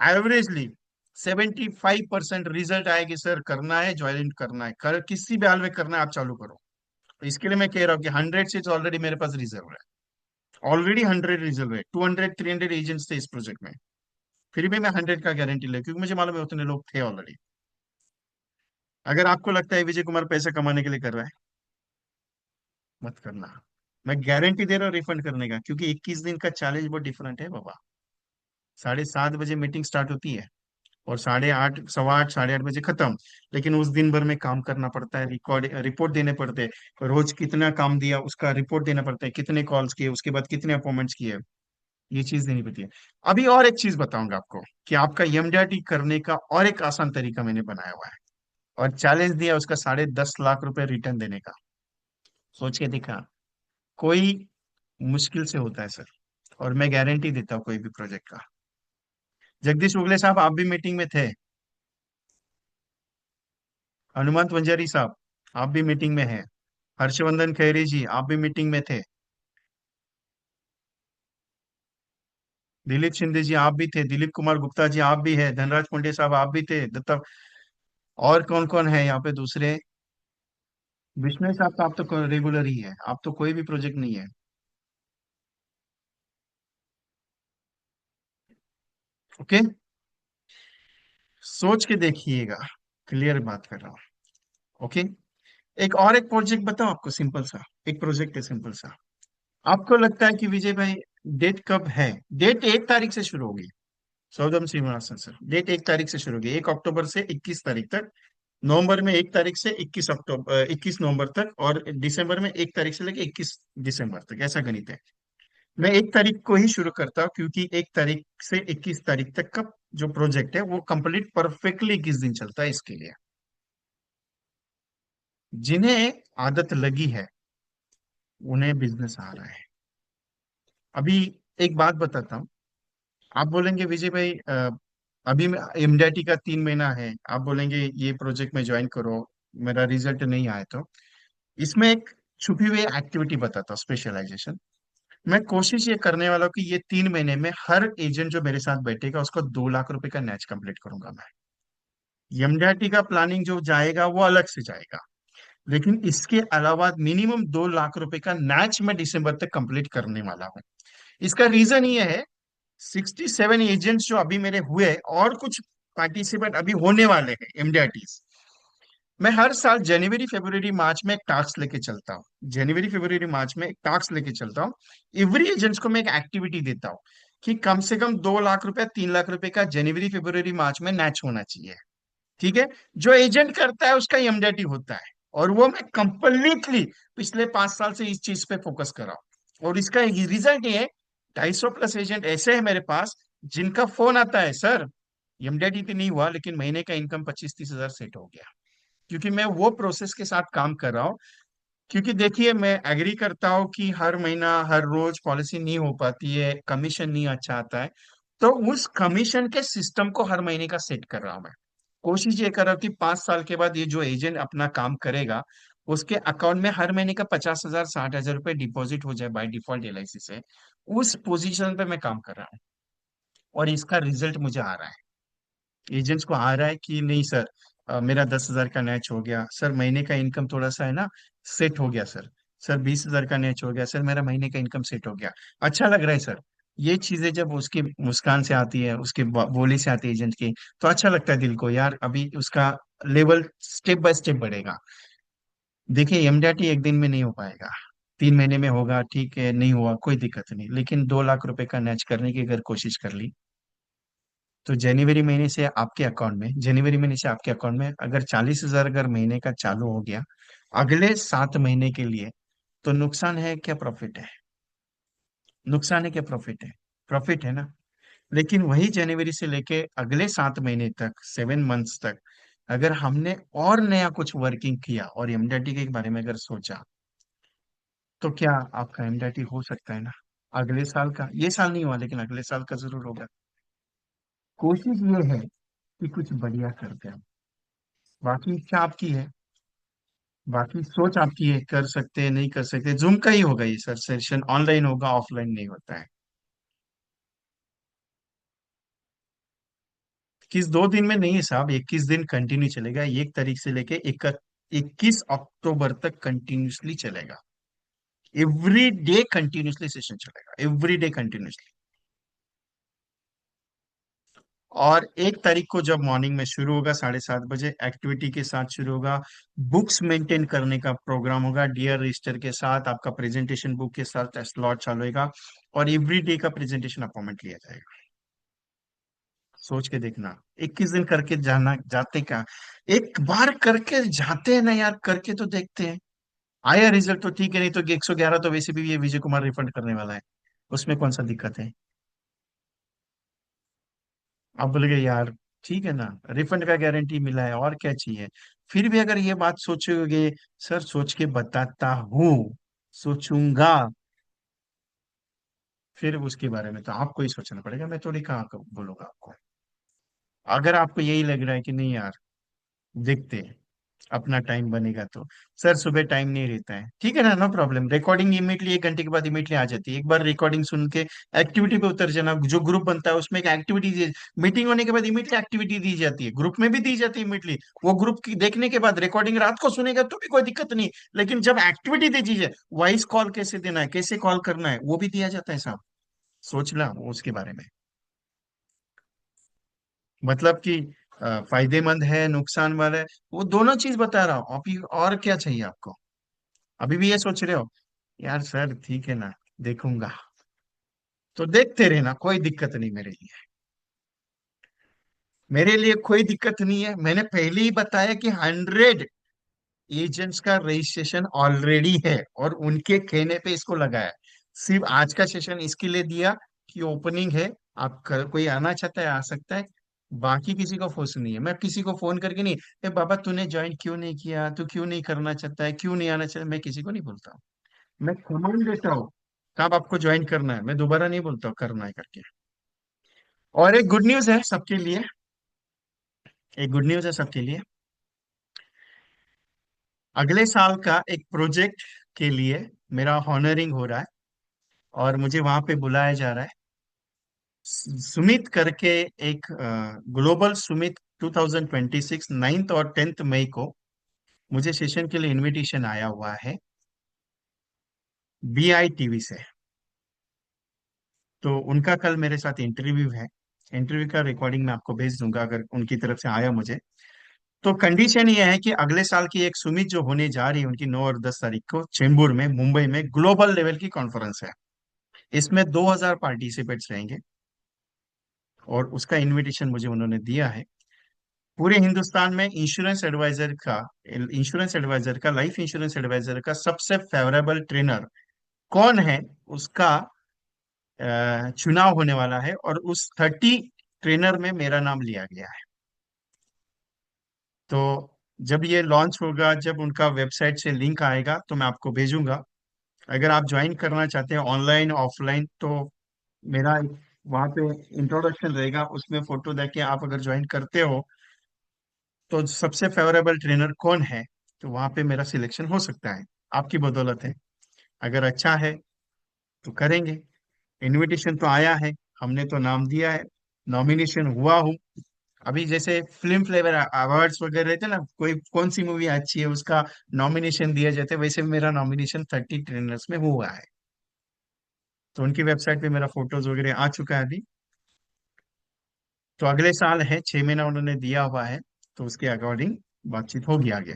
एवरेजली 75% रिजल्ट आएगी, सर करना है, ज्वाइन करना है, किसी भी हाल में करना है, आप चालू करो। तो इसके लिए मैं कह रहा हूँ कि 100 सीट्स ऑलरेडी मेरे पास रिजर्व है, ऑलरेडी 100 रिजर्व है, 200 300 एजेंट्स थे इस प्रोजेक्ट में। फिर भी मैं 100 का गारंटी ले, क्योंकि मुझे मालूम है उतने लोग थे ऑलरेडी। अगर आपको लगता है विजय कुमार पैसे कमाने के लिए कर रहा है, मत करना। मैं गारंटी दे रहा हूँ रिफंड करने का, क्योंकि 21 दिन का चैलेंज बहुत डिफरेंट है बाबा। 7:30 बजे मीटिंग स्टार्ट होती है, और 8:30 8:15 8:30 बजे खत्म। लेकिन उस दिन भर में काम करना पड़ता है, रिपोर्ट देने पड़ते हैं, रोज कितना काम दिया उसका रिपोर्ट देना पड़ता है, कितने कॉल्स किए, उसके बाद कितने अपॉइंटमेंट्स किए, ये चीज देनी पड़ती है। अभी और एक चीज बताऊंगा आपको कि आपका एमडीआरटी करने का और एक आसान तरीका मैंने बनाया हुआ है, और चैलेंज दिया उसका 10.5 लाख रुपए रिटर्न देने का। सोच के देखा, कोई मुश्किल से होता है सर, और मैं गारंटी देता हूँ कोई भी प्रोजेक्ट का। जगदीश उगले साहब आप भी मीटिंग में थे, हनुमंत वंजारी साहब आप भी मीटिंग में हैं, हर्षवर्धन खैरी जी आप भी मीटिंग में थे, दिलीप शिंदे जी आप भी थे, दिलीप कुमार गुप्ता जी आप भी हैं, धनराज पांडे साहब आप भी थे, दत्ता, और कौन कौन है यहाँ पे दूसरे? विष्णु साहब तो आप तो रेगुलर ही है, आप तो कोई भी प्रोजेक्ट नहीं है। ओके, सोच के देखिएगा, क्लियर बात कर रहा हूँ। ओके, एक प्रोजेक्ट बताओ आपको, सिंपल सा एक प्रोजेक्ट है, सिंपल सा। आपको लगता है कि विजय भाई डेट कब है? डेट 1 तारीख से शुरू होगी। सौदम श्रीनिवासन सर, डेट 1 तारीख से शुरू होगी, 1 अक्टूबर से 21 तारीख तक। नवंबर में 1 तारीख से 21 अक्टूबर 21 नवंबर तक, और दिसंबर में 1 तारीख से लेकर 21 दिसंबर तक, ऐसा गणित है। मैं 1 तारीख को ही शुरू करता हूँ, क्योंकि 1 तारीख से 21 तारीख तक का जो प्रोजेक्ट है वो कंप्लीट परफेक्टली 21 दिन चलता है इसके लिए। जिन्हें आदत लगी है उन्हें बिजनेस आ रहा है। अभी एक बात बताता हूँ, आप बोलेंगे विजय भाई अभी एमडीआईटी का 3 महीना है, आप बोलेंगे ये प्रोजेक्ट में ज्वाइन करो, मेरा रिजल्ट नहीं आया तो। इसमें एक छुपी हुई एक्टिविटी बताता हूँ, स्पेशलाइजेशन। मैं कोशिश ये करने वाला हूँ कि ये 3 महीने में हर एजेंट जो मेरे साथ बैठेगा उसको 2 लाख रुपए का मैच कंप्लीट करूंगा मैं। एमडीआईटी का प्लानिंग जो जाएगा वो अलग से जाएगा, लेकिन इसके अलावा मिनिमम 2 लाख रुपए का मैच मैं दिसंबर तक कंप्लीट करने वाला हूँ। इसका रीजन ये है, 67 एजेंट्स जो अभी मेरे हुए और कुछ पार्टिसिपेंट अभी होने वाले हैं एमडीआईटी, मैं हर साल जनवरी फरवरी मार्च में एक टास्क लेके चलता हूँ। जनवरी फरवरी मार्च में एक टास्क लेके चलता हूँ। एवरी एजेंट्स को मैं एक एक्टिविटी देता हूँ कि कम से कम 2 लाख रुपए 3 लाख रुपए का जनवरी फरवरी मार्च में मैच होना चाहिए। ठीक है, जो एजेंट करता है उसका एमडीआईटी होता है, और वो मैं कंप्लीटली पिछले 5 साल से इस चीज पे फोकस कर रहा हूँ। और इसका रिजल्ट ये है, 250 प्लस एजेंट ऐसे हैं मेरे पास जिनका फोन आता है, सर एमडीआईटी तो नहीं हुआ लेकिन महीने का इनकम 25-30 हजार सेट हो गया। क्योंकि मैं वो प्रोसेस के साथ काम कर रहा हूँ। क्योंकि देखिए, मैं एग्री करता हूँ कि हर महीना हर रोज पॉलिसी नहीं हो पाती है, कमीशन नहीं अच्छा आता है, तो उस कमीशन के सिस्टम को हर महीने का सेट कर रहा हूँ मैं। कोशिश ये कर रहा हूँ कि 5 साल के बाद ये जो एजेंट अपना काम करेगा उसके अकाउंट में हर महीने का 50 हजार 60 हजार रुपए डिपॉजिट हो जाए बाय डिफॉल्ट एलआईसी से। उस पोजीशन पे मैं काम कर रहा हूँ, और इसका रिजल्ट मुझे आ रहा है। एजेंट्स को आ रहा है कि नहीं सर, मेरा 10 हजार का मैच हो गया सर, महीने का इनकम थोड़ा सा है ना सेट हो गया सर। सर 20 हजार का मैच हो गया सर, मेरा महीने का इनकम सेट हो गया। अच्छा लग रहा है सर। ये चीजें जब उसकी मुस्कान से आती है, उसके बोली से आती है एजेंट की, तो अच्छा लगता है दिल को, यार अभी उसका लेवल स्टेप बाय स्टेप बढ़ेगा। देखिए एमडीआरटी एक दिन में नहीं हो पाएगा, 3 महीने में होगा, ठीक है, नहीं हुआ कोई दिक्कत नहीं, लेकिन 2 लाख रुपए का मैच करने की अगर कोशिश कर ली, तो जनवरी महीने से आपके अकाउंट में अगर 40 हजार अगर महीने का चालू हो गया अगले 7 महीने के लिए, तो नुकसान है क्या प्रॉफिट है? नुकसान है क्या प्रॉफिट है? प्रॉफिट है ना। लेकिन वही जनवरी से लेके अगले 7 महीने तक, 7 मंथ्स तक, अगर हमने और नया कुछ वर्किंग किया और एमडीआरटी के बारे में अगर सोचा, तो क्या आपका एमडीआरटी हो सकता है ना। अगले साल का, ये साल नहीं हुआ लेकिन अगले साल का जरूर होगा। कोशिश ये है कि कुछ बढ़िया करते हैं। बाकी इच्छा आपकी है, बाकी सोच आपकी है, कर सकते हैं नहीं कर सकते, जूम का ही होगा ये सर, सेशन ऑनलाइन होगा, ऑफलाइन नहीं होता है। 2 दिन में नहीं है साहब, 21 दिन कंटिन्यू चलेगा, 1 तारीख से लेके 21 अक्टूबर तक कंटिन्यूसली चलेगा। एवरी डे कंटिन्यूसली सेशन चलेगा, एवरी डे कंटिन्यूसली। और 1 तारीख को जब मॉर्निंग में शुरू होगा 7:30 बजे, एक्टिविटी के साथ शुरू होगा। बुक्स मेंटेन करने का प्रोग्राम होगा, डियर रजिस्टर के साथ, आपका प्रेजेंटेशन बुक के साथ स्लॉट चालू होगा, और एवरी डे का प्रेजेंटेशन अपॉइंटमेंट लिया जाएगा। सोच के देखना, 21 दिन करके जाना, जाते क्या, एक बार करके जाते हैं ना यार, करके तो देखते हैं। आया रिजल्ट तो ठीक है, नहीं तो 111 तो वैसे भी ये विजय कुमार रिफंड करने वाला है, उसमें कौन सा दिक्कत है। आप बोलेगे यार ठीक है ना, रिफंड का गारंटी मिला है और क्या चाहिए। फिर भी अगर ये बात सोचोगे, सर सोच के बताता हूँ, सोचूंगा, फिर उसके बारे में तो आपको ही सोचना पड़ेगा, मैं थोड़ी कहाँ बोलूंगा आपको। अगर आपको यही लग रहा है कि नहीं यार, देखते हैं, अपना टाइम बनेगा तो। सर सुबह टाइम नहीं रहता है, ठीक है ना, नो प्रॉब्लम, रिकॉर्डिंग इमीडिएटली 1 घंटे के बाद इमीडिएटली आ जाती है, एक बार रिकॉर्डिंग सुन के एक्टिविटी पे उतर जाना, जो ग्रुप बनता है उसमें एक एक्टिविटी दी, मीटिंग होने के बाद इमीडिएटली एक्टिविटी दी जाती है, ग्रुप में भी दी जाती है इमीडिएटली। वो ग्रुप की देखने के बाद रिकॉर्डिंग रात को सुनेगा तो भी कोई दिक्कत नहीं, लेकिन जब एक्टिविटी दी जाए, वॉइस कॉल कैसे देना है, कैसे कॉल करना है, वो भी दिया जाता है साहब। सोच ला वो उसके बारे में, मतलब कि फायदेमंद है, नुकसान वाला है, वो दोनों चीज बता रहा हूँ अभी, और क्या चाहिए आपको। अभी भी ये सोच रहे हो यार सर ठीक है ना, देखूंगा, तो देखते रहना, कोई दिक्कत नहीं मेरे लिए, मेरे लिए कोई दिक्कत नहीं है। मैंने पहले ही बताया कि 100 एजेंट्स का रजिस्ट्रेशन ऑलरेडी है, और उनके कहने पे इसको लगाया। सिर्फ आज का सेशन इसके लिए दिया कि ओपनिंग है, आप कोई आना चाहता है आ सकता है, बाकी किसी को फोर्स नहीं है। मैं किसी को फोन करके नहीं, ए बाबा तूने ज्वाइन क्यों नहीं किया, तू क्यों नहीं करना चाहता है, क्यों नहीं आना चाहता, मैं किसी को नहीं बोलता हूँ। मैं कमांड देता हूँ कब आपको ज्वाइन करना है, मैं दोबारा नहीं बोलता हूँ करना है करके। और एक गुड न्यूज है सबके लिए, एक गुड न्यूज है सबके लिए, अगले साल का एक प्रोजेक्ट के लिए मेरा हॉनरिंग हो रहा है, और मुझे वहां पे बुलाया जा रहा है। सुमित करके एक, ग्लोबल सुमित 2026 9 और 10 मई को मुझे सेशन के लिए इनविटेशन आया हुआ है, BITV से। तो उनका कल मेरे साथ इंटरव्यू है, इंटरव्यू का रिकॉर्डिंग मैं आपको भेज दूंगा अगर उनकी तरफ से आया मुझे। तो कंडीशन ये है कि अगले साल की एक सुमित जो होने जा रही है उनकी 9 और 10 तारीख को चेंबूर में, मुंबई में, ग्लोबल लेवल की कॉन्फ्रेंस है। इसमें 2000 पार्टिसिपेट्स रहेंगे, और उसका इनविटेशन मुझे उन्होंने दिया है। पूरे हिंदुस्तान में इंश्योरेंस एडवाइजर का लाइफ इंश्योरेंस एडवाइजर का सबसे फेवरेबल ट्रेनर कौन है, उसका चुनाव होने वाला है, और उस 30 ट्रेनर में मेरा नाम लिया गया है। तो जब ये लॉन्च होगा, जब उनका वेबसाइट से लिंक आएगा तो मैं आपको भेजूंगा। अगर आप ज्वाइन करना चाहते हैं ऑनलाइन ऑफलाइन, तो मेरा वहाँ पे इंट्रोडक्शन रहेगा, उसमें फोटो देके आप अगर ज्वाइन करते हो, तो सबसे फेवरेबल ट्रेनर कौन है, तो वहाँ पे मेरा सिलेक्शन हो सकता है, आपकी बदौलत है। अगर अच्छा है तो करेंगे। इनविटेशन तो आया है, हमने तो नाम दिया है, नॉमिनेशन हुआ हूँ। अभी जैसे फिल्म फ्लेवर अवार्ड्स वगैरह रहते हैं ना, कोई कौन सी मूवी अच्छी है उसका नॉमिनेशन दिया जाता है, वैसे मेरा नॉमिनेशन 30 ट्रेनर्स में हुआ है। तो उनकी वेबसाइट पे मेरा फोटोज वगैरह आ चुका है अभी। तो अगले साल है, 6 महीना उन्होंने दिया हुआ है, तो उसके अकॉर्डिंग बातचीत होगी आगे।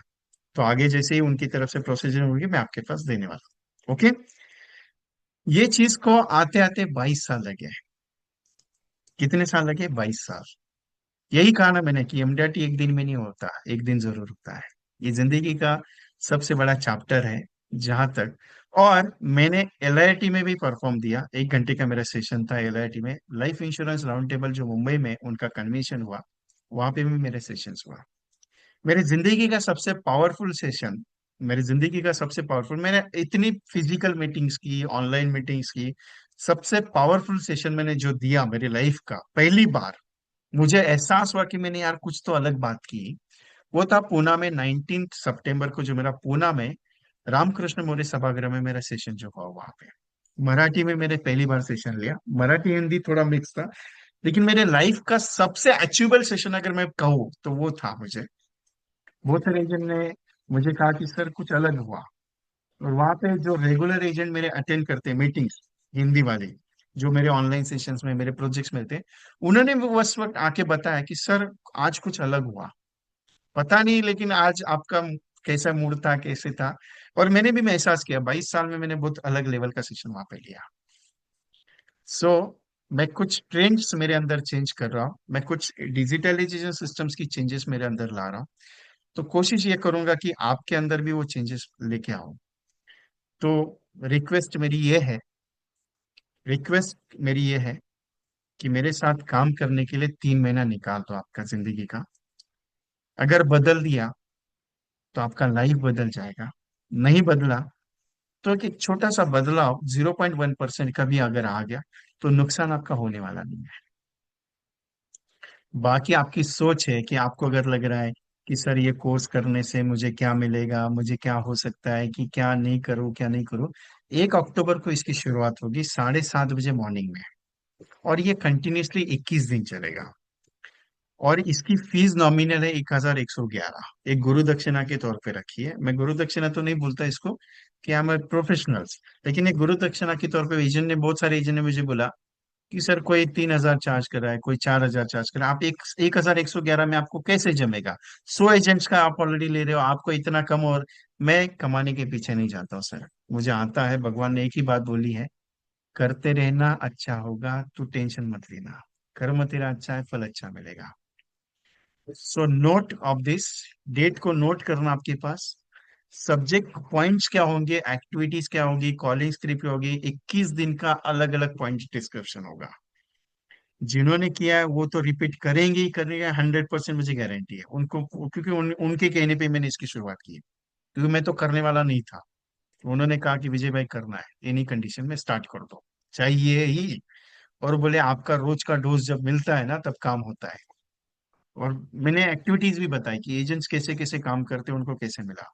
तो आगे जैसे ही उनकी तरफ से प्रोसीजर होगी मैं आपके पास देने वाला हूँ, ओके। ये चीज को आते आते 22 साल लगे। कितने साल लगे? 22 साल। यही कहा ना मैंने कि MDRT एक दिन में नहीं होता, एक दिन जरूर होता है। ये जिंदगी का सबसे बड़ा चैप्टर है जहां तक। और मैंने LIT में भी परफॉर्म दिया, 1 घंटे का मेरा सेशन था LIT में, लाइफ इंश्योरेंस राउंड टेबल जो मुंबई में उनका कन्वेंशन हुआ, वहां पे भी मेरे सेशंस हुआ। मेरी जिंदगी का सबसे पावरफुल सेशन, मेरी जिंदगी का सबसे पावरफुल, मैंने इतनी फिजिकल मीटिंग्स की, ऑनलाइन मीटिंग्स की, सबसे पावरफुल सेशन मैंने जो दिया मेरी लाइफ का पहली बार, मुझे एहसास हुआ कि मैंने यार कुछ तो अलग बात की। वो था पूना में 19 सितंबर को, जो मेरा पूना में रामकृष्ण मौर्य सभागृह में मेरा सेशन जो हुआ वहां पे। मराठी में मैंने पहली बार सेशन लिया, मराठी हिंदी थोड़ा मिक्स था, लेकिन मेरे लाइफ का सबसे अचीवेबल सेशन अगर मैं कहूँ तो वो था मुझे। बहुत सारे एजेंट ने मुझे कहा कि सर कुछ अलग हुआ। और वहां पे जो रेगुलर एजेंट मेरे अटेंड करते मीटिंग्स, हिंदी वाले, जो मेरे ऑनलाइन सेशंस में, मेरे प्रोजेक्ट्स में थे, उन्होंने भी उस वक्त आके बताया कि सर आज कुछ अलग हुआ, पता नहीं, लेकिन आज आपका कैसा मूड था, कैसे था। और मैंने भी महसूस किया, 22 साल में मैंने बहुत अलग लेवल का सेशन वहां पे लिया। सो मैं कुछ ट्रेंड्स मेरे अंदर चेंज कर रहा हूँ, मैं कुछ डिजिटलाइजेशन सिस्टम्स की चेंजेस मेरे अंदर ला रहा हूँ। तो कोशिश ये करूंगा कि आपके अंदर भी वो चेंजेस लेके आऊं। तो रिक्वेस्ट मेरी ये है, रिक्वेस्ट मेरी ये है कि मेरे साथ काम करने के लिए 3 महीना निकाल दो आपका जिंदगी का। अगर बदल दिया तो आपका लाइफ बदल जाएगा, नहीं बदला तो एक छोटा सा बदलाव 0.1% का भी अगर आ गया तो नुकसान आपका होने वाला नहीं है। बाकी आपकी सोच है कि आपको अगर लग रहा है कि सर ये कोर्स करने से मुझे क्या मिलेगा, मुझे क्या हो सकता है, कि क्या नहीं करूँ क्या नहीं करूँ। 1 अक्टूबर को इसकी शुरुआत होगी 7:30 बजे मॉर्निंग में, और ये कंटिन्यूसली 21 दिन चलेगा। और इसकी फीस नॉमिनल है 1111, एक गुरु दक्षिणा के तौर पे रखी है। मैं गुरु दक्षिणा तो नहीं बोलता इसको, कि हम प्रोफेशनल्स, लेकिन ये गुरु दक्षिणा के तौर पे एजेंट ने, बहुत सारे एजेंट ने मुझे बोला कि सर कोई 3,000 चार्ज कर रहा है, कोई 4,000 चार्ज कर रहा है, आप 1,111 में आपको कैसे जमेगा? 100 एजेंट्स का आप ऑलरेडी ले रहे हो, आपको इतना कम। और मैं कमाने के पीछे नहीं जाता हूँ सर, मुझे आता है, भगवान ने एक ही बात बोली है, करते रहना अच्छा होगा, तू टेंशन मत लेना, कर्म तेरा अच्छा है, फल अच्छा मिलेगा। So note of this, date को नोट करना आपके पास। सब्जेक्ट पॉइंट्स क्या होंगे, एक्टिविटीज क्या होगी, कॉलिंग स्क्रिप्ट क्या होगी, 21 दिन का अलग अलग पॉइंट डिस्क्रिप्शन होगा। जिन्होंने किया है वो तो रिपीट करेंगे ही करेंगे, 100% मुझे गारंटी है उनको, क्योंकि उनके कहने पे मैंने इसकी शुरुआत की है। क्योंकि मैं तो करने वाला नहीं था, तो उन्होंने कहा कि विजय भाई करना है, एनी कंडीशन में स्टार्ट कर दो, चाहिए ही। और बोले आपका रोज का डोज जब मिलता है ना तब काम होता है। और मैंने एक्टिविटीज भी बताई कि एजेंट्स कैसे कैसे काम करते हैं, उनको कैसे मिला।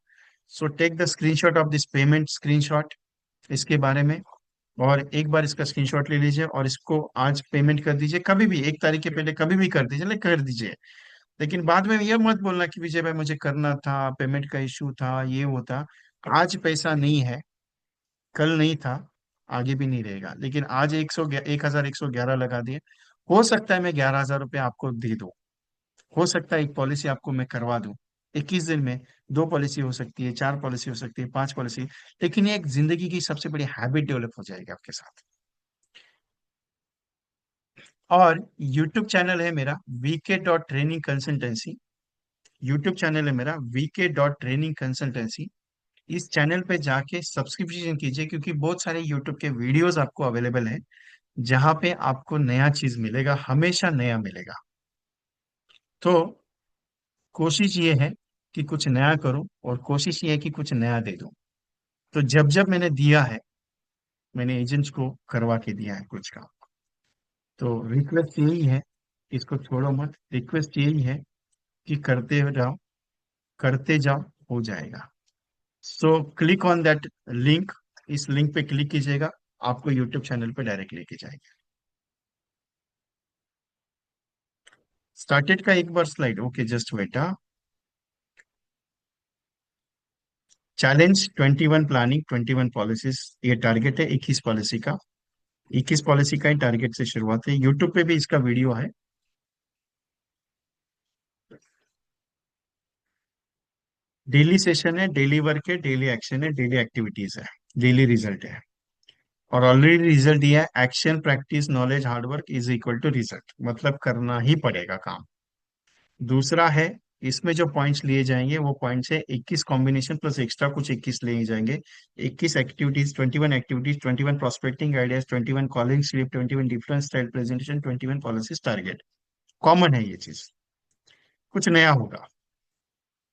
So take the screenshot of this payment screenshot इसके बारे में, और एक बार इसका स्क्रीनशॉट ले लीजिए और इसको आज पेमेंट कर दीजिए, कभी भी 1 तारीख के पहले कभी भी कर दीजिए, लेकिन कर दीजिए। लेकिन बाद में ये मत बोलना कि विजय भाई मुझे करना था, पेमेंट का इशू था, ये होता। आज पैसा नहीं है, कल नहीं था, आगे भी नहीं रहेगा, लेकिन आज 1,111 लगा दिए। हो सकता है मैं 11,000 रुपये आपको दे दूं, हो सकता है एक पॉलिसी आपको मैं करवा दूं 21 दिन में। 2 पॉलिसी हो सकती है, 4 पॉलिसी हो सकती है, 5 पॉलिसी। लेकिन ये एक जिंदगी की सबसे बड़ी हैबिट डेवलप हो जाएगी आपके साथ। और यूट्यूब चैनल है मेरा VK.ट्रेनिंग कंसल्टेंसी। यूट्यूब चैनल है मेरा VK.ट्रेनिंग कंसल्टेंसी। इस चैनल पे जाके सब्सक्रिप्शन कीजिए, क्योंकि बहुत सारे यूट्यूब के वीडियोस आपको अवेलेबल हैं, जहाँ पे आपको नया चीज मिलेगा, हमेशा नया मिलेगा। तो कोशिश ये है कि कुछ नया करूं, और कोशिश ये है कि कुछ नया दे दूं। तो जब जब मैंने दिया है, मैंने एजेंट्स को करवा के दिया है कुछ काम। तो रिक्वेस्ट यही है, इसको छोड़ो मत, रिक्वेस्ट यही है कि करते जाओ, करते जाओ, हो जाएगा। So click on that link, इस लिंक पे क्लिक कीजिएगा, आपको यूट्यूब चैनल पे डायरेक्ट लेके जाएगा। स्टार्टेड का एक बार slide, okay just wait. Challenge 21 planning, 21 policies, ये टारगेट है 21 पॉलिसी का। 21 पॉलिसी का ही टारगेट से शुरुआत है, यूट्यूब पे भी इसका वीडियो है। डेली सेशन है, डेली वर्क है, डेली एक्शन है, डेली एक्टिविटीज है, डेली रिजल्ट है। और ऑलरेडी रिजल्ट दिया है, action practice knowledge hard work is equal to result, मतलब करना ही पड़ेगा काम। दूसरा है, इसमें जो पॉइंट्स लिए जाएंगे वो पॉइंट्स है 21 कॉम्बिनेशन प्लस एक्स्ट्रा कुछ 21 लिए जाएंगे। 21 activities 21 prospecting ideas, 21 calling slip, 21 difference style presentation, 21 policies target. Common है ये चीज, कुछ नया होगा,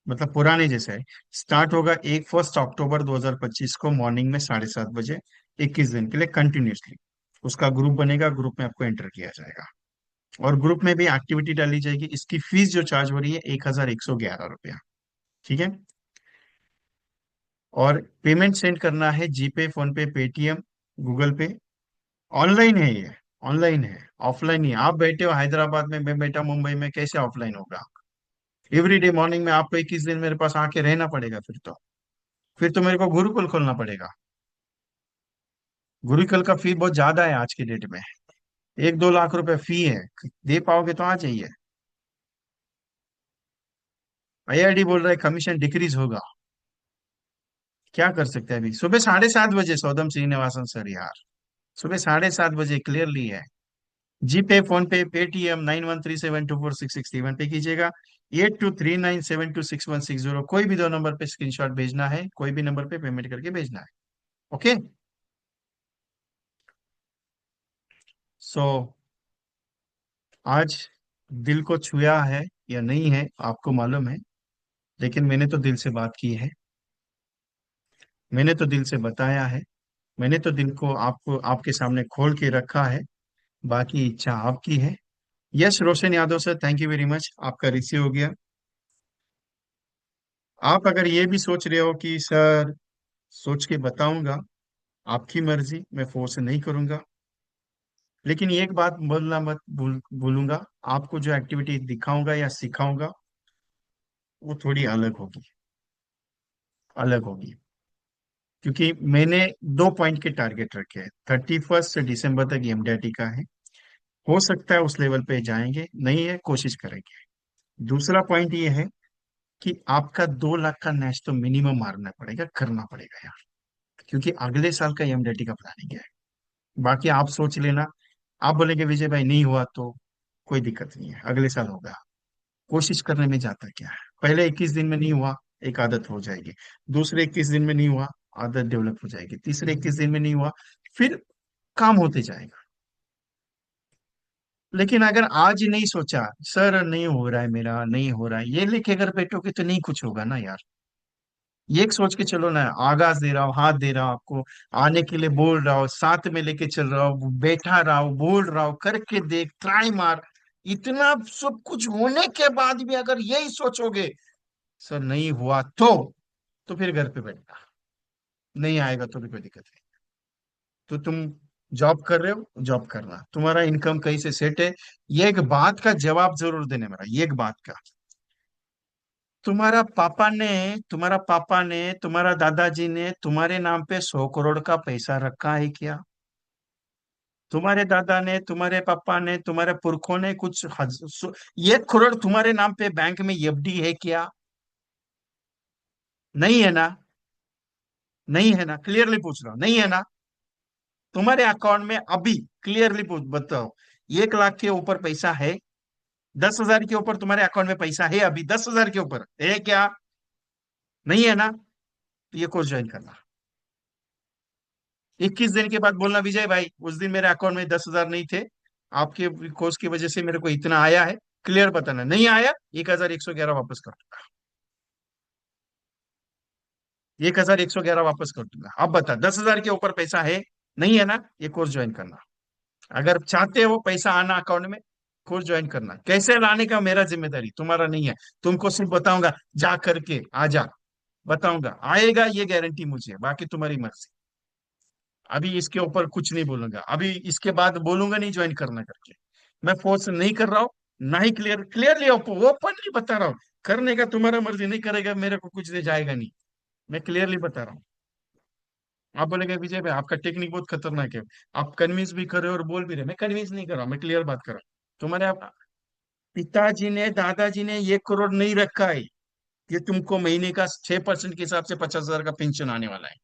मतलब पुराने जैसे है। स्टार्ट होगा 1 अक्टूबर 2025 को मॉर्निंग में 7:30 बजे, 21 दिन के लिए कंटिन्यूसली। उसका ग्रुप बनेगा, ग्रुप में आपको एंटर किया जाएगा, और ग्रुप में भी एक्टिविटी डाली जाएगी। इसकी फीस जो चार्ज हो रही है 1,111 रुपया, ठीक है। और पेमेंट सेंड करना है जीपे, फोन पे, पेटीएम, गूगल पे। ऑनलाइन है ये, ऑनलाइन है, ऑफलाइन नहीं। आप बैठे हो हैदराबाद में, मैं बैठा मुंबई में, कैसे ऑफलाइन होगा? एवरी डे मॉर्निंग में आपको 21 दिन मेरे पास आके रहना पड़ेगा। फिर तो मेरे को गुरुकुल खोलना पड़ेगा। गुरुकुल का फी बहुत ज्यादा है आज के डेट में, 1-2 लाख रुपए फी है। दे पाओगे तो आ जाइए। आईआईडी बोल रहा है कमीशन डिक्रीज होगा, क्या कर सकते हैं? अभी सुबह 7:30 बजे, सौदम श्रीनिवासन सर यार, सुबह 7:30 बजे क्लियरली है। जीपे, फोन पे, पेटीएम 9137246631 पे कीजिएगा। 8239726160, कोई भी दो नंबर पे स्क्रीनशॉट भेजना है, कोई भी नंबर पे पेमेंट करके भेजना है। ओके। सो आज दिल को छुआ है या नहीं है आपको मालूम है, लेकिन मैंने तो दिल से बात की है, मैंने तो दिल से बताया है, मैंने तो दिल को आपको आपके सामने खोल के रखा है। बाकी इच्छा आपकी है। Yes Roshan Yadav sir, thank you very much, आपका रिसीव हो गया। आप अगर ये भी सोच रहे हो कि सर सोच के बताऊंगा, आपकी मर्जी, मैं फोर्स नहीं करूंगा। लेकिन एक बात बोलना मत भूलूंगा, आपको जो एक्टिविटी दिखाऊंगा या सिखाऊंगा वो थोड़ी अलग होगी, अलग होगी। क्योंकि मैंने 2 पॉइंट के टारगेट रखे हैं। 31 दिसंबर तक एमडीआईटी का है, हो सकता है उस लेवल पे जाएंगे, नहीं है कोशिश करेंगे। दूसरा पॉइंट ये है कि आपका 2 लाख का नेक्स्ट तो मिनिमम मारना पड़ेगा, करना पड़ेगा यार, क्योंकि अगले साल का एमडीआईटी का प्लानिंग है। बाकी आप सोच लेना, आप बोलेंगे विजय भाई नहीं हुआ तो कोई दिक्कत नहीं है, अगले साल होगा। कोशिश करने में जाता क्या है, पहले 21 दिन में नहीं हुआ, एक आदत हो जाएगी। दूसरे 21 दिन में नहीं हुआ, आदत डेवलप हो जाएगी। तीसरे 21 दिन में नहीं हुआ, फिर काम होते जाएगा। लेकिन अगर आज ही नहीं सोचा, सर नहीं हो रहा है मेरा, नहीं हो रहा है, ये लेके अगर बैठोगे तो नहीं कुछ होगा ना यार। ये एक सोच के चलो ना, आगाज दे रहा हूँ, हाथ दे रहा हूँ आपको, आने के लिए बोल रहा हूँ, साथ में लेके चल रहा हूँ, बैठा रहा हूँ, बोल रहा हूँ, करके देख, ट्राई मार। इतना सब कुछ होने के बाद भी अगर यही सोचोगे सर नहीं हुआ तो फिर घर पे बैठना, नहीं आएगा तो भी कोई दिक्कत नहीं। तो तुम जॉब कर रहे हो, जॉब करना, तुम्हारा इनकम कहीं से सेट है। ये एक बात का जवाब जरूर देने, मेरा ये एक बात का, तुम्हारा पापा ने तुम्हारा दादाजी ने तुम्हारे नाम पे 100 करोड़ का पैसा रखा है क्या? तुम्हारे दादा ने, तुम्हारे पापा ने, तुम्हारे पुरखों ने कुछ 1 करोड़ तुम्हारे नाम पे बैंक में एफडी है क्या? नहीं है ना? नहीं है ना? क्लियरली पूछ रहा हूं, नहीं है ना? तुम्हारे अकाउंट में अभी क्लियरली पूछ बताओ, 1 लाख के ऊपर पैसा है? 10,000 के ऊपर तुम्हारे अकाउंट में पैसा है अभी? 10,000 के ऊपर है क्या? नहीं है ना? तो ये कोर्स ज्वाइन करना। 21 दिन के बाद बोलना विजय भाई उस दिन मेरे अकाउंट में 10,000 नहीं थे, आपके कोर्स की वजह से मेरे को इतना आया है। क्लियर बताना, नहीं आया 1,111 वापस कर दूंगा, 1,111 वापस कर दूंगा। अब बता, 10,000 के ऊपर पैसा है? नहीं है ना? ये कोर्स ज्वाइन करना। अगर चाहते हो पैसा आना अकाउंट में, कोर्स ज्वाइन करना। कैसे लाने का मेरा जिम्मेदारी, तुम्हारा नहीं है। तुमको सिर्फ बताऊंगा, जा करके आ जा, बताऊंगा, आएगा ये गारंटी मुझे, बाकी तुम्हारी मर्जी। अभी इसके ऊपर कुछ नहीं बोलूंगा, अभी इसके बाद बोलूंगा नहीं ज्वाइन करना करके। मैं फोर्स नहीं कर रहा हूँ, ना ही क्लियरली ओपनली बता रहा हूँ। करने का तुम्हारा मर्जी, नहीं करेगा मेरे को कुछ दे जाएगा नहीं। मैं क्लियरली बता रहा हूँ। आप बोलेंगे विजय भाई आपका टेक्निक बहुत खतरनाक है, आप कन्विंस भी कर रहे हो और बोल भी रहे हो। मैं कन्विंस नहीं कर रहा हूं, मैं क्लियर बात कर रहा हूँ। तुम्हारे पिताजी ने, दादाजी ने 1 करोड़ नहीं रखा है कि तुमको महीने का 6% के हिसाब से 50,000 का पेंशन आने वाला है।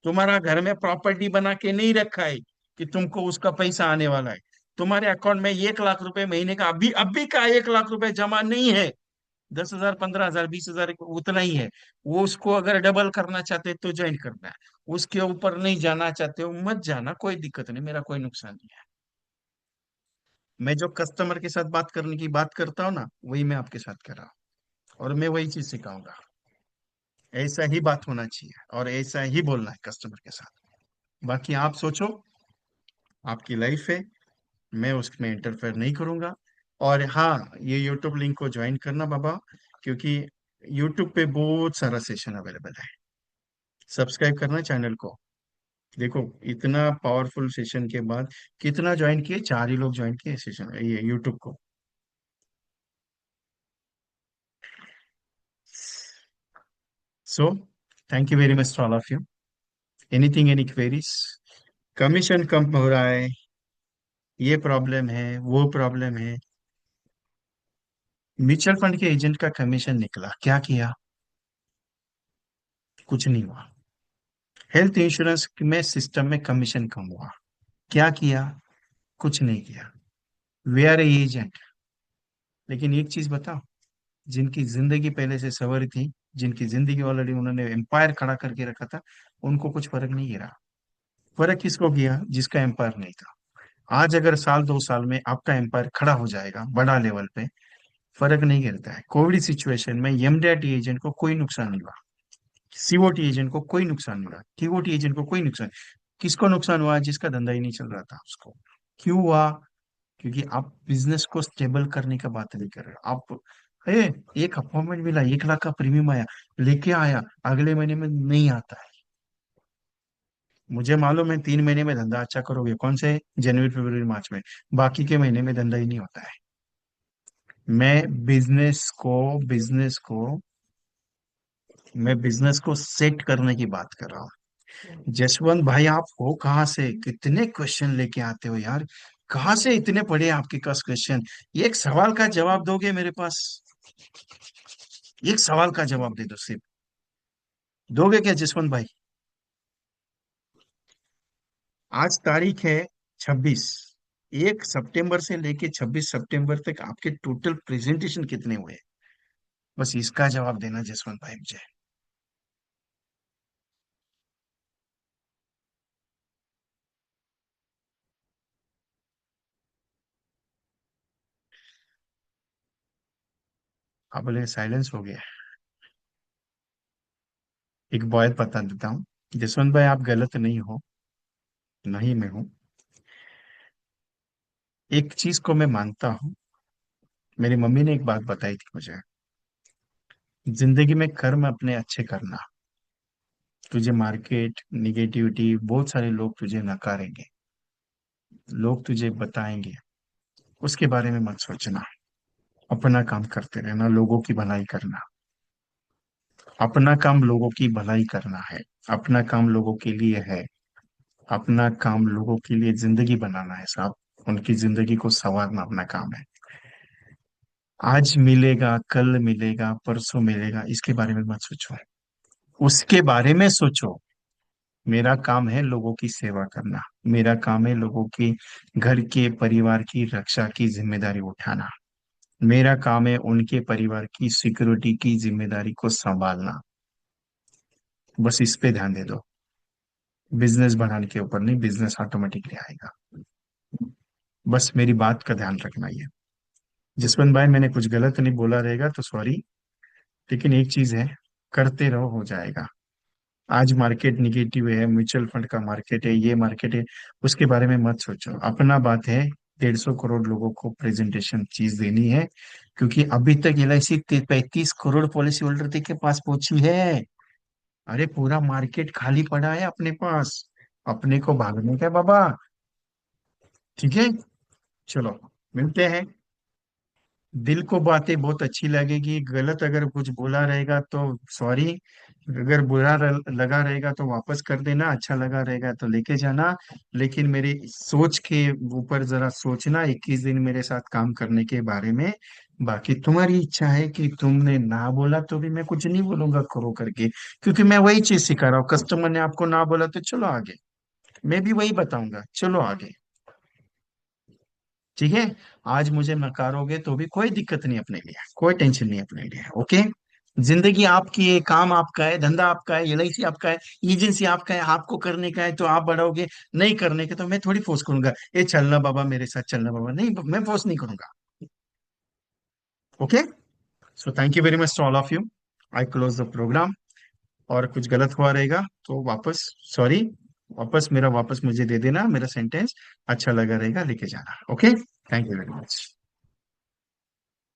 तुम्हारा घर में प्रॉपर्टी बना के नहीं रखा है कि तुमको उसका पैसा आने वाला है। तुम्हारे अकाउंट में 1 लाख रुपए महीने का अभी अभी का 1 लाख रुपए जमा नहीं है। 10,000, 15,000, 20,000 उतना ही है। वो उसको अगर डबल करना चाहते हो तो ज्वाइन करना है। उसके ऊपर नहीं जाना चाहते हो मत जाना, कोई दिक्कत नहीं, मेरा कोई नुकसान नहीं है। मैं जो कस्टमर के साथ बात करने की बात करता हूँ ना, वही मैं आपके साथ कर रहा हूँ, और मैं वही चीज सिखाऊंगा। ऐसा ही बात होना चाहिए और ऐसा ही बोलना है कस्टमर के साथ। बाकी आप सोचो, आपकी लाइफ है, मैं उसमें इंटरफेयर नहीं करूंगा। और हाँ, ये यूट्यूब लिंक को ज्वाइन करना बाबा, क्योंकि यूट्यूब पे बहुत सारा सेशन अवेलेबल है। सब्सक्राइब करना चैनल को। देखो, इतना पावरफुल सेशन के बाद कितना ज्वाइन किए, 4 ही लोग ज्वाइन किए सेशन, ये यूट्यूब को। So thank you very much to all of you. Anything, any queries? Commission कम हो रहा है, ये प्रॉब्लम है, वो प्रॉब्लम है। म्यूचुअल फंड के एजेंट का कमीशन निकला, क्या किया? कुछ नहीं हुआ। हेल्थ इंश्योरेंस में सिस्टम में कमीशन कम हुआ, क्या किया? कुछ नहीं किया। We are agent. लेकिन एक चीज बताओ, जिनकी जिंदगी पहले से सवरी थी, जिनकी जिंदगी ऑलरेडी उन्होंने एम्पायर खड़ा करके रखा था, उनको कुछ फर्क नहीं गिरा। फर्क किसको किया? जिसका एम्पायर नहीं था। आज अगर साल 2 साल में आपका एम्पायर खड़ा हो जाएगा बड़ा लेवल पे, फर्क नहीं गिरता है। कोविड सिचुएशन में एमडीआरटी एजेंट को कोई नुकसान नहीं हुआ, सीओटी एजेंट को कोई नुकसान नहीं हुआ, टीओटी एजेंट को कोई नुकसान। किसको नुकसान हुआ? जिसका धंधा ही नहीं चल रहा था उसको। क्यों हुआ? क्योंकि आप बिजनेस को स्टेबल करने का बात नहीं कर रहे हो आप। ए, एक अपॉइंटमेंट मिला, 1 लाख का प्रीमियम आया, लेके आया, अगले महीने में नहीं आता है। मुझे मालूम है 3 महीने में धंधा अच्छा करोगे, कौन से? जनवरी फरवरी मार्च में। बाकी के महीने में धंधा ही नहीं होता है। मैं बिजनेस को सेट करने की बात कर रहा हूँ। जसवंत भाई, आप हो कहाँ से? कितने क्वेश्चन लेके आते हो यार? कहाँ से इतने पढ़े आपके पास क्वेश्चन? एक सवाल का जवाब दोगे मेरे पास? एक सवाल का जवाब दे दो सिर्फ। दोगे क्या जसवंत भाई? आज तारीख है 26। 1 सितंबर से लेके 26 सितंबर तक आपके टोटल प्रेजेंटेशन कितने हुए? बस इसका जवाब देना जसवंत भाई मुझे। आप बोले साइलेंस हो गया। एक बात बता देता हूँ, जसवंत भाई आप गलत नहीं हो, नहीं मैं हूँ। एक चीज को मैं मानता हूँ। मेरी मम्मी ने एक बात बताई थी मुझे, जिंदगी में कर्म अपने अच्छे करना। तुझे मार्केट निगेटिविटी, बहुत सारे लोग तुझे नकारेंगे, लोग तुझे बताएंगे, उसके बारे में मत सोचना। अपना काम करते रहना, लोगों की भलाई करना। अपना काम लोगों की भलाई करना है। अपना काम लोगों के लिए है। अपना काम लोगों के लिए जिंदगी बनाना है साहब। उनकी जिंदगी को संवारना अपना काम है। आज मिलेगा, कल मिलेगा, परसों मिलेगा, इसके बारे में मत सोचो। उसके बारे में सोचो। मेरा काम है लोगों की सेवा करना। मेरा काम है लोगों की, घर के परिवार की रक्षा की जिम्मेदारी उठाना। मेरा काम है उनके परिवार की सिक्योरिटी की जिम्मेदारी को संभालना। बस इस पे ध्यान दे दो। बिजनेस बढ़ाने के ऊपर नहीं, बिजनेस ऑटोमेटिकली आएगा। बस मेरी बात का ध्यान रखना ये। जसवंत भाई, मैंने कुछ गलत नहीं बोला रहेगा तो सॉरी। लेकिन एक चीज है, करते रहो, हो जाएगा। आज मार्केट निगेटिव है, म्यूचुअल फंड का मार्केट है, ये मार्केट है, उसके बारे में मत सोचो। अपना बात है, 150 करोड़ लोगों को प्रेजेंटेशन चीज देनी है। क्योंकि अभी तक एलआईसी 35 करोड़ पॉलिसी होल्डर के पास पहुंची है। अरे पूरा मार्केट खाली पड़ा है अपने पास। अपने को भागने का है बाबा। ठीक है, चलो, मिलते हैं। दिल को बातें बहुत अच्छी लगेगी, गलत अगर कुछ बोला रहेगा तो सॉरी। अगर बुरा लगा रहेगा तो वापस कर देना, अच्छा लगा रहेगा तो लेके जाना। लेकिन मेरी सोच के ऊपर जरा सोचना 21 दिन मेरे साथ काम करने के बारे में। बाकी तुम्हारी इच्छा है कि तुमने ना बोला तो भी मैं कुछ नहीं बोलूंगा करो करके, क्योंकि मैं वही चीज सिखा रहा हूँ। कस्टमर ने आपको ना बोला तो चलो आगे, मैं भी वही बताऊंगा, चलो आगे। ठीक है। आज मुझे नकारोगे तो भी कोई दिक्कत नहीं अपने लिए, कोई टेंशन नहीं अपने लिए। ओके। जिंदगी आपकी है, काम आपका है, धंधा आपका है, एलआईसी आपका है, एजेंसी आपका है। आपको करने का है तो आप बढ़ाओगे, नहीं करने के तो मैं थोड़ी फोर्स करूंगा, ये चलना बाबा मेरे साथ, चलना बाबा, नहीं, मैं फोर्स नहीं करूंगा। Okay. So thank you very much to all of you. I close the program. और कुछ गलत हुआ रहेगा तो वापस, सॉरी, वापस मुझे दे देना, मेरा सेंटेंस अच्छा लगा रहेगा लेके जाना। Okay. Thank you very much.